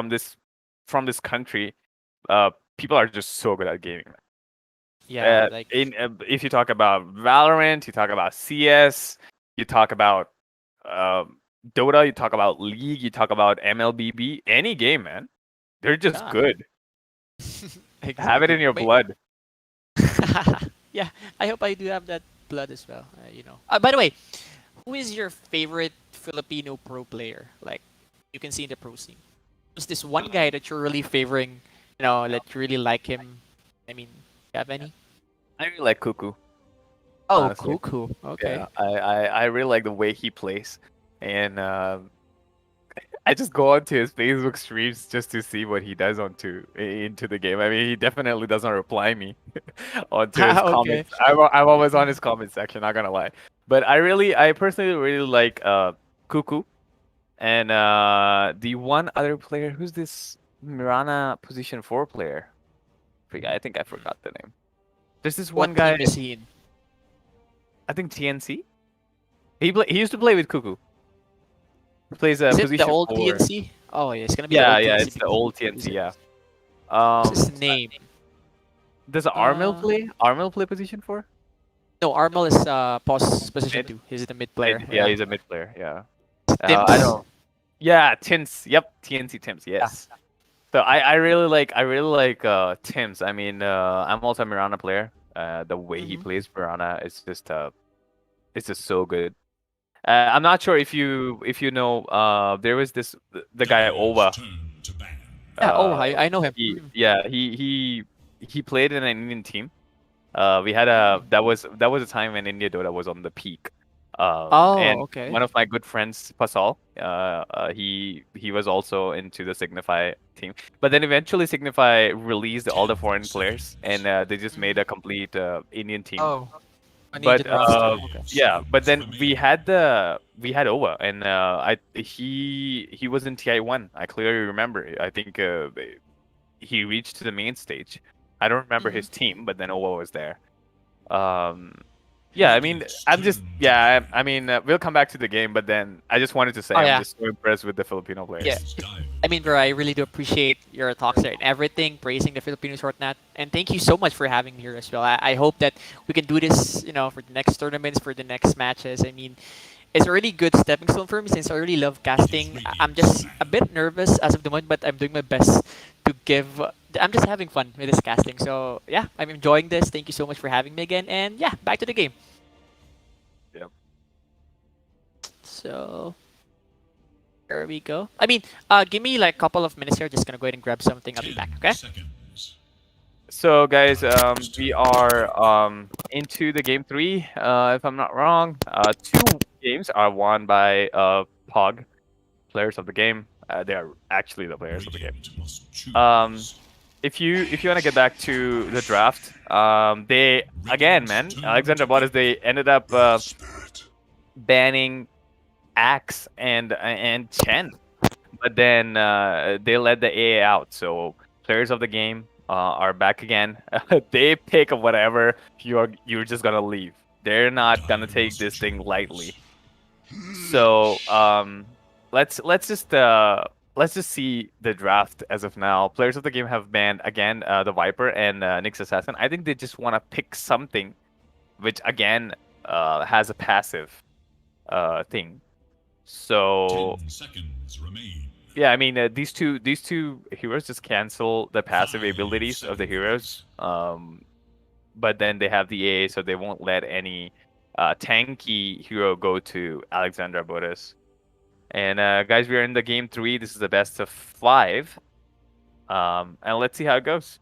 this country, people are just so good at gaming. Yeah, like If you talk about Valorant, you talk about CS, you talk about um, Dota, you talk about League, you talk about MLBB, any game, man, they're just yeah, good. Have it in exactly. your Wait. blood. Yeah, I hope I do have that blood as well. By the way, who is your favorite Filipino pro player? Like you can see in the pro scene. Who's this one guy that you're really favoring? That you really like him. I mean, you have any? I really like Cuckoo, Oh, honestly. cool, cool. Okay. Yeah, I really like the way he plays, and I just go onto his Facebook streams just to see what he does into the game. I mean, he definitely doesn't reply me onto his Okay. comments. I'm always on his comment section. Not gonna lie, but I personally really like Cuckoo, and the one other player, who's this Mirana position 4 player? I think I forgot the name. There's this one What guy. team is he in? I think TNC. He used to play with Cuckoo. He plays Is it the position old 4. TNC? Oh, yeah, it's gonna be the Yeah, old yeah, TNC it's the because old he's TNC. a- Yeah. what's his name? Does Armil Uh, play? Armil play position 4? no, Armel is post position Mid. 2. He's the mid player. Yeah, Yeah. he's a mid player. Yeah. I Timps. don't. Yeah, Tims. Yep, TNC Tims. Yeah. Yes. So I really like Tims. I mean, I'm also a Mirana player. The way he Hmm. plays Mirana is just it's just so good. I'm not sure if you know. There was the guy Players Ova. turn to ban. Yeah. Oh, Uh, I know him. he Mhm. yeah he played in an Indian team. We had a Mm. that was a time when India Dota was on the peak. Oh, And okay. one of my good friends, Pasal, he was also into the Signify team. But then eventually Signify released all the 10 foreign players, seconds. and they just made Mhm. a complete Indian team. Oh, an But Indian roster. Okay. but Seconds then remaining. we had Ova, and he was in TI1. I clearly remember. I think he reached to the main stage. I don't remember his team, but then Owa was there. Yeah, I mean, I'm just I mean, we'll come back to the game, but then I just wanted to say Oh I'm yeah, just so impressed with the Filipino yeah. players. I mean, bro, I really do appreciate your talks there and everything, praising the Filipino short nat. And thank you so much for having me here as well. I hope that we can do this, for the next tournaments, for the next matches. I mean, it's a really good stepping stone for me since I really love casting. I'm just a bit nervous as of the moment, but I'm doing my best to give. I'm just having fun with this casting. So yeah, I'm enjoying this. Thank you so much for having me again. And yeah, back to the game. Yeah. So there we go. I mean, give me like a couple of minutes here. Just gonna go ahead and grab something. I'll be back. Okay. So guys, we are into the game 3. If I'm not wrong, 2 games are won by POG, players of the game. They are actually the players of the game. If you want to get back to the draft, they again, man, Alexander BOTEZ, they ended up banning Axe and Chen, but then they let the AA out. So players of the game are back again. They pick whatever you're just gonna leave. They're not gonna take this thing lightly. So let's just see the draft as of now. Players of the game have banned again the Viper and Nyx Assassin. I think they just want to pick something, which again has a passive thing. So 10 seconds remain. yeah, I mean these two heroes just cancel the passive abilities of the heroes. But then they have the AA, so they won't let any tanky hero go to Alexandra BOTEZ. And guys, we are in the game 3. This is the best of 5. And let's see how it goes.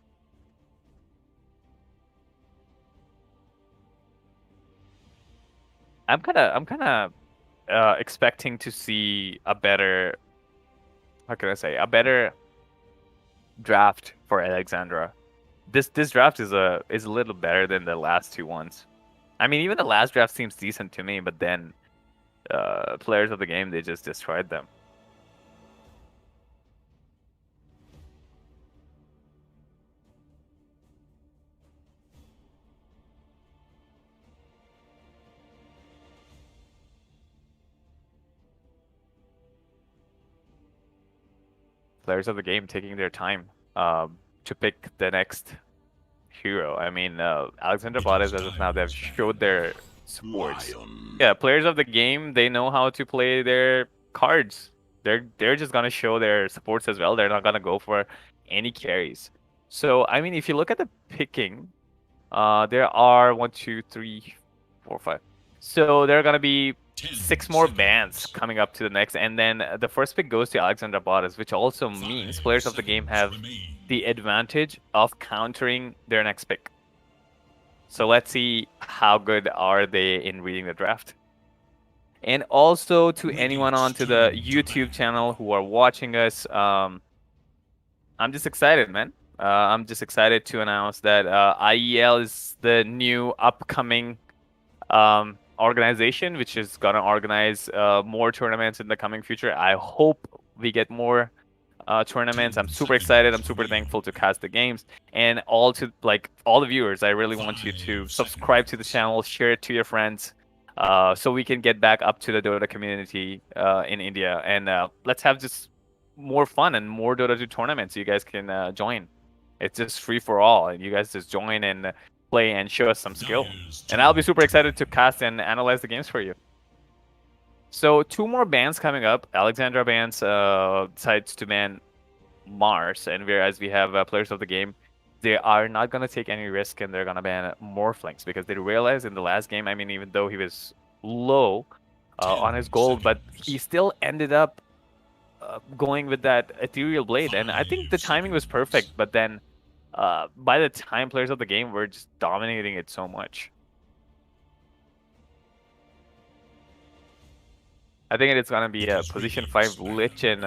I'm kind of expecting to see a better, how can I say, a better draft for Alexandra. This draft is a little better than the last 2 ones. I mean, even the last draft seems decent to me, but then players of the game, they just destroyed them. Players of the game taking their time to pick the next hero. I mean, Alexander BOTEZ, as of now, they've showed their supports. Yeah, players of the game, they know how to play their cards. They're just gonna show their supports as well. They're not gonna go for any carries. So I mean, if you look at the picking, there are 1, 2, 3, 4, 5. So there are gonna be 6 more bans coming up to the next, and then the first pick goes to Alexander BOTEZ, which also means players of the game have the advantage of countering their next pick. So let's see how good are they in reading the draft. And also to anyone onto the YouTube channel who are watching us, I'm just excited, man. I'm just excited to announce that IEL is the new upcoming organization, which is gonna organize more tournaments in the coming future. I hope we get more tournaments. I'm super excited. I'm super thankful to cast the games, and all the viewers. I really want you to subscribe to the channel, share it to your friends, so we can get back up to the Dota community in India, and let's have just more fun and more Dota 2 tournaments. You guys can join. It's just free for all, and you guys just join and play and show us some skill. And I'll be super excited to cast and analyze the games for you. So 2 more bans coming up. Alexandra bans decides to ban Mars, and whereas we have players of the game, they are not gonna take any risk, and they're gonna ban Morphlings because they realized in the last game, I mean, even though he was low on his gold, but he still ended up going with that Ethereal Blade, and I think the timing was perfect. But then by the time players of the game were just dominating it so much. I think it's gonna be a position 5 Lich and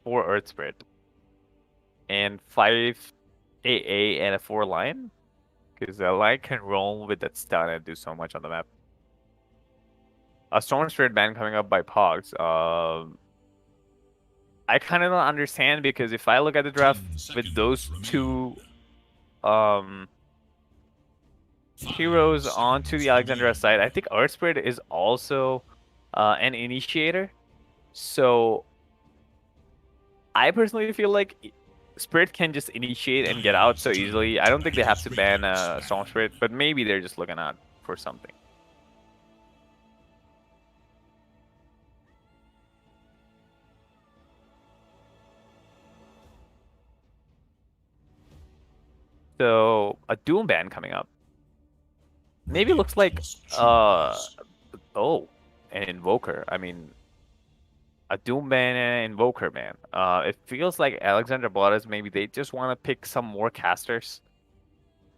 4 Earth Spirit. And 5 AA and a 4 Lion. Because the Lion can roll with that stun and do so much on the map. A Storm Spirit ban coming up by Pogs. I kind of don't understand because if I look at the draft 10 with seconds those remain. two um, 5 heroes onto the seconds Alexandra remain. side, I think Earth Spirit is also an initiator. So I personally feel like Spirit can just initiate and get out so easily. I don't think they have to ban Storm Spirit, but maybe they're just looking out for something. So a Doom ban coming up. Maybe looks like Must choose. oh, an Invoker. I mean, a Doom ban and an Invoker, man. It feels like Alexander BOTEZ maybe they just want to pick some more casters.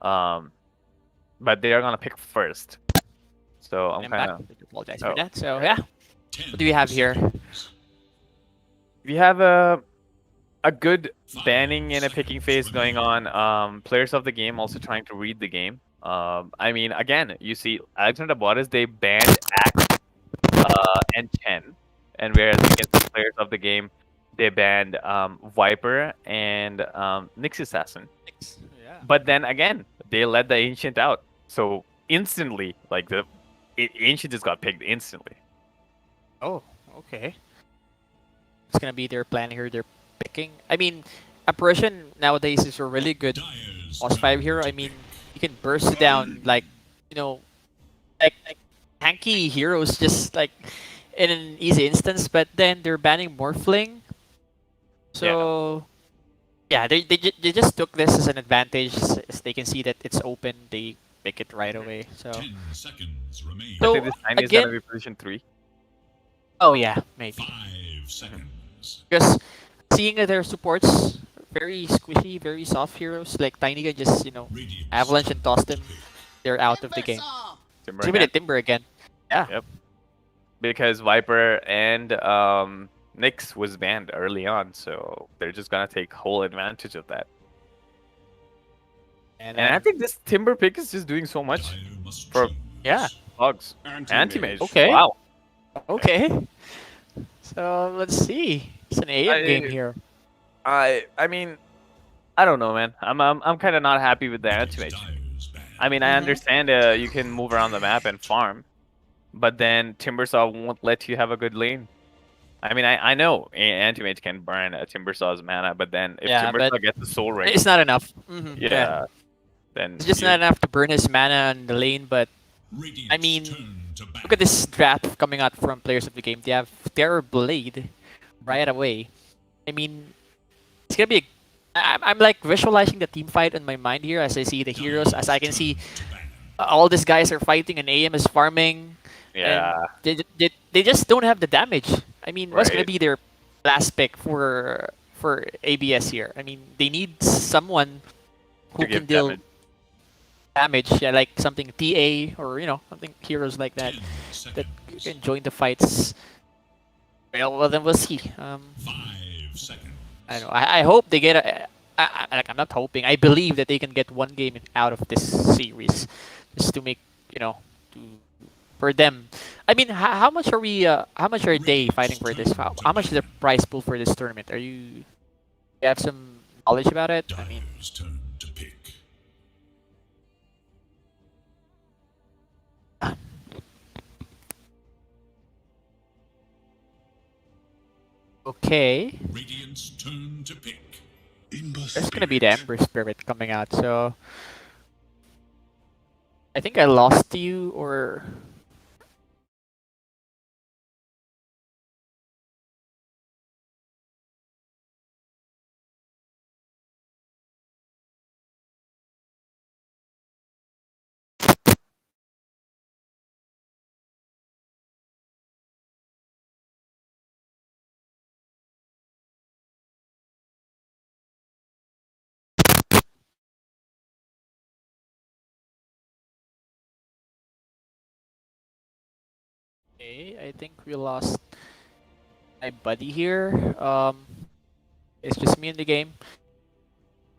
But they are gonna pick first. So I'm I'm back. kind of. I apologize Oh, for that. So yeah, 10 what do we have here? seconds. we have a good 5 banning and a picking seconds phase going remain. on. Players of the game also trying to read the game. I mean, again, you see Alexander BOTEZ they banned Axe and Chen, and whereas against the players of the game, they banned Viper and Nyx Assassin. Yeah. But then again, they let the Ancient out, so instantly, like the Ancient just got picked instantly. Oh, okay. It's gonna be their plan here. They're picking. I mean, Apparition nowadays is a really good Dyer's boss 5 turn hero. to I mean, pick. you can burst down like, you know, like tanky heroes just like in an easy instance. But then they're banning Morphling. So yeah, they just took this as an advantage. As they can see that it's open, they pick it right away. So 10 seconds remain. I So, think this time is gonna again, be position 3. oh yeah, maybe 5 seconds. because seeing that their supports very squishy, very soft heroes like Tiny can just Radiant's avalanche and toss turn them. to pick. They're out of the game. Timber It's gonna be again. the Timber again. Yeah. Yep. Because Viper and Nyx was banned early on, so they're just gonna take whole advantage of that. And, And I think this Timber pick is just doing so much Dyer must for choose. yeah. Bugs. Anti-mage. Okay. Wow. Okay. So let's see. It's an AM game here. I mean, I don't know, man. I'm kind of not happy with the It is anti-mage. Dyer's band. I mean, I understand you can move around the map and farm, but then Timbersaw won't let you have a good lane. I mean, I know anti-mage can burn a Timbersaw's mana, but then if Yeah, but Timbersaw gets the soul ring, It's not enough. yeah, then It's just you- not enough to burn his mana on the lane, but Radiant's mean, turn to ban. look at this draft coming out from players of the game. They have Terror Blade right away. I mean, it's gonna be. I'm like visualizing the team fight in my mind here as I see the heroes. As I can see, Turn to ban. all these guys are fighting and AM is farming. yeah. And they just don't have the damage. I mean, what's gonna Right. be their last pick for ABS here? I mean, they need someone who To can give deal damage. damage, yeah, like something TA or something heroes like that 10 that seconds. can join the fights. Well, then we'll see. 5 seconds. I don't know. I hope they get a. I'm not hoping. I believe that they can get one game out of this series, just to make to for them. I mean, how much are we? How much are they fighting for this? How much is the prize pool for this tournament? You have some knowledge about it? I mean, Dyer's turn to pick. okay. Radiant's turn to pick. There's gonna be the Ember Spirit coming out, so I think I lost you or. Okay, I think we lost my buddy here. It's just me in the game.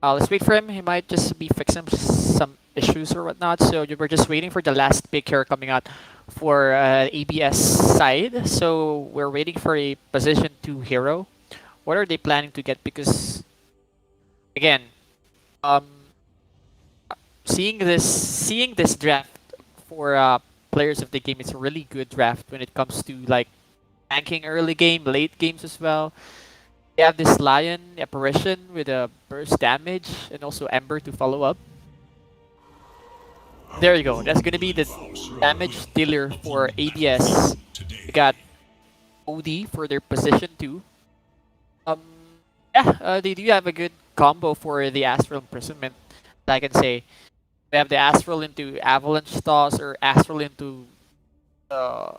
Let's wait for him. He might just be fixing some issues or whatnot. So we're just waiting for the last pick here coming out for ABS side. So we're waiting for a position 2 hero what are they planning to get? Because again, um, seeing this draft for players of the game is a really good draft when it comes to like tanking early game, late games as well. You have this Lion apparition with a burst damage and also Ember to follow up. There you go. That's gonna be the damage dealer for ADS. We got OD for their position too. Um, yeah, they do have a good combo for the Astral Imprisonment. I can say we have the Astral into Avalanche Toss or Astral into uh,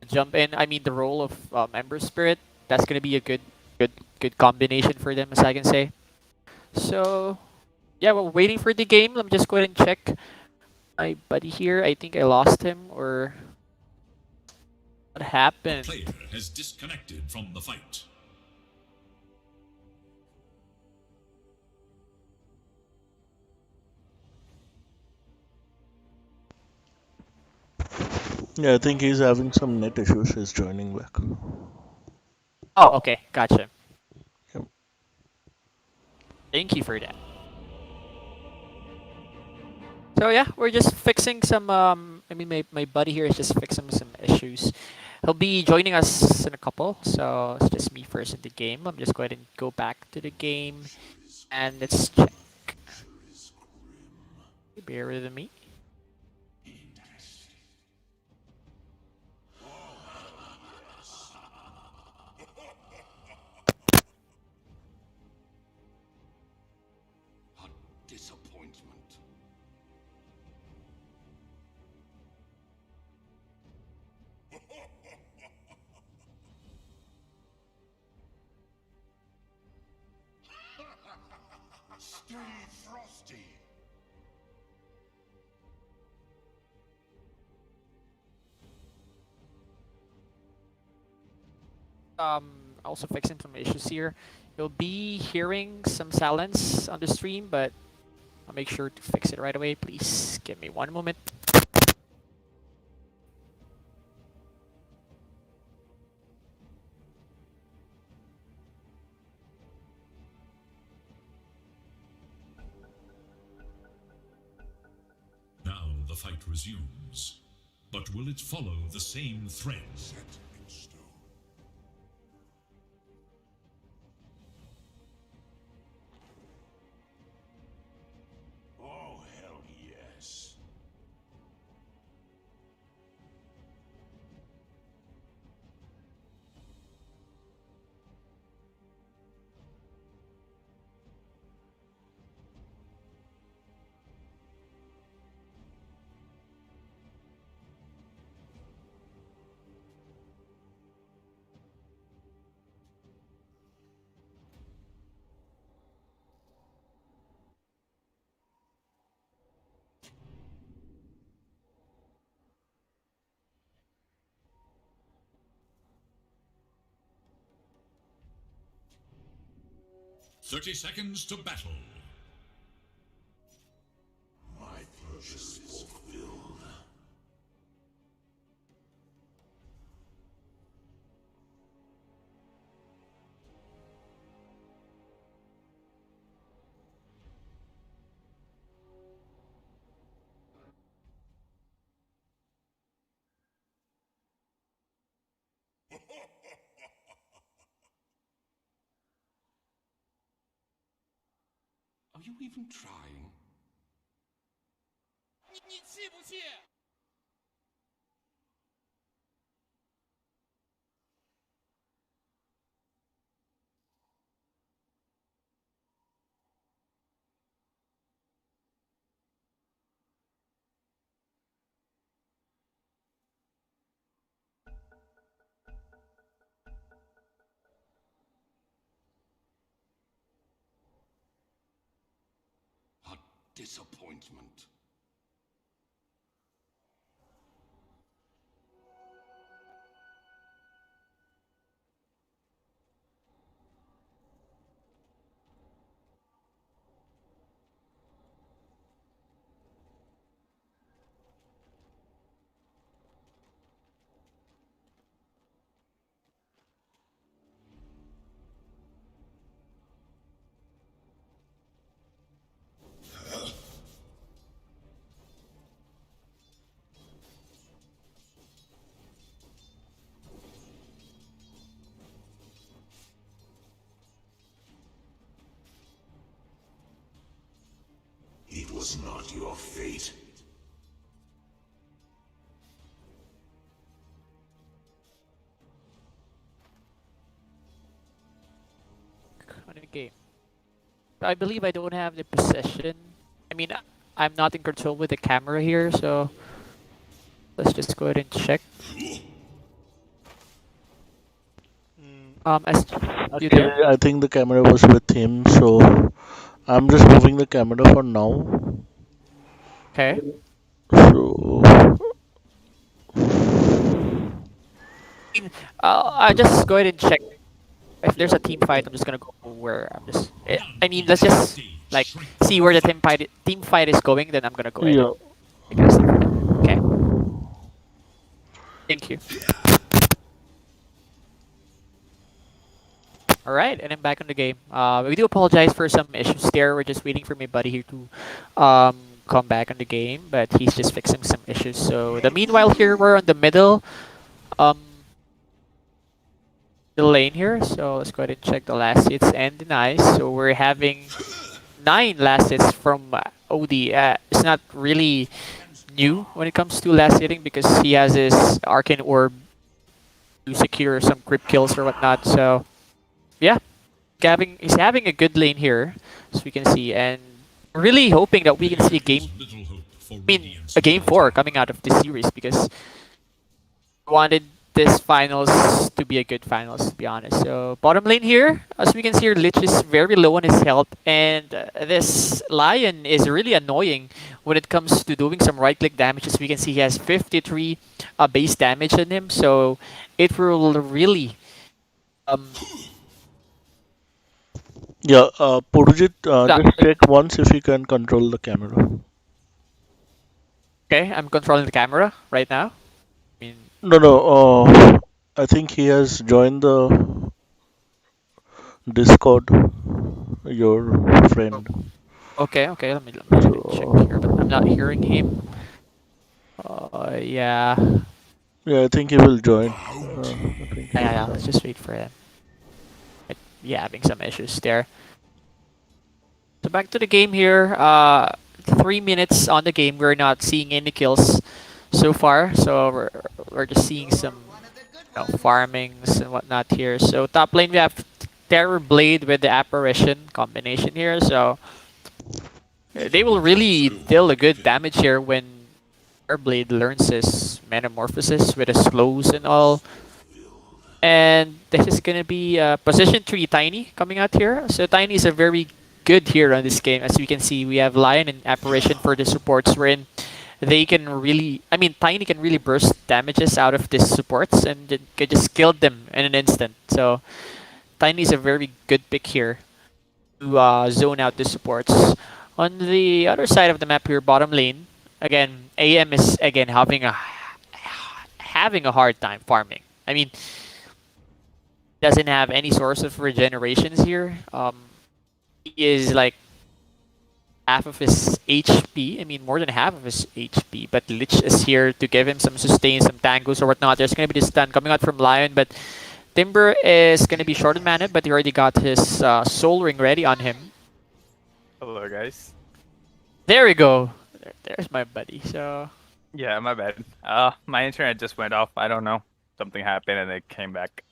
jump in. I mean the role of Ember Spirit. That's gonna be a good combination for them, as I can say. So yeah, well, waiting for the game. Let me just go ahead and check my buddy here. I think I lost him or what happened. Player has disconnected from the fight. Yeah, I think he's having some net issues. He's joining back. Oh, okay, gotcha. Yep. Thank you for that. So yeah, we're just fixing some. I mean, my buddy here is just fixing some issues. He'll be joining us in a couple, so it's just me first in the game. I'm just going to go back to the game, and let's check. Bear with me. Disappointment. Stay frosty. Also fixing some issues here. You'll be hearing some silence on the stream, but I'll make sure to fix it right away. Please give me one moment. Now the fight resumes. But will it follow the same thread? Set in stone. Oh, hell yes. "30 seconds to battle. My purpose is fulfilled. Are you even trying? A disappointment. was not your fate. On the game. I believe I don't have the possession. I mean, I'm not in control with the camera here, so let's just go ahead and check. As you Actually, there? I think the camera was with him, so I'm just moving the camera for now. Okay. So I just go ahead and check if there's a team fight. I'm just gonna go where I'm just. I mean, let's just like see where the team fight is going. Then I'm gonna go ahead and yeah, make a step for that. Okay. Thank you. All right, and I'm back on the game. We do apologize for some issues there. We're just waiting for my buddy here to come back on the game, but he's just fixing some issues. So the meanwhile here we're on the middle um the lane here. So let's go ahead and check the last hits and denies. So we're having 9 last hits from OD. It's not really new when it comes to last hitting because he has his arcane orb to secure some creep kills or whatnot. So yeah, he's having a good lane here, as we can see, and really hoping that we can see a game. There's little hope for I mean, Radiant's a game 4 coming out of this series because we wanted this finals to be a good finals, to be honest. So bottom lane here, as we can see here, Lich is very low on his health, and this Lion is really annoying when it comes to doing some right-click damage. As we can see, he has 53 base damage on him, so it will really um, yeah. Purjit, that- just check once if you can control the camera. okay, I'm controlling the camera right now. I mean, No, no. I think he has joined the Discord. Your friend. okay, okay, let me go ahead and check here, but I'm not So hearing him. Yeah. yeah, I think he will join. I think he Yeah, will let's join. just wait for him. Yeah, having some issues there. So back to the game here. 3 minutes on the game. We're not seeing any kills so far. So we're just seeing some farmings and whatnot here. So top lane we have Terror Blade with the Apparition combination here. So they will really deal a good damage here when Terror Blade learns his Metamorphosis with the slows and all. And this is gonna be position 3 Tiny coming out here. So Tiny is a very good hero in this game. As we can see, we have Lion and Apparition for the supports wherein they can really, I mean, Tiny can really burst damages out of these supports and can just kill them in an instant. So Tiny is a very good pick here to zone out the supports. On the other side of the map here, bottom lane, again, AM is again having a hard time farming. I mean, doesn't have any source of regenerations here. He is like half of his HP. I mean, more than half of his HP. But Lich is here to give him some sustain, some tangos or whatnot. There's gonna be this stun coming out from Lion, but Timber is gonna be short on mana, but he already got his Soul Ring ready on him. Hello, guys. There we go. There's my buddy. So Yeah, my bad. My internet just went off. I don't know. Something happened and it came back.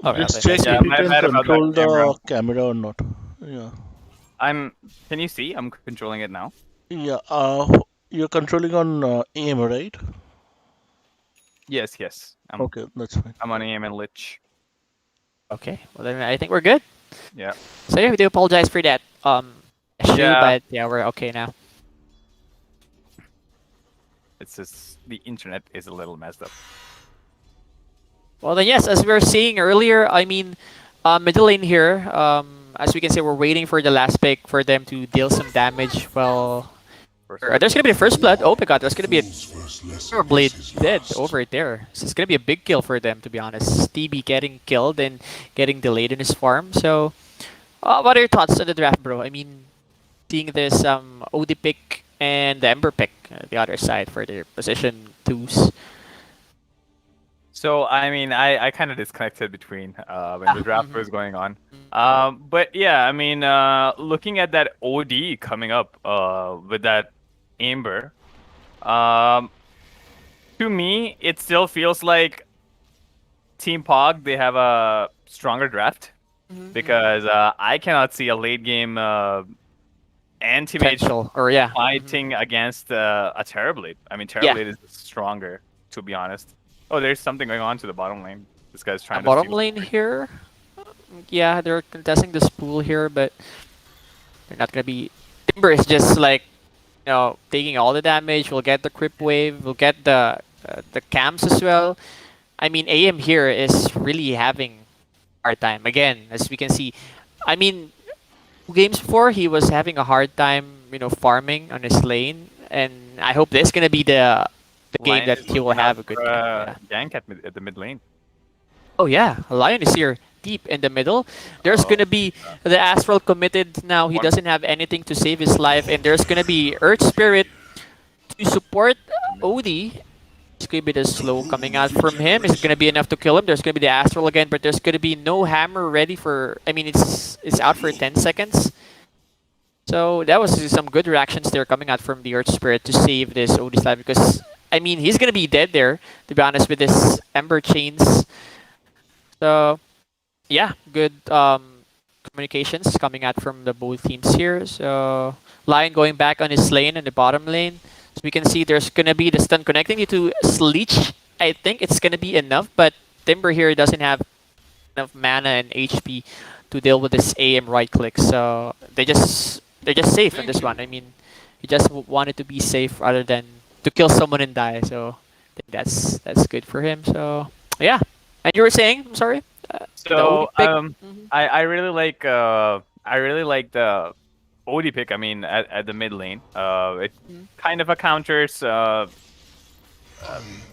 okay, Just okay, check that's Yeah, if good. you my can bad about that control camera. the camera or not. Yeah. Can you see? I'm controlling it now. Yeah. You're controlling on aim, right? Yes, yes. Okay, that's fine. I'm on aim and Lich. Okay, well then I think we're good. Yeah. So yeah, we do apologize for that issue, Yeah. but yeah, we're okay now. It's just the internet is a little messed up. Well then yes, as we were saying earlier, I mean, middle lane here, as we can see, we're waiting for the last pick for them to deal some damage. Well, there's gonna be the first blood. Oh my god, there's gonna be a Terror Blade dead over there. So it's gonna be a big kill for them, to be honest. Stevie getting killed and getting delayed in his farm. So, what are your thoughts on the draft, bro? I mean, seeing this OD pick and the Ember pick, the other side for their position 2s. So I mean, I kind of disconnected between when the draft was going on. But yeah, I mean, looking at that OD coming up with that Amber, um, to me, it still feels like Team POG they have a stronger draft because I cannot see a late game anti-mage Potential, or yeah. fighting against a Terrorblade. I mean, Yeah. Terrorblade is stronger, to be honest. Oh, there's something going on to the bottom lane. This guy's trying to Bottom steal. lane here. Yeah, they're contesting this pool here, but they're not gonna be. Timber is just like, taking all the damage. We'll get the creep wave. We'll get the camps as well. I mean, AM here is really having a hard time. Again, as we can see, I mean, 2 games before he was having a hard time, farming on his lane, and I hope this is gonna be the game Lion that is he will looking have out a good for, game. Yeah. gank at the mid lane. Oh yeah, Lion is here deep in the middle. There's gonna be the Astral committed now. He doesn't have anything to save his life, and there's gonna be Earth Spirit to support Odie. It's gonna be the slow coming out from him. Is it gonna be enough to kill him? There's gonna be the Astral again, but there's gonna be no hammer ready for. I mean, it's out for 10 seconds. So that was some good reactions there coming out from the Earth Spirit to save this Odie's life because I mean he's gonna be dead there. To be honest, with this Ember chains. So yeah, good communications coming out from the both teams here. So Lion going back on his lane in the bottom lane. So we can see there's gonna be the stun connecting you to Sleech. I think it's gonna be enough, but Timber here doesn't have enough mana and HP to deal with this AM right click. So they're just safe in this one. I mean, he just wanted to be safe rather than to kill someone and die. So I think that's good for him. So yeah. And you were saying, I'm sorry. The So OD pick? I really like the OD pick. I mean, at the mid lane. It kind of counters.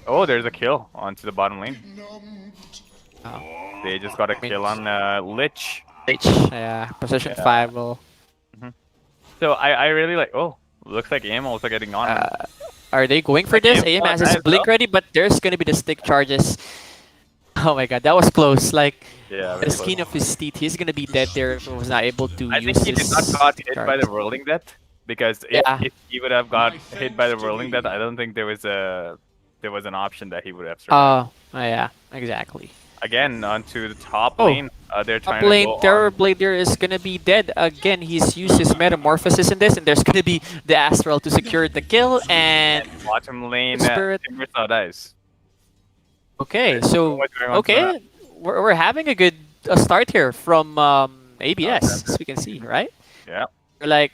Oh, there's a kill onto the bottom lane. They just got a kill on Lich. H, yeah, position Yeah. 5 will. So I really like. Oh, looks like AM also getting on. Are they going for Like this? AM AM has his as blink well? ready, but there's gonna be the stick charges. Oh my god, that was close. Like Yeah. the skin of his teeth, he's gonna be dead there if he was not able to I use think he did not his got hit by the charge. whirling death because Yeah. if he would have got hit by the whirling death, I don't think there was an option that he would have survived. Oh yeah, exactly. Again, onto the top Oh. lane. They're trying Top lane, to go Terrorblade there is gonna be dead. Again, he's used his metamorphosis in this, and there's gonna be the Astral to secure the kill, and on bottom lane. Spirit. Timbersaw dies. okay, so What's going on to okay, that? we're having a good start here from ABS, as we can see, right? Yeah. We're like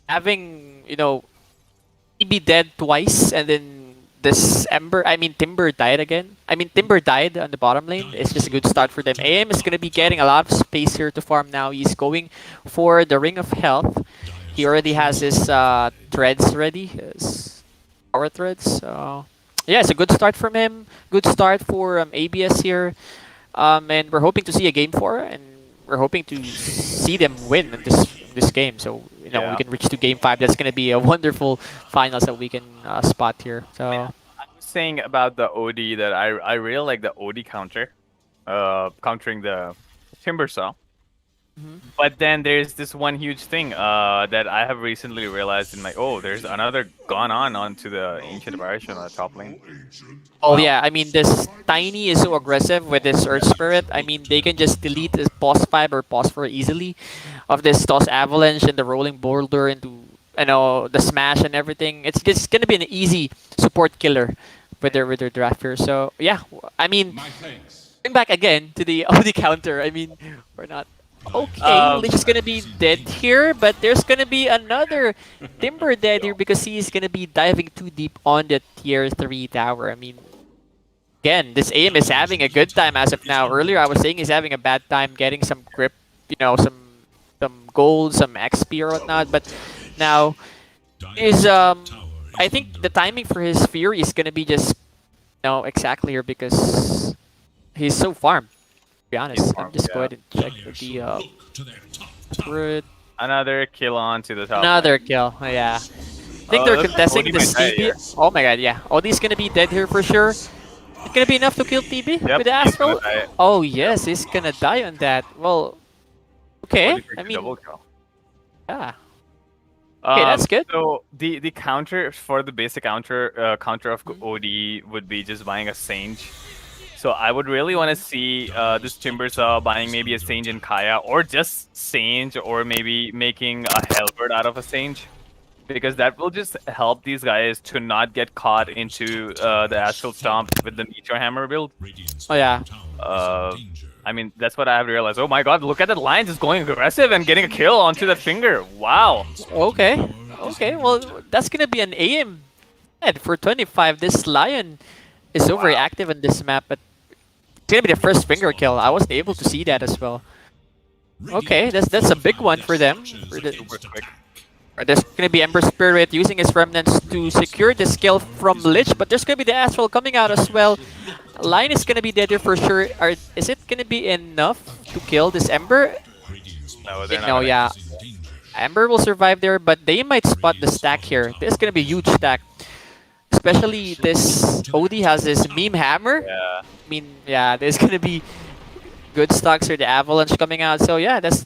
having, be dead twice, and then this Timber died again. Timber died on the bottom lane. It's just a good start for them. AM is gonna be getting a lot of space here to farm now. He's going for the Ring of Health. He already has his threads ready, his power threads. So yeah, it's a good start from him. Good start for ABS here. And we're hoping to see a game 4, and we're hoping to see them win in this game. So Yeah. we can reach to game 5. That's gonna be a wonderful finals that we can spot here. So I was saying about the OD that I really like the OD counter, countering the Timbersaw. But then there's this one huge thing that I have recently realized in there's another gone onto the Ancient Variation on the top lane. oh yeah, this Tiny is so aggressive with this Earth Spirit. They can just delete this Pause 5 or Pause 4 easily of this Toss Avalanche and the Rolling Boulder into the Smash and everything. It's just gonna be an easy support killer with their draft here. So yeah, going back again to the OD counter. We're not. Okay, Lich is gonna be dead here, but there's gonna be another Timber dead here because he's gonna be diving too deep on the tier 3 tower. Again, this AM is having a good time as of now. Earlier I was saying he's having a bad time getting some grip, some gold, some XP or whatnot, but now is I think the timing for his Fury is gonna be just exactly here because he's so farmed. To be honest, farmed, I'm just yeah. go ahead and check with the Look to their top turret. Another kill onto the top. Another kill. Oh, yeah. I think they're looks like contesting Odie the might die Stevie. here. Oh my god, yeah. Odie's gonna be dead here for sure. It's gonna be enough to kill TB Yep, with the he's gonna Astral? die. Oh yes, he's gonna die on that. Well, okay. Only for I the mean, double kill. yeah. Okay, that's good. So the counter for the basic counter of Mhm. OD would be just buying a Sage. So I would really want to see this Timbersaw buying maybe a Sage in Kaya, or just Sage, or maybe making a Halberd out of a Sage, because that will just help these guys to not get caught into the Astral Stomp with the Meteor Hammer build. Radiant's Oh yeah. Uh, I mean, that's what I have realized. Oh my god, look at that line just going aggressive and getting a kill onto the finger. Wow. Okay. Okay. Well, that's gonna be an AM head for 25. This Lion is so very active on this map, but it's gonna be the first finger kill. I wasn't able to see that as well. Okay, that's a big one for them. For the, Super quick. there's gonna be Ember Spirit using his remnants to secure this kill from Lich, but there's gonna be the Astral coming out as well. Line is gonna be dead here for sure. Is it gonna be enough to kill this Ember? No, they're not No, gonna- yeah. Ember will survive there, but they might spot the stack here. This is gonna be a huge stack. Especially this OD has this meme hammer. Yeah. I mean, yeah, there's gonna be good stocks here. The Avalanche coming out. So yeah, that's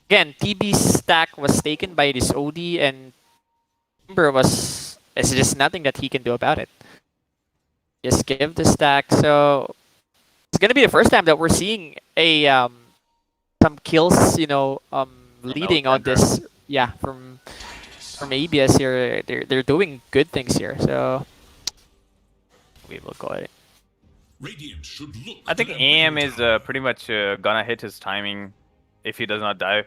again TB's stack was taken by this OD, and Ember was. It's just nothing that he can do about it. Just give the stack. So it's gonna be the first time that we're seeing a some kills. Leading on Outlander. this. Yeah, from ABS here. They're doing good things here. So we will go ahead. Radiant should look I think to AM is amplify. pretty much gonna hit his timing if he does not die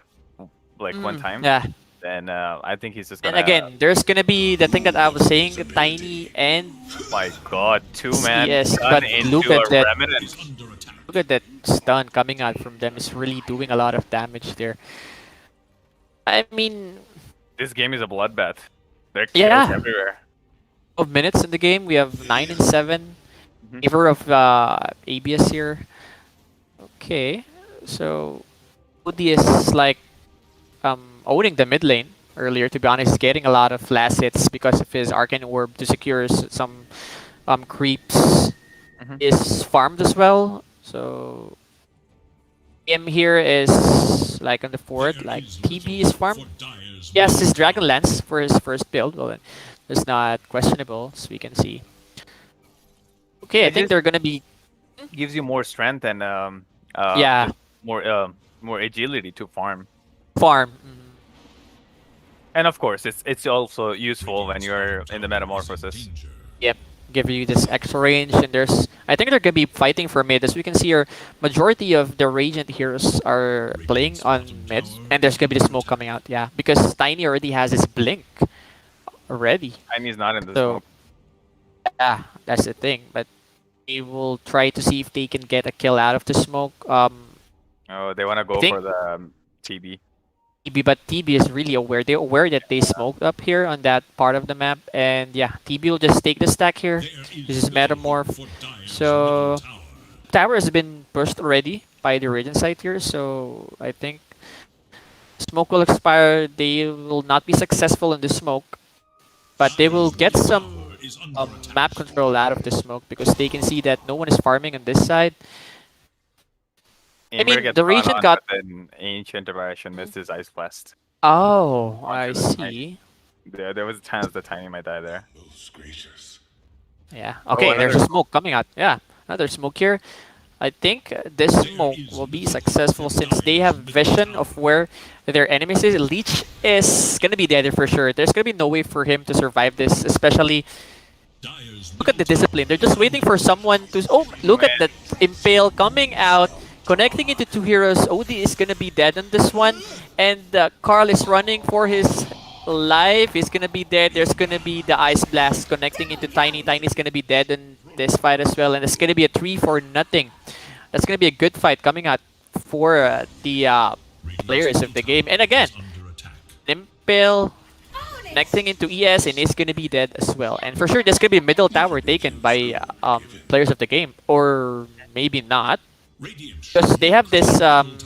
like one time. Yeah. Then I think he's just And gonna. again, there's gonna be the thing that I was saying, Tiny and My God, 2-man Yes, stun but into look at a that. remnant. Is under attack. look at that stun coming out from them. Is really doing a lot of damage there. I mean, This game is a bloodbath. There are kills Yeah. everywhere. 12 minutes in the game. We have 9 and 7. Mhm. Favor of ABS here. Okay, so Udi is like owning the mid lane earlier. To be honest, he's getting a lot of last hits because of his Arcane Orb to secure some creeps. Mhm. Is farmed as well. So him here is like on the fort. Like TB is farmed. For Dire's Yes, his Dragon Lance for his first build. Well, it's not questionable, as we can see. Okay, I It think just- they're gonna be Gives you more strength and Yeah. just more agility to farm. farm. And of course, it's also useful when you're in the metamorphosis. danger. Yep, give you this extra range, and I think they're gonna be fighting for mid. As we can see here, majority of the Radiant heroes are playing on mid, and there's gonna be the smoke coming out. Yeah, because Tiny already has his blink already. And he's not in the So smoke. yeah, that's the thing. But they will try to see if they can get a kill out of the smoke. Oh, they want to go think- for the TB. TB, but TB is really aware. They're aware that they smoked up here on that part of the map, and yeah, TB will just take the stack here. There This is no Metamorph. for Dire's So middle tower. tower has been pushed already by the Radiant side here, so I think smoke will expire. They will not be successful in the smoke, but they will get some Tower is under attack. map control out of the smoke because they can see that no one is farming on this side. Ember mean, gets the brought region on, got- but then Ancient Aberration missed his Ice Blast. Oh, I Onto the side. see. There was a chance the Tiny might die there. Most gracious. Yeah. Okay, there's a another- smoke coming out. Yeah, another smoke here. I think this smoke will be successful since they have vision of where their enemies is. Leech is gonna be dead for sure. There's gonna be no way for him to survive this, especially Dire's look at the discipline. They're just waiting for someone to. Oh, look at that impale coming out, connecting into two heroes. OD is gonna be dead on this one, and Carl is running for his life. He's gonna be dead. There's gonna be the ice blast connecting into Tiny. Tiny's gonna be dead in this fight as well, and it's gonna be a 3-for-0. That's gonna be a good fight coming out for the players of the game. And again, under attack. Impale connecting into ES, and is gonna be dead as well. And for sure, there's gonna be a middle tower taken by players of the game, or maybe not, Radiant because they have this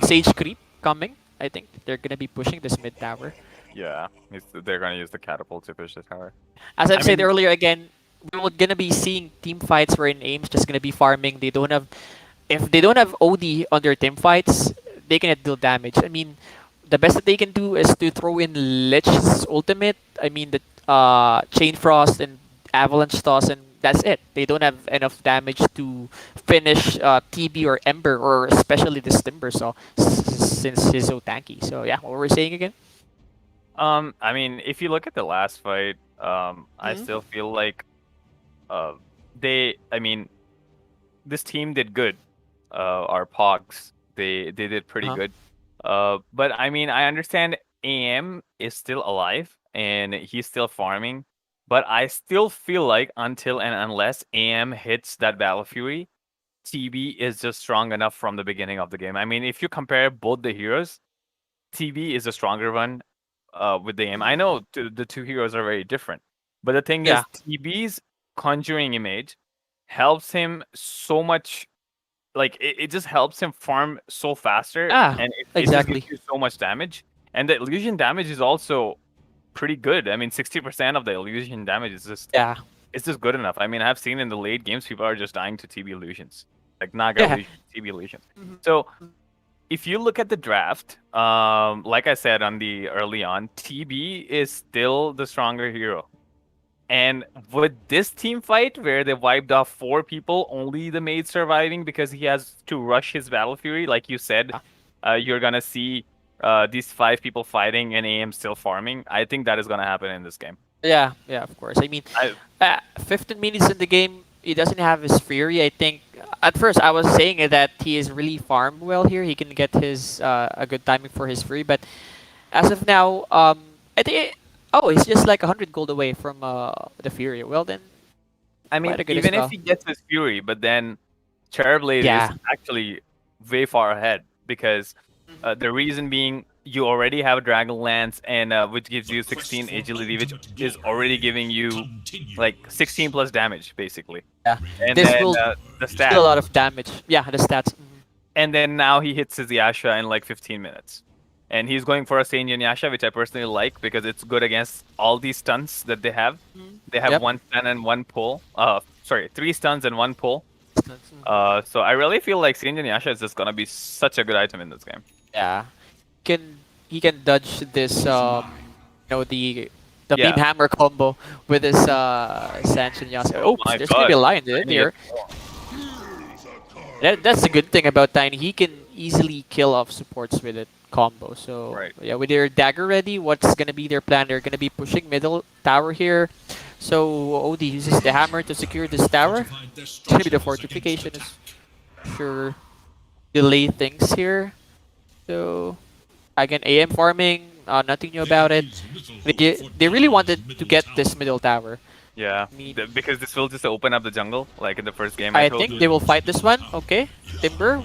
Sage creep coming. I think they're gonna be pushing this mid tower. Yeah, they're gonna use the catapult to push the tower. As I've I said mean- earlier, again, we're gonna be seeing team fights wherein Aim's just gonna be farming. They don't have if they don't have OD on their team fights, they cannot deal damage. I mean, the best that they can do is to throw in Lich's ultimate. I mean, the Chain Frost and Avalanche Toss, and that's it. They don't have enough damage to finish TB or Ember, or especially this Timber. So since he's so tanky. So yeah, what were we saying again? I mean, if you look at the last fight, I Mhm. still feel like uh, I mean, this team did good. Our Pogs, they did pretty Uh-huh. good. But I mean, I understand AM is still alive and he's still farming, but I still feel like until and unless AM hits that Battle Fury, TB is just strong enough from the beginning of the game. I mean, if you compare both the heroes, TB is a stronger one with the AM. I know the two heroes are very different, but the thing Yeah. is, TB's conjuring image helps him so much. Like it just helps him farm so faster, Ah, and it just gives exactly. you so much damage. And the illusion damage is also pretty good. I mean, 60% of the illusion damage is just Yeah. it's just good enough. I mean, I've seen in the late games people are just dying to TB illusions, like Naga Yeah. illusions, TB illusions. Mhm. So if you look at the draft, like I said on the early on, TB is still the stronger hero. And with this team fight where they wiped off 4 people, only the maid surviving because he has to rush his battle fury, like you said, you're gonna see these 5 people fighting and AM still farming. I think that is gonna happen in this game. Yeah, yeah, of course. I mean, I 15 minutes in the game, he doesn't have his Fury. I think at first I was saying that he is really farmed well here. He can get his a good timing for his Fury, but as of now, I think oh, he's just like 100 gold away from the Fury. Well then, I mean, quite a good as even if well. he gets his fury, but then Terrorblade is Yeah. actually way far ahead because the reason being you already have a Dragon Lance and which gives you 16 agility, which is already giving you like 16 plus damage basically, Yeah. and This then will the deal a stat, lot of damage. Yeah, the stats. Mhm. and then now he hits his Yasha in like 15 minutes. And he's going for a Sanjian Yasha, which I personally like because it's good against all these stunts that they have. They have Yep. one stun and one pull. Sorry, 3 stuns and one pull. Mhm. So I really feel like Sanjian Yasha is just gonna be such a good item in this game. Yeah. Can he can dodge this the beam Yeah. hammer combo with his Sanction Yasuo. Oh Oops, my there's gonna be god. a lion in Tiny as there. That's the good thing about Tiny. He can easily kill off supports with it combo. So Right. yeah, with their dagger ready, what's gonna be their plan? They're gonna be pushing middle tower here. So OD uses the hammer to secure this tower. Maybe the fortification is sure delay things here. So again, AM farming, nothing new about it. They really wanted to get this middle tower. Yeah. I mean, Because this will just open up the jungle, like in the first game I I told think you. they will fight this one. Okay, Timber.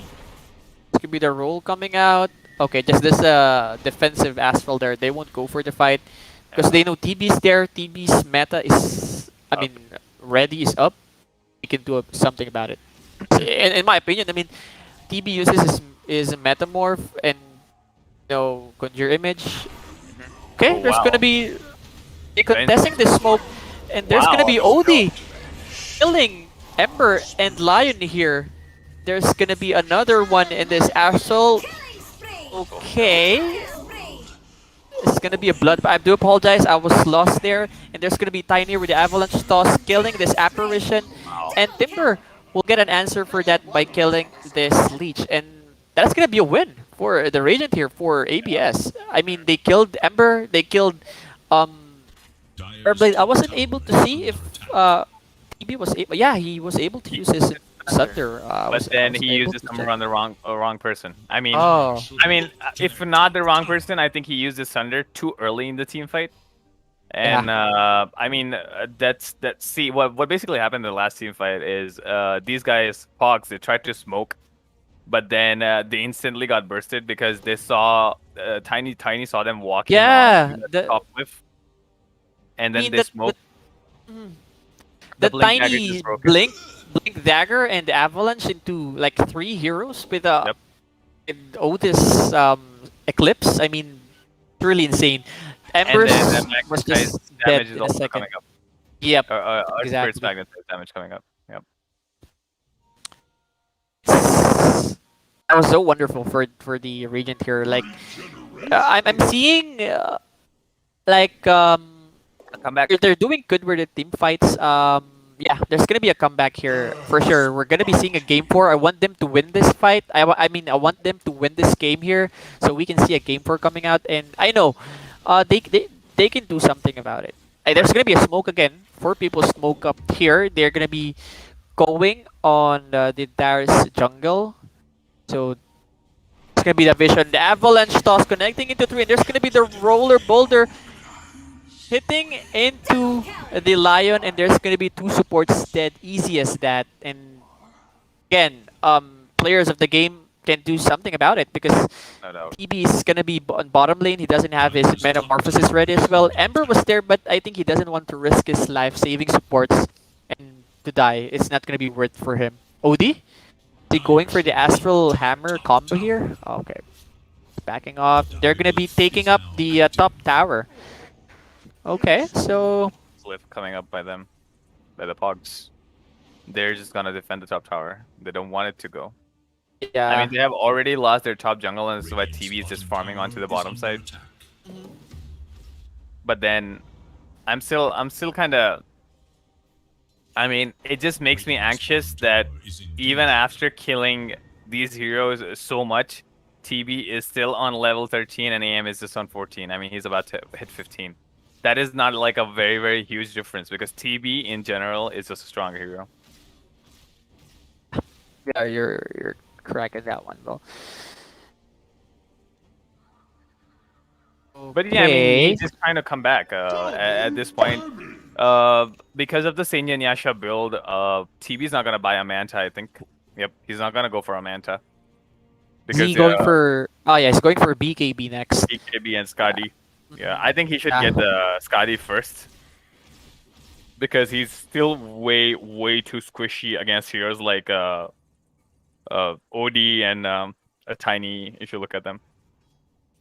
This could be the role coming out. Okay, just this defensive asphalt there. They won't go for the fight because they know TB's there. TB's meta is, I Up. mean, ready is up. We can do something about it. In my opinion, I mean, TB uses is a metamorph and conjure image. Okay, Oh there's gonna wow. be they contesting the smoke, and there's gonna Wow. be OD killing Ember and Lion here. There's gonna be another one in this asshole. Okay, it's gonna be a blood. I do apologize, I was lost there. And there's gonna be Tiny with the avalanche toss killing this apparition, and Timber will get an answer for that by killing this leech, and that's gonna be a win for the Radiant here for ABS. I mean, they killed Ember, they killed Airblade. I wasn't able to see if TB was able. Yeah, he was able to use his Sunder. But then wasn't he able used to the check. summer on the wrong person. Oh, If not the wrong person, I think he used his thunder too early in the team fight. And that's see what basically happened in the last team fight is these guys Pogs, they tried to smoke, but then they instantly got bursted because they saw Tiny saw them walking yeah. on the top cliff, and I then mean they that smoked. mm, The the blink dagger tiny just broke it. blink dagger and avalanche into like 3 heroes with Yep. with Otis eclipse. I mean, truly insane. And Embers then the was magnetized just dead damage is in a also second. coming up. Yep, Spirit exactly. Magnet damage coming up. Yep. That was so wonderful for the regent here. Like I'm seeing like A comeback. they're doing good with the team fights. Yeah, there's gonna be a comeback here for sure. We're gonna be seeing a game four. I want them to win this fight. I mean, I want them to win this game here, so we can see a game four coming out. And I know, they can do something about it. There's gonna be a smoke again. Four people smoke up here. They're gonna be going on the Darius jungle. So it's gonna be the vision. The avalanche toss connecting into three, and there's gonna be the roller boulder hitting into the lion, and there's gonna be two supports dead. Easy as that. And again, players of the game can do something about it because No doubt. TB is gonna be on bottom lane. He doesn't have his metamorphosis ready as well. Ember was there, but I think he doesn't want to risk his life saving supports and to die. It's not gonna be worth for him. OD? Is he going for the Astral Hammer combo here? Okay. Backing off. They're gonna be taking up the top tower. Okay, so Cliff coming up by them, by the Pogs. They're just gonna defend the top tower. They don't want it to go. yeah. I mean, they have already lost their top jungle, and this is why TV is just farming onto the bottom side. But then, I'm still kind of. I mean, it just makes me anxious that even after killing these heroes so much, TB is still on level 13 and AM is just on 14. I mean, he's about to hit 15. That is not like a very, very huge difference because TB in general is just a stronger hero. Yeah, you're correct in that one, though. But yeah, I mean, Okay. he's just trying to come back at this point. Because of the Senya and Yasha build, TB's not gonna buy a Manta, I think. Yep, he's not gonna go for a Manta. Is he going for? Oh yeah, he's going for BKB next. BKB and Skadi. Yeah, I think he should Yeah. get the Skadi first. Because he's still way, way too squishy against heroes like OD and a Tiny, if you look at them.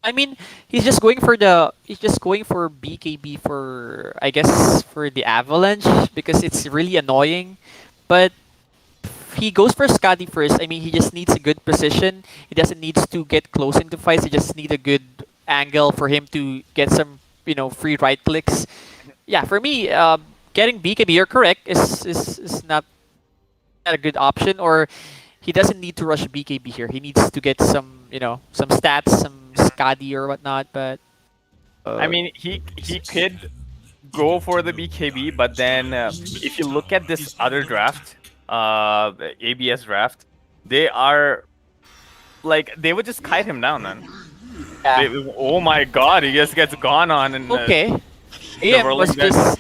I mean, he's just going for the. He's just going for BKB for, I guess, for the Avalanche because it's really annoying. But if he goes for Skadi first. I mean, he just needs a good position. He doesn't need to get close into fights. He just need a good angle for him to get some, free right clicks. Yeah, for me, getting BKB, you're correct, is not a good option. Or he doesn't need to rush BKB here. He needs to get some stats, some Skadi or whatnot. But I mean, he could go for the BKB, but then if you look at this other draft, the ABS draft, they are like they would just kite him down. Then, yeah. oh my God, he just gets gone on and Okay. the AM whirling was guys- just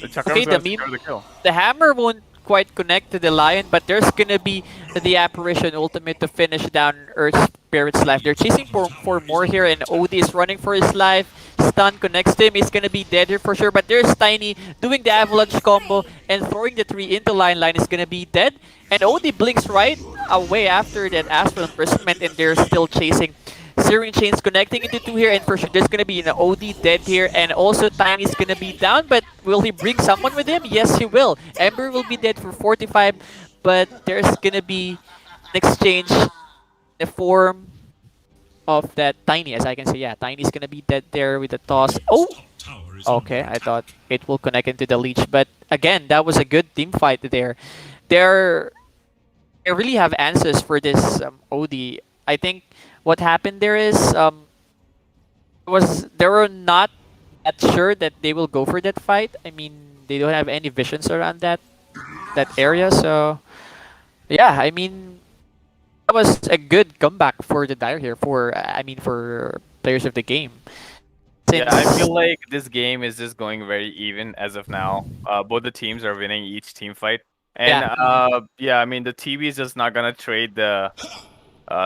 the Chakram's okay. gonna The secure meme, the kill. the hammer won't quite connect to the lion, but there's gonna be the apparition ultimate to finish down Earth Spirit's life. They're chasing for more here, and OD is running for his life. Stun connects to him. He's gonna be dead here for sure. But there's Tiny doing the avalanche combo and throwing the tree into Lion. Lion is gonna be dead, and OD blinks right away after that astral imprisonment, and they're still chasing. Searing Chains connecting into two here, and for sure there's gonna be an OD dead here, and also Tiny's gonna be down, but will he bring someone with him? Yes, he will. Ember will be dead for 45, but there's gonna be an exchange in the form of that Tiny, as I can say. Yeah, Tiny's gonna be dead there with the toss. Oh! Tower is Okay, I thought it will connect into the leech, but again, that was a good team fight there. They're they really have answers for this OD. I think what happened there is they were not that sure that they will go for that fight. I mean, they don't have any visions around that area. So yeah, I mean, that was a good comeback for the Dire here. For players of the game. Yeah, I Since feel like this game is just going very even as of now. Both the teams are winning each team fight, and yeah, I mean the TV is just not gonna trade the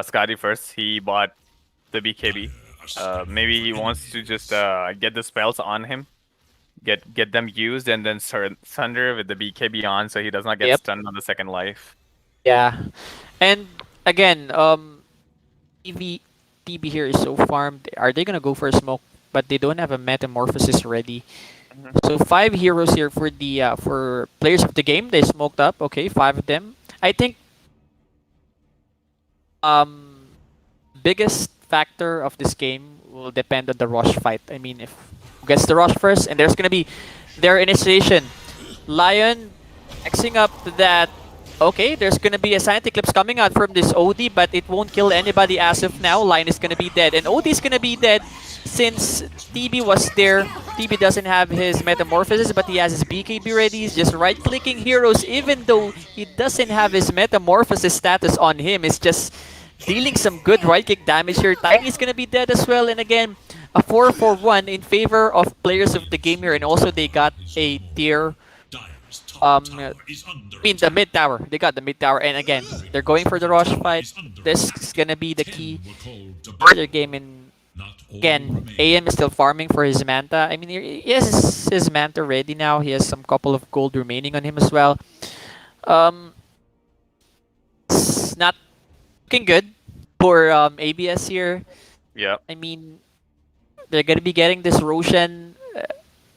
Scotty first. He bought the BKB. Maybe he wants to just get the spells on him, get them used, and then Sunder with the BKB on, so he does not get Yep. stunned on the second life. yeah, and again, TV TB here is so farmed. Are they gonna go for a smoke? But they don't have a metamorphosis ready. So 5 heroes here for the for players of the game. They smoked up. Okay, 5 of them. I think biggest factor of this game will depend on the rush fight. I mean, if who gets the rush first, and there's gonna be their initiation. Lion Xing up that. Okay, there's gonna be a Sanity Eclipse coming out from this OD, but it won't kill anybody as of now. Lion is gonna be dead, and OD is gonna be dead since TB was there. TB doesn't have his Metamorphosis, but he has his BKB ready. He's just right-clicking heroes, even though he doesn't have his Metamorphosis status on him. It's just dealing some good right-click damage here. Tiny's gonna be dead as well, and again, a 4-for-1 in favor of players of the game here, and also they got a tier. Dire's top tower is I under mean the mid tower. They got the mid tower, and again, they're going for the rush fight. This is gonna be the key were called to for battle. their game. And Not all again, remain. AM is still farming for his Manta. I mean, he has his Manta ready now. He has some couple of gold remaining on him as well. It's not looking good for ABS here. Yeah. I mean, they're gonna be getting this Roshan.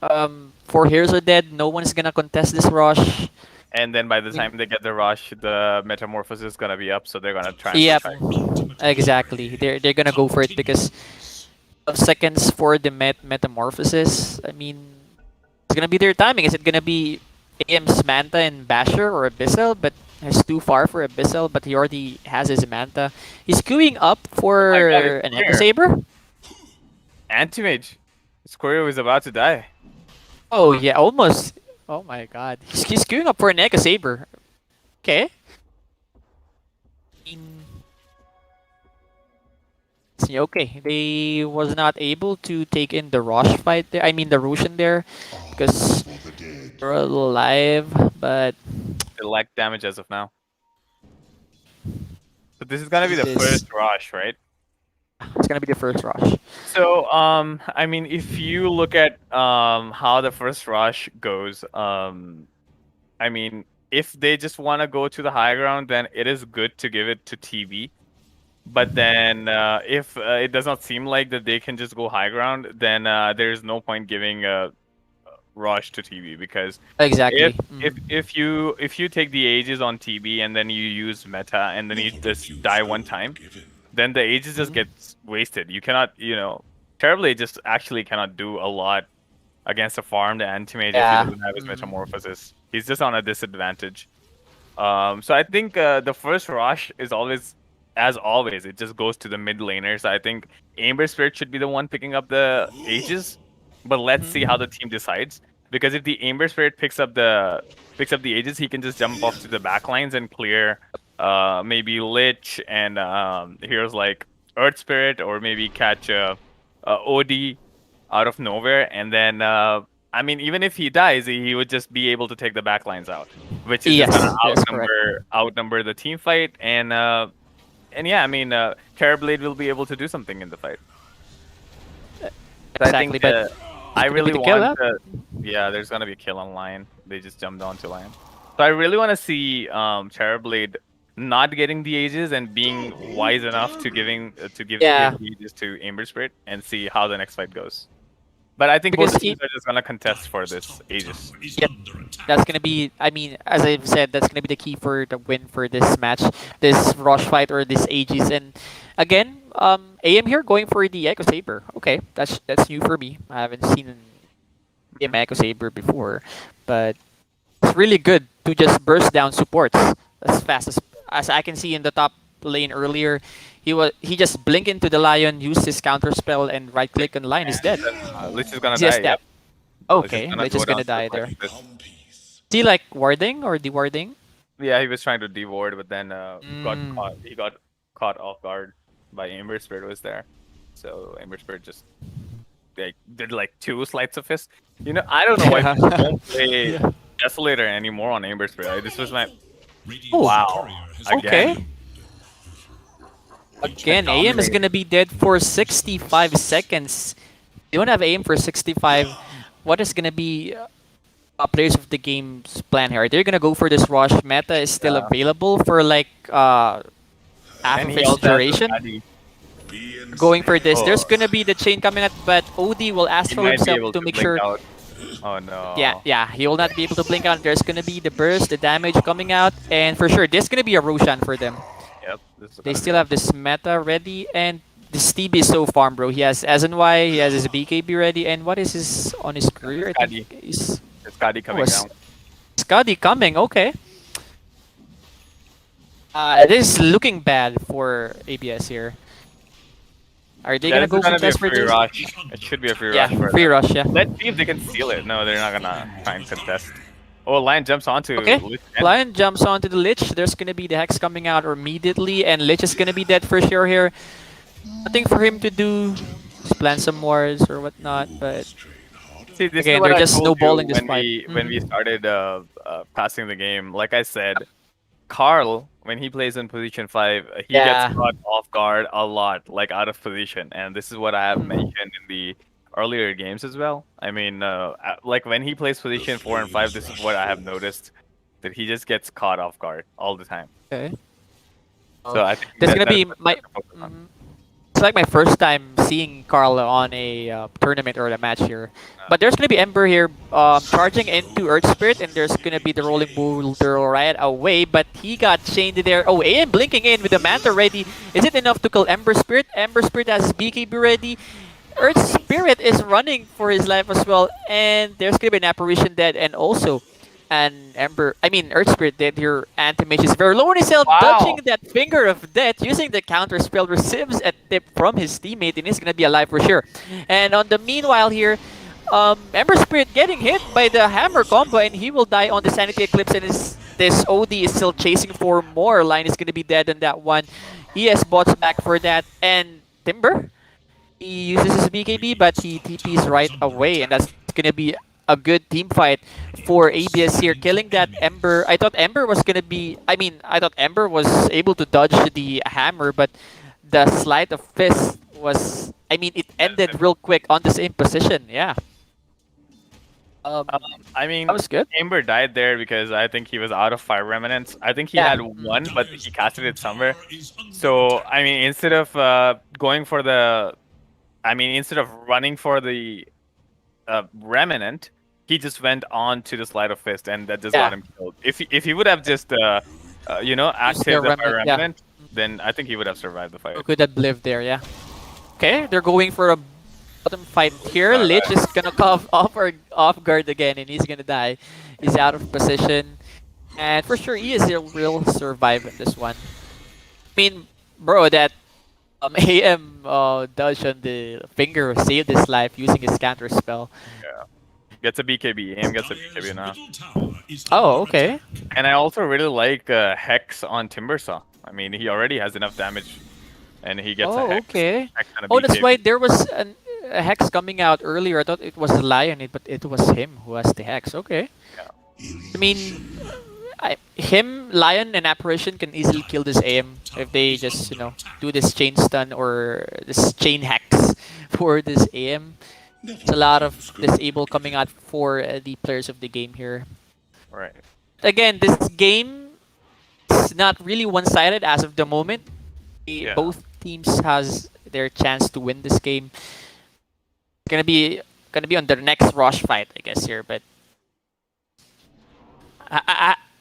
4 heroes are dead. No one's gonna contest this rush. And then by the time they get the rush, the metamorphosis is gonna be up, so they're gonna try and Yep, protect. exactly. They're gonna go for it because of seconds for the metamorphosis. I mean, it's gonna be their timing. Is it gonna be AM's Manta and Basher or Abyssal? But it's too far for Abyssal, but he already has his Manta. He's queuing up for I got it an here. Echo Saber. Anti-mage. Squirrel is about to die. Oh yeah, almost. Oh my god. He's queuing up for an Echo Saber. Okay. I mean, okay, they was not able to take in the rush fight there. I mean the Roshan there, because they're alive. But They lack damage as of now. So this is gonna be the This- first rush, right? it's gonna be the first rush. So, I mean, if you look at how the first rush goes, I mean, if they just want to go to the high ground, then it is good to give it to TB. But then, if it does not seem like that they can just go high ground, then there is no point giving a rush to TB, because Exactly. if you take the ages on TB and then you use meta and then you just die one time, then the ages just gets wasted. You cannot, Terribly just actually cannot do a lot against a farmed anti-mage Yeah. if he doesn't have his metamorphosis. He's just on a disadvantage. So I think the first rush is always, as always, it just goes to the mid laners. I think Amber Spirit should be the one picking up the ages, but let's see how the team decides. Because if the Amber Spirit picks up the ages, he can just jump off to the back lines and clear maybe Lich and heroes like Earth Spirit, or maybe catch OD out of nowhere. And then, I mean, even if he dies, he would just be able to take the back lines out, which is Yes, just gonna yes, correct. outnumber the team fight. And yeah, I mean, Terrorblade will be able to do something in the fight. So I Exactly, think but I gonna be really the kill want yeah, there's gonna be a kill on Lion. They just jumped onto Lion. So I really want to see Terrorblade not getting the ages and being wise enough to give Yeah. the ages to Amber Spirit and see how the next fight goes. But I think Because both teams are just gonna contest for this ages. Yep. That's gonna be. I mean, as I've said, that's gonna be the key for the win for this match, this rush fight or this Aegis. And again, AM here going for the Echo Saber. Okay, that's new for me. I haven't seen an AM Echo Saber before, but it's really good to just burst down supports as fast as I can see in the top lane earlier. He just blinked into the Lion, used his counter spell, and right click on Lion is dead. Lich is gonna He's die. dead. Yep. Okay, Lich Lich is is gonna gonna go down die to the there. precipice. Is he like warding or dewarding? Yeah, he was trying to deward, but then got Mm. caught. He got caught off guard by Amber Spirit was there. So Amber Spirit just did like 2 sleights of fist. I don't know why Yeah. people don't play Desolator anymore on Amber Spirit. This was my Oh, wow. Okay. Again. Again, AM is gonna be dead for 65 seconds. You don't have AM for 65. What is gonna be players of the game's plan here? They're gonna go for this rush. Meta is still Yeah. available for like half And of he its also has the duration. Paddy. Going for this. Oh. There's gonna be the chain coming out, but OD will He astral might be himself able to to make blink sure. out Oh no. Yeah, he will not be able to blink out. There's gonna be the burst, the damage coming out, and for sure, this gonna be a Roshan for them. Yep. This is They gonna be still have this meta ready, and this Steve is so farm, bro. He has SNY, he has his BKB ready, and what is his on his career? I Skadi. think he's It's Skadi coming down. Scotty coming. Okay. It is looking bad for ABS here. Are they Yeah, gonna this go is gonna be a contest for free this? rush. It should be a free Yeah, rush for free them. rush. Yeah. Let's see if they can steal it. No, they're not gonna try and contest. Oh, Lion jumps onto Okay. Lich Ken. Lion jumps onto the Lich. There's gonna be the Hex coming out immediately, and Lich is gonna be dead for sure here. Nothing for him to do. Just plan some wars or whatnot, but See, this again, is what they're I just told you snowballing this when fight. we started passing the game. Like I said, Carl, when he plays in position 5, he Yeah. gets caught off guard a lot, like out of position. And this is what I have mentioned in the earlier games as well. I mean, like when he plays position 4 and 5, this is what I have noticed, that he just gets caught off guard all the time. Okay. So I think That's gonna that be is what my. we have to focus on. It's like my first time seeing Carl on a tournament or a match here. But there's gonna be Ember here, charging into Earth Spirit, and there's gonna be the rolling boulder right away. But he got chained there. Oh, AM blinking in with the Manta ready. Is it enough to kill Ember Spirit? Ember Spirit has his BKB ready. Earth Spirit is running for his life as well, and there's gonna be an apparition dead, and also an Earth Spirit dead here. Anti-Mage is very low on his health, Wow. dodging that finger of death, using the counter spell, receives a tip from his teammate, and he's gonna be alive for sure. And on the meanwhile here, Ember Spirit getting hit by the hammer combo, and he will die on the Sanity Eclipse, and this OD is still chasing for more. Line is gonna be dead on that one. He has bots back for that, and Timber, he uses his BKB, but he TPs right away, and that's gonna be a good team fight for ABS here, killing that Ember. I thought Ember was gonna be. I thought Ember was able to dodge the hammer, but the sleight of fist was. It ended real quick on the same position. Yeah. I mean, That was good. Amber died there because I think he was out of fire remnants. I think he Yeah. had one, but he casted it somewhere. So I mean, instead of going for the, instead of running for the remnant, he just went on to the sleight of fist, and that just got him killed. If he would have just active the fire remnant, yeah. remnant, then I think he would have survived the fight. Who could have lived there? Yeah. Okay, they're going for a bottom fight here. Lich is gonna come off guard again, and he's gonna die. He's out of position, and for sure he is a real survive in this one. Bro, that AM dodge on the finger saved his life using his counter spell. Yeah, gets a BKB. Aim gets a BKB now. Oh, okay. And I also really like Hex on Timbersaw. I mean, he already has enough damage, and he gets a Oh, Hex. okay. Hex and a Oh, that's BKB. why there was a hex coming out earlier. I thought it was Lion, but it was him who has the hex. Okay. Him, Lion, and Apparition can easily kill this AM if they just, do this chain stun or this chain hex for this AM. It's a lot of disable coming out for the players of the game here. Right. Again, this game is not really one-sided as of the moment. Yeah. Both teams has their chance to win this game. Gonna be on the next rush fight, I guess here. But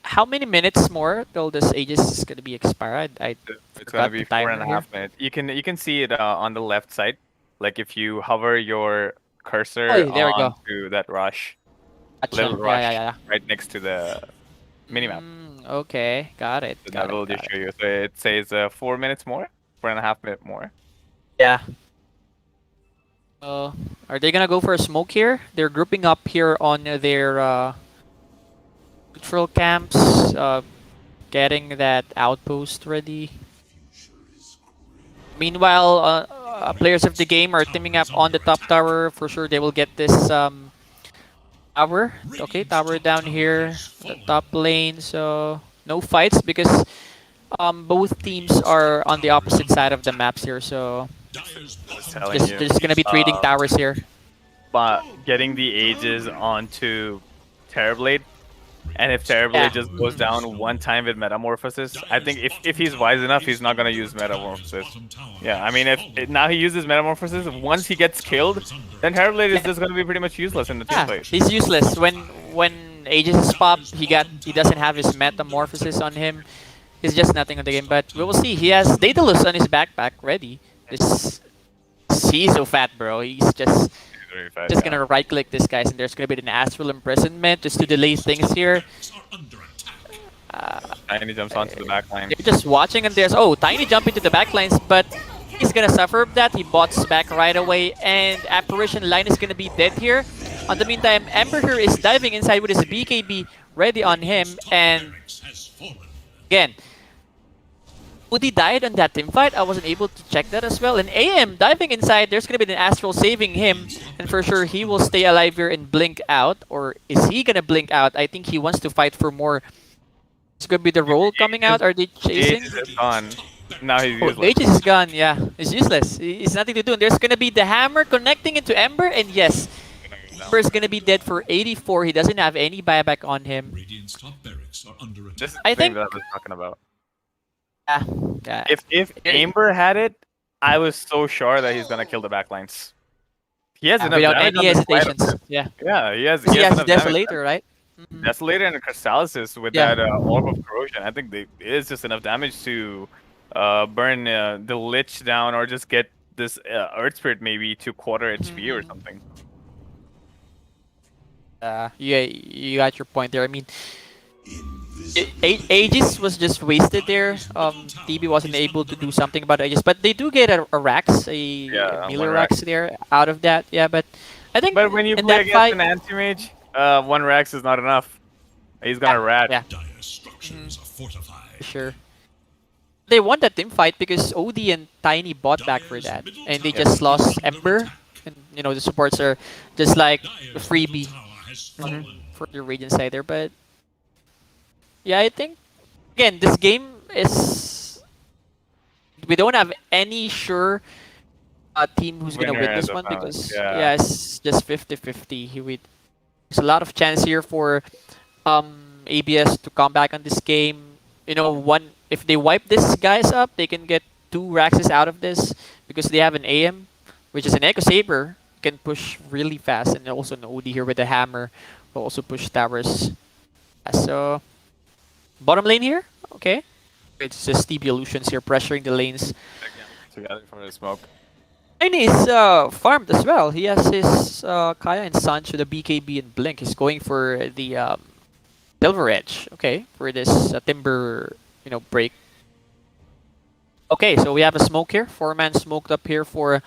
how many minutes more till this Aegis is gonna be expired? It's forgot gonna be the timer 4.5 minutes. You can see it on the left side. Like if you hover your cursor Oh, there we go. onto that rush, Gotcha. little rush Yeah. right next to the minimap. Okay, got it. So got that will it, just got show you. So it says 4 minutes more, 4.5 minutes more. Yeah. Are they gonna go for a smoke here? They're grouping up here on their neutral camps, getting that outpost ready. Meanwhile, players of the game are teaming up on the top tower. For sure, they will get this tower. Okay, tower down here, the top lane. So no fights because both teams are on the opposite side of the maps here. So Just telling you. they're just gonna be trading towers here. But getting the Aegis onto Terrorblade And if Terrorblade Yeah. just goes down one time with Metamorphosis, I think if he's wise enough, he's not gonna use Metamorphosis. Yeah, I mean, now he uses Metamorphosis, once he gets killed, then Terrorblade is just gonna be pretty much useless in the team Yeah, fight. he's useless. When Aegis is popped, he doesn't have his metamorphosis on him. He's just nothing on the game. But we will see. He has Daedalus on his backpack ready. This he's so fat, bro. He's just He's very fat, just yeah. gonna right click this guys, and there's gonna be an astral imprisonment just to delay things here. Tiny jumps onto the back line. You're just watching, and there's Tiny jump into the backlines, but he's gonna suffer that. He bots back right away, and Apparition line is gonna be dead here. On the meantime, Ember here is diving inside with his BKB ready on him, and again, Udi died on that team fight. I wasn't able to check that as well. And AM diving inside, there's gonna be an Astral saving him, and for sure he will stay alive here and blink out. Or is he gonna blink out? I think he wants to fight for more. It's gonna be the roll coming out. Are they chasing? Aegis is gone. Now he's Oh, useless. Aegis is gone. Yeah, it's useless. It's nothing to do. And there's gonna be the hammer connecting into Ember, and yes, Ember is gonna be dead for 84. He doesn't have any buyback on him. Radiant's top barracks are under This attack. is the I thing think- that I was talking about. Yeah, yeah. If Amber had it, I was so sure that he's gonna kill the backlines. He has enough Without damage any on the side of hesitations. him. Yeah, Yeah, he has he has enough damage. Desolator, right? Mhm. Desolator and Crystallisis with Yeah. that Orb of Corrosion. I think it is just enough damage to burn the Lich down or just get this Earth Spirit maybe to quarter HP or something. Yeah, you got your point there. I mean, Aegis was just wasted there. TB wasn't able to do something about Aegis, but they do get a Rax, a Miller one Rax there out of that. Yeah, but I think But when you in play that against fight, an anti-mage, one Rax is not enough. He's gonna rat. yeah, Dire structures are fortified. for sure. They won that team fight because OD and Tiny bought back for that, and they just lost Ember. And the supports are just like a freebie for the Radiant side there. But yeah, I think again this game is we don't have any sure team who's gonna Winner win this as of one now, because yeah. it's just 50-50. There's a lot of chance here for ABS to come back on this game. One if they wipe this guys up, they can get 2 Raxes out of this because they have an AM, which is an Echo Saber, can push really fast, and also an OD here with the hammer will also push towers. So bottom lane here, okay. It's just TB Illusions here pressuring the lanes. Together for the smoke. Tiny is farmed as well. He has his Kaya and Sancho, the BKB and Blink. He's going for the Silver Edge, okay, for this Timber, break. Okay, so we have a smoke here. 4-man smoked up here for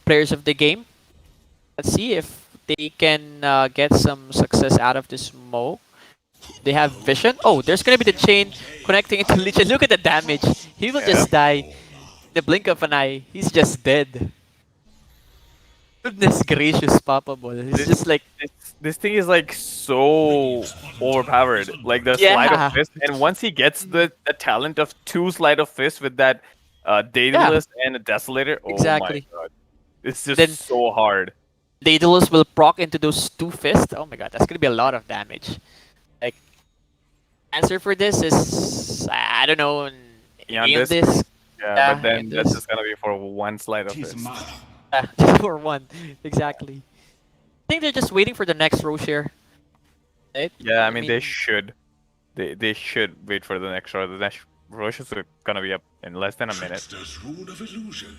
players of the game. Let's see if they can get some success out of the smoke. They have vision. Oh, there's gonna be the chain connecting into Lich. Look at the damage. He will just die. The blink of an eye. He's just dead. Goodness gracious, Papa Ball. It's just like This thing is like so overpowered. Like the Slide Yeah. of Fist, and once he gets the talent of 2 Slide of Fist with that Daedalus and a Desolator, oh Exactly. my god, it's just Then- so hard. Daedalus will proc into those 2 fists. Oh my god, that's gonna be a lot of damage. Like, answer for this is I don't know. Beyond Beyond this, this, Yeah, Yeah, but then it that's is. just gonna be for 1 Slide of Fist. just for 1, exactly. I think they're just waiting for the next Roche here. Right? Yeah, I mean they should. They should wait for the next row. The next Roche is gonna be up in less than a minute. Master's rune of illusion.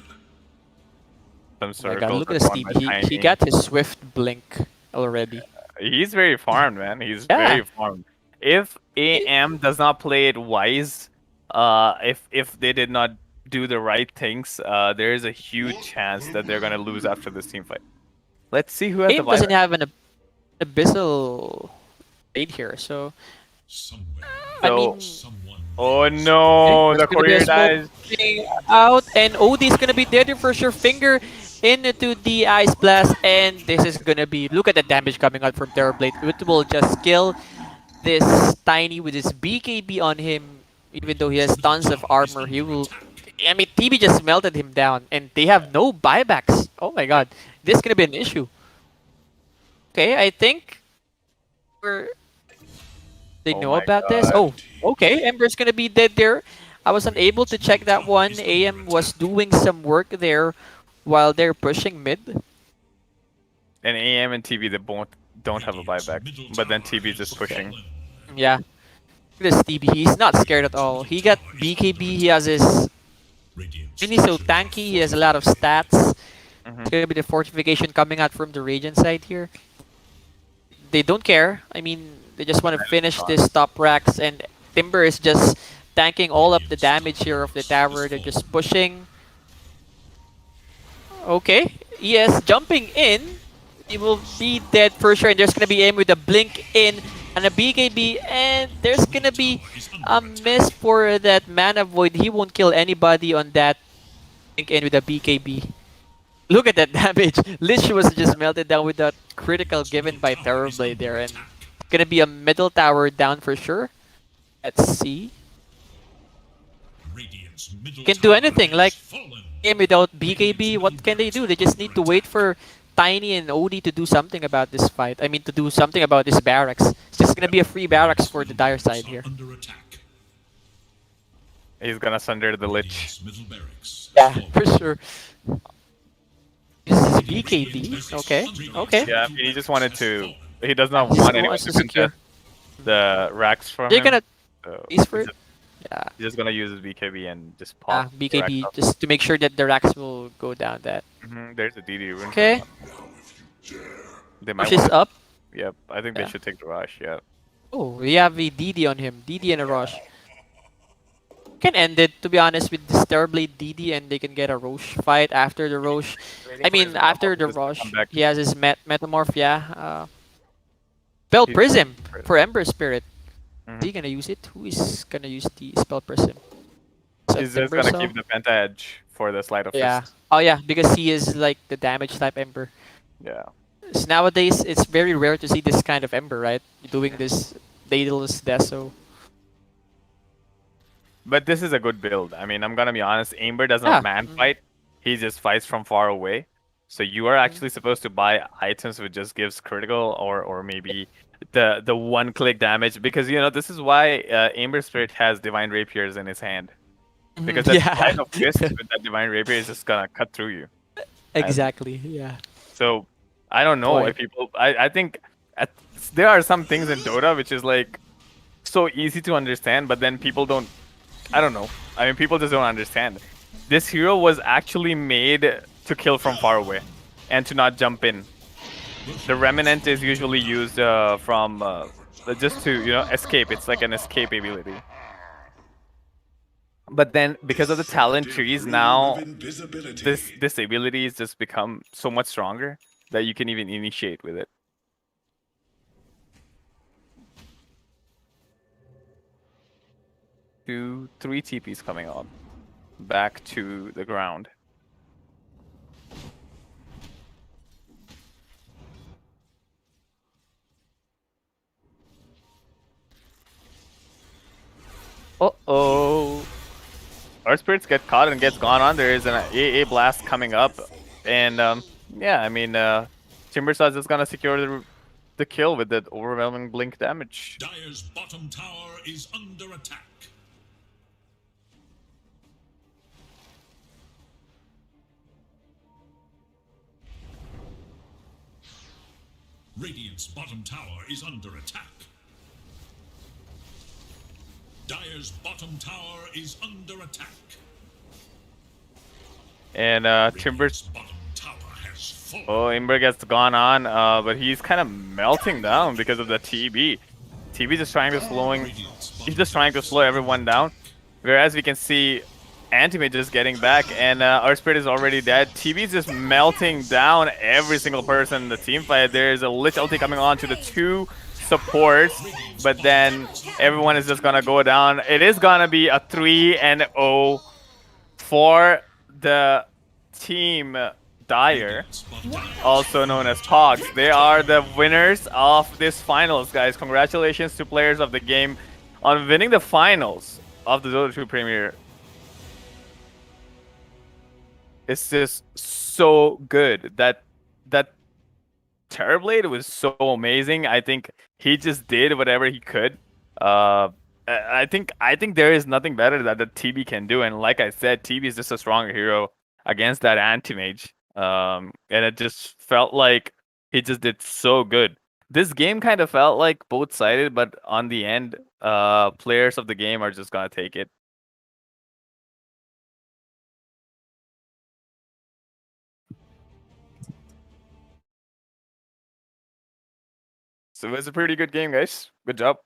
Some Oh my circles god, look are at this drawn team. by He Tiny. got his Swift Blink already. He's very farmed, man. He's Yeah. very farmed. If AM does not play it wise, if they did not do the right things, there is a huge chance that they're gonna lose after this team fight. Let's see who has Game the doesn't buyback. have an Abyssal aid here, so Somewhere, I So- mean, someone. Oh no, Okay, the there's gonna be a courier dies. smoke out, and OD is gonna be dead for sure. Finger into the Ice Blast, and this is gonna be. Look at the damage coming out from Terrorblade. It will just kill this Tiny with his BKB on him. Even though he has tons of armor, he will. I mean, TB just melted him down, and they have no buybacks. Oh my god, this is gonna be an issue. Okay, I think we're They Oh know my about this? god. Oh, okay. Ember's gonna be dead there. I was unable to check that one. AM was doing some work there while they're pushing mid. And AM and TB, they both don't have a Radiant's buyback. middle But then tower TB is has just pushing. fallen. Yeah. This TB, he's not scared at all. He got BKB, he has his... Radiant's And he's so structures are tanky, he has a lot of fortified. stats. Hmm. It's gonna be the fortification coming out from the Radiant side here. They don't care. I mean, they just want to finish this top racks, and Timber is just tanking all up the damage here of the tower. They're just pushing. Okay, ES jumping in. He will be dead for sure, and there's gonna be aim with a blink in and a BKB, and there's gonna be a miss for that mana void. He won't kill anybody on that blink in with a BKB. Look at that damage. Lich was just melted down with that critical given by Terrorblade there, and gonna be a middle tower down for sure. Let's see. Radiant's middle Can do tower anything. has Like, fallen. game without BKB, what can they do? They just need to wait for Tiny and OD to do something about this fight. I mean, to do something about this barracks. It's just gonna be a free barracks for the dire side here. Under attack. He's gonna sunder the Lich. Radiant's middle barracks Yeah, fallen. for sure. This is BKB. Okay, okay. Yeah, I mean, he just wanted to. He does He not just want anyone wants to to secure. contest the racks from They're him. gonna So ace for it. Yeah. he's just gonna use his BKB and just Ah, pop. BKB just to make sure that the racks will go down that. There's a DD rune. Okay. They might Push is want. up. Yep, I think Yeah. they should take the rush. Yeah. Oh, we have a DD on him. DD and a Rosh. Can end it, to be honest, with this Terrorblade DD, and they can get a Rosh fight after the Rosh. I mean, after the Rosh, he has his Metamorph, yeah. Spell He's- Prism for Ember Spirit. Mhm. Is he gonna use it? Who is gonna use the Spell Prism? Is that He's just Timber gonna Cell? keep the Penta Edge for the Slide of Yeah. Fist. Oh yeah, because he is like the damage type Ember. Yeah. So nowadays, it's very rare to see this kind of Ember, right? Doing this Daedalus Deso. But this is a good build. I mean, I'm gonna be honest. Amber does Yeah. not man fight. He just fights from far away. So you are actually supposed to buy items which just gives critical or maybe the one click damage, because this is why Amber Spirit has Divine Rapiers in his hand, because that Yeah. Slide of Fist with that Divine Rapier is just gonna cut through you. Exactly, yeah. So I don't know Boy. if people. I think there are some things in Dota which is like so easy to understand, but then people don't. I don't know. I mean, people just don't understand. This hero was actually made to kill from far away and to not jump in. The Remnant is usually used from just to escape. It's like an escape ability. But then because of the talent trees now, this ability has just become so much stronger that you can even initiate with it. Two, three TPs coming on. Back to the ground. Uh-oh. Our spirits get caught and gets gone on. There is an AA blast coming up. And yeah, I mean Timbersaw's is gonna secure the kill with that overwhelming blink damage. Dire's bottom tower is under attack. Radiant's bottom tower is under attack. Dire's bottom tower is under attack. And Timbers. Radiant's bottom tower has fallen. Oh, Imber gets gone on, but he's kind of melting down because of the TB. TB just trying to he's just trying to slow everyone down. Whereas we can see Antimate just getting back, and our spirit is already dead. TB is just melting down every single person in the team fight. There's a Lich ulti coming on to the two supports, but then everyone is just gonna go down. It is gonna be a 3-0 for the team Dire, also known as POGs. They are the winners of this finals, guys. Congratulations to players of the game on winning the finals of the Dota 2 Premier. It's just so good. That Terrorblade was so amazing. I think he just did whatever he could I think there is nothing better that the TB can do, and like I said, TB is just a stronger hero against that anti-mage. And it just felt like he just did so good. This game kind of felt like both sided, but on the end, players of the game are just gonna take it. So it was a pretty good game, guys. Good job.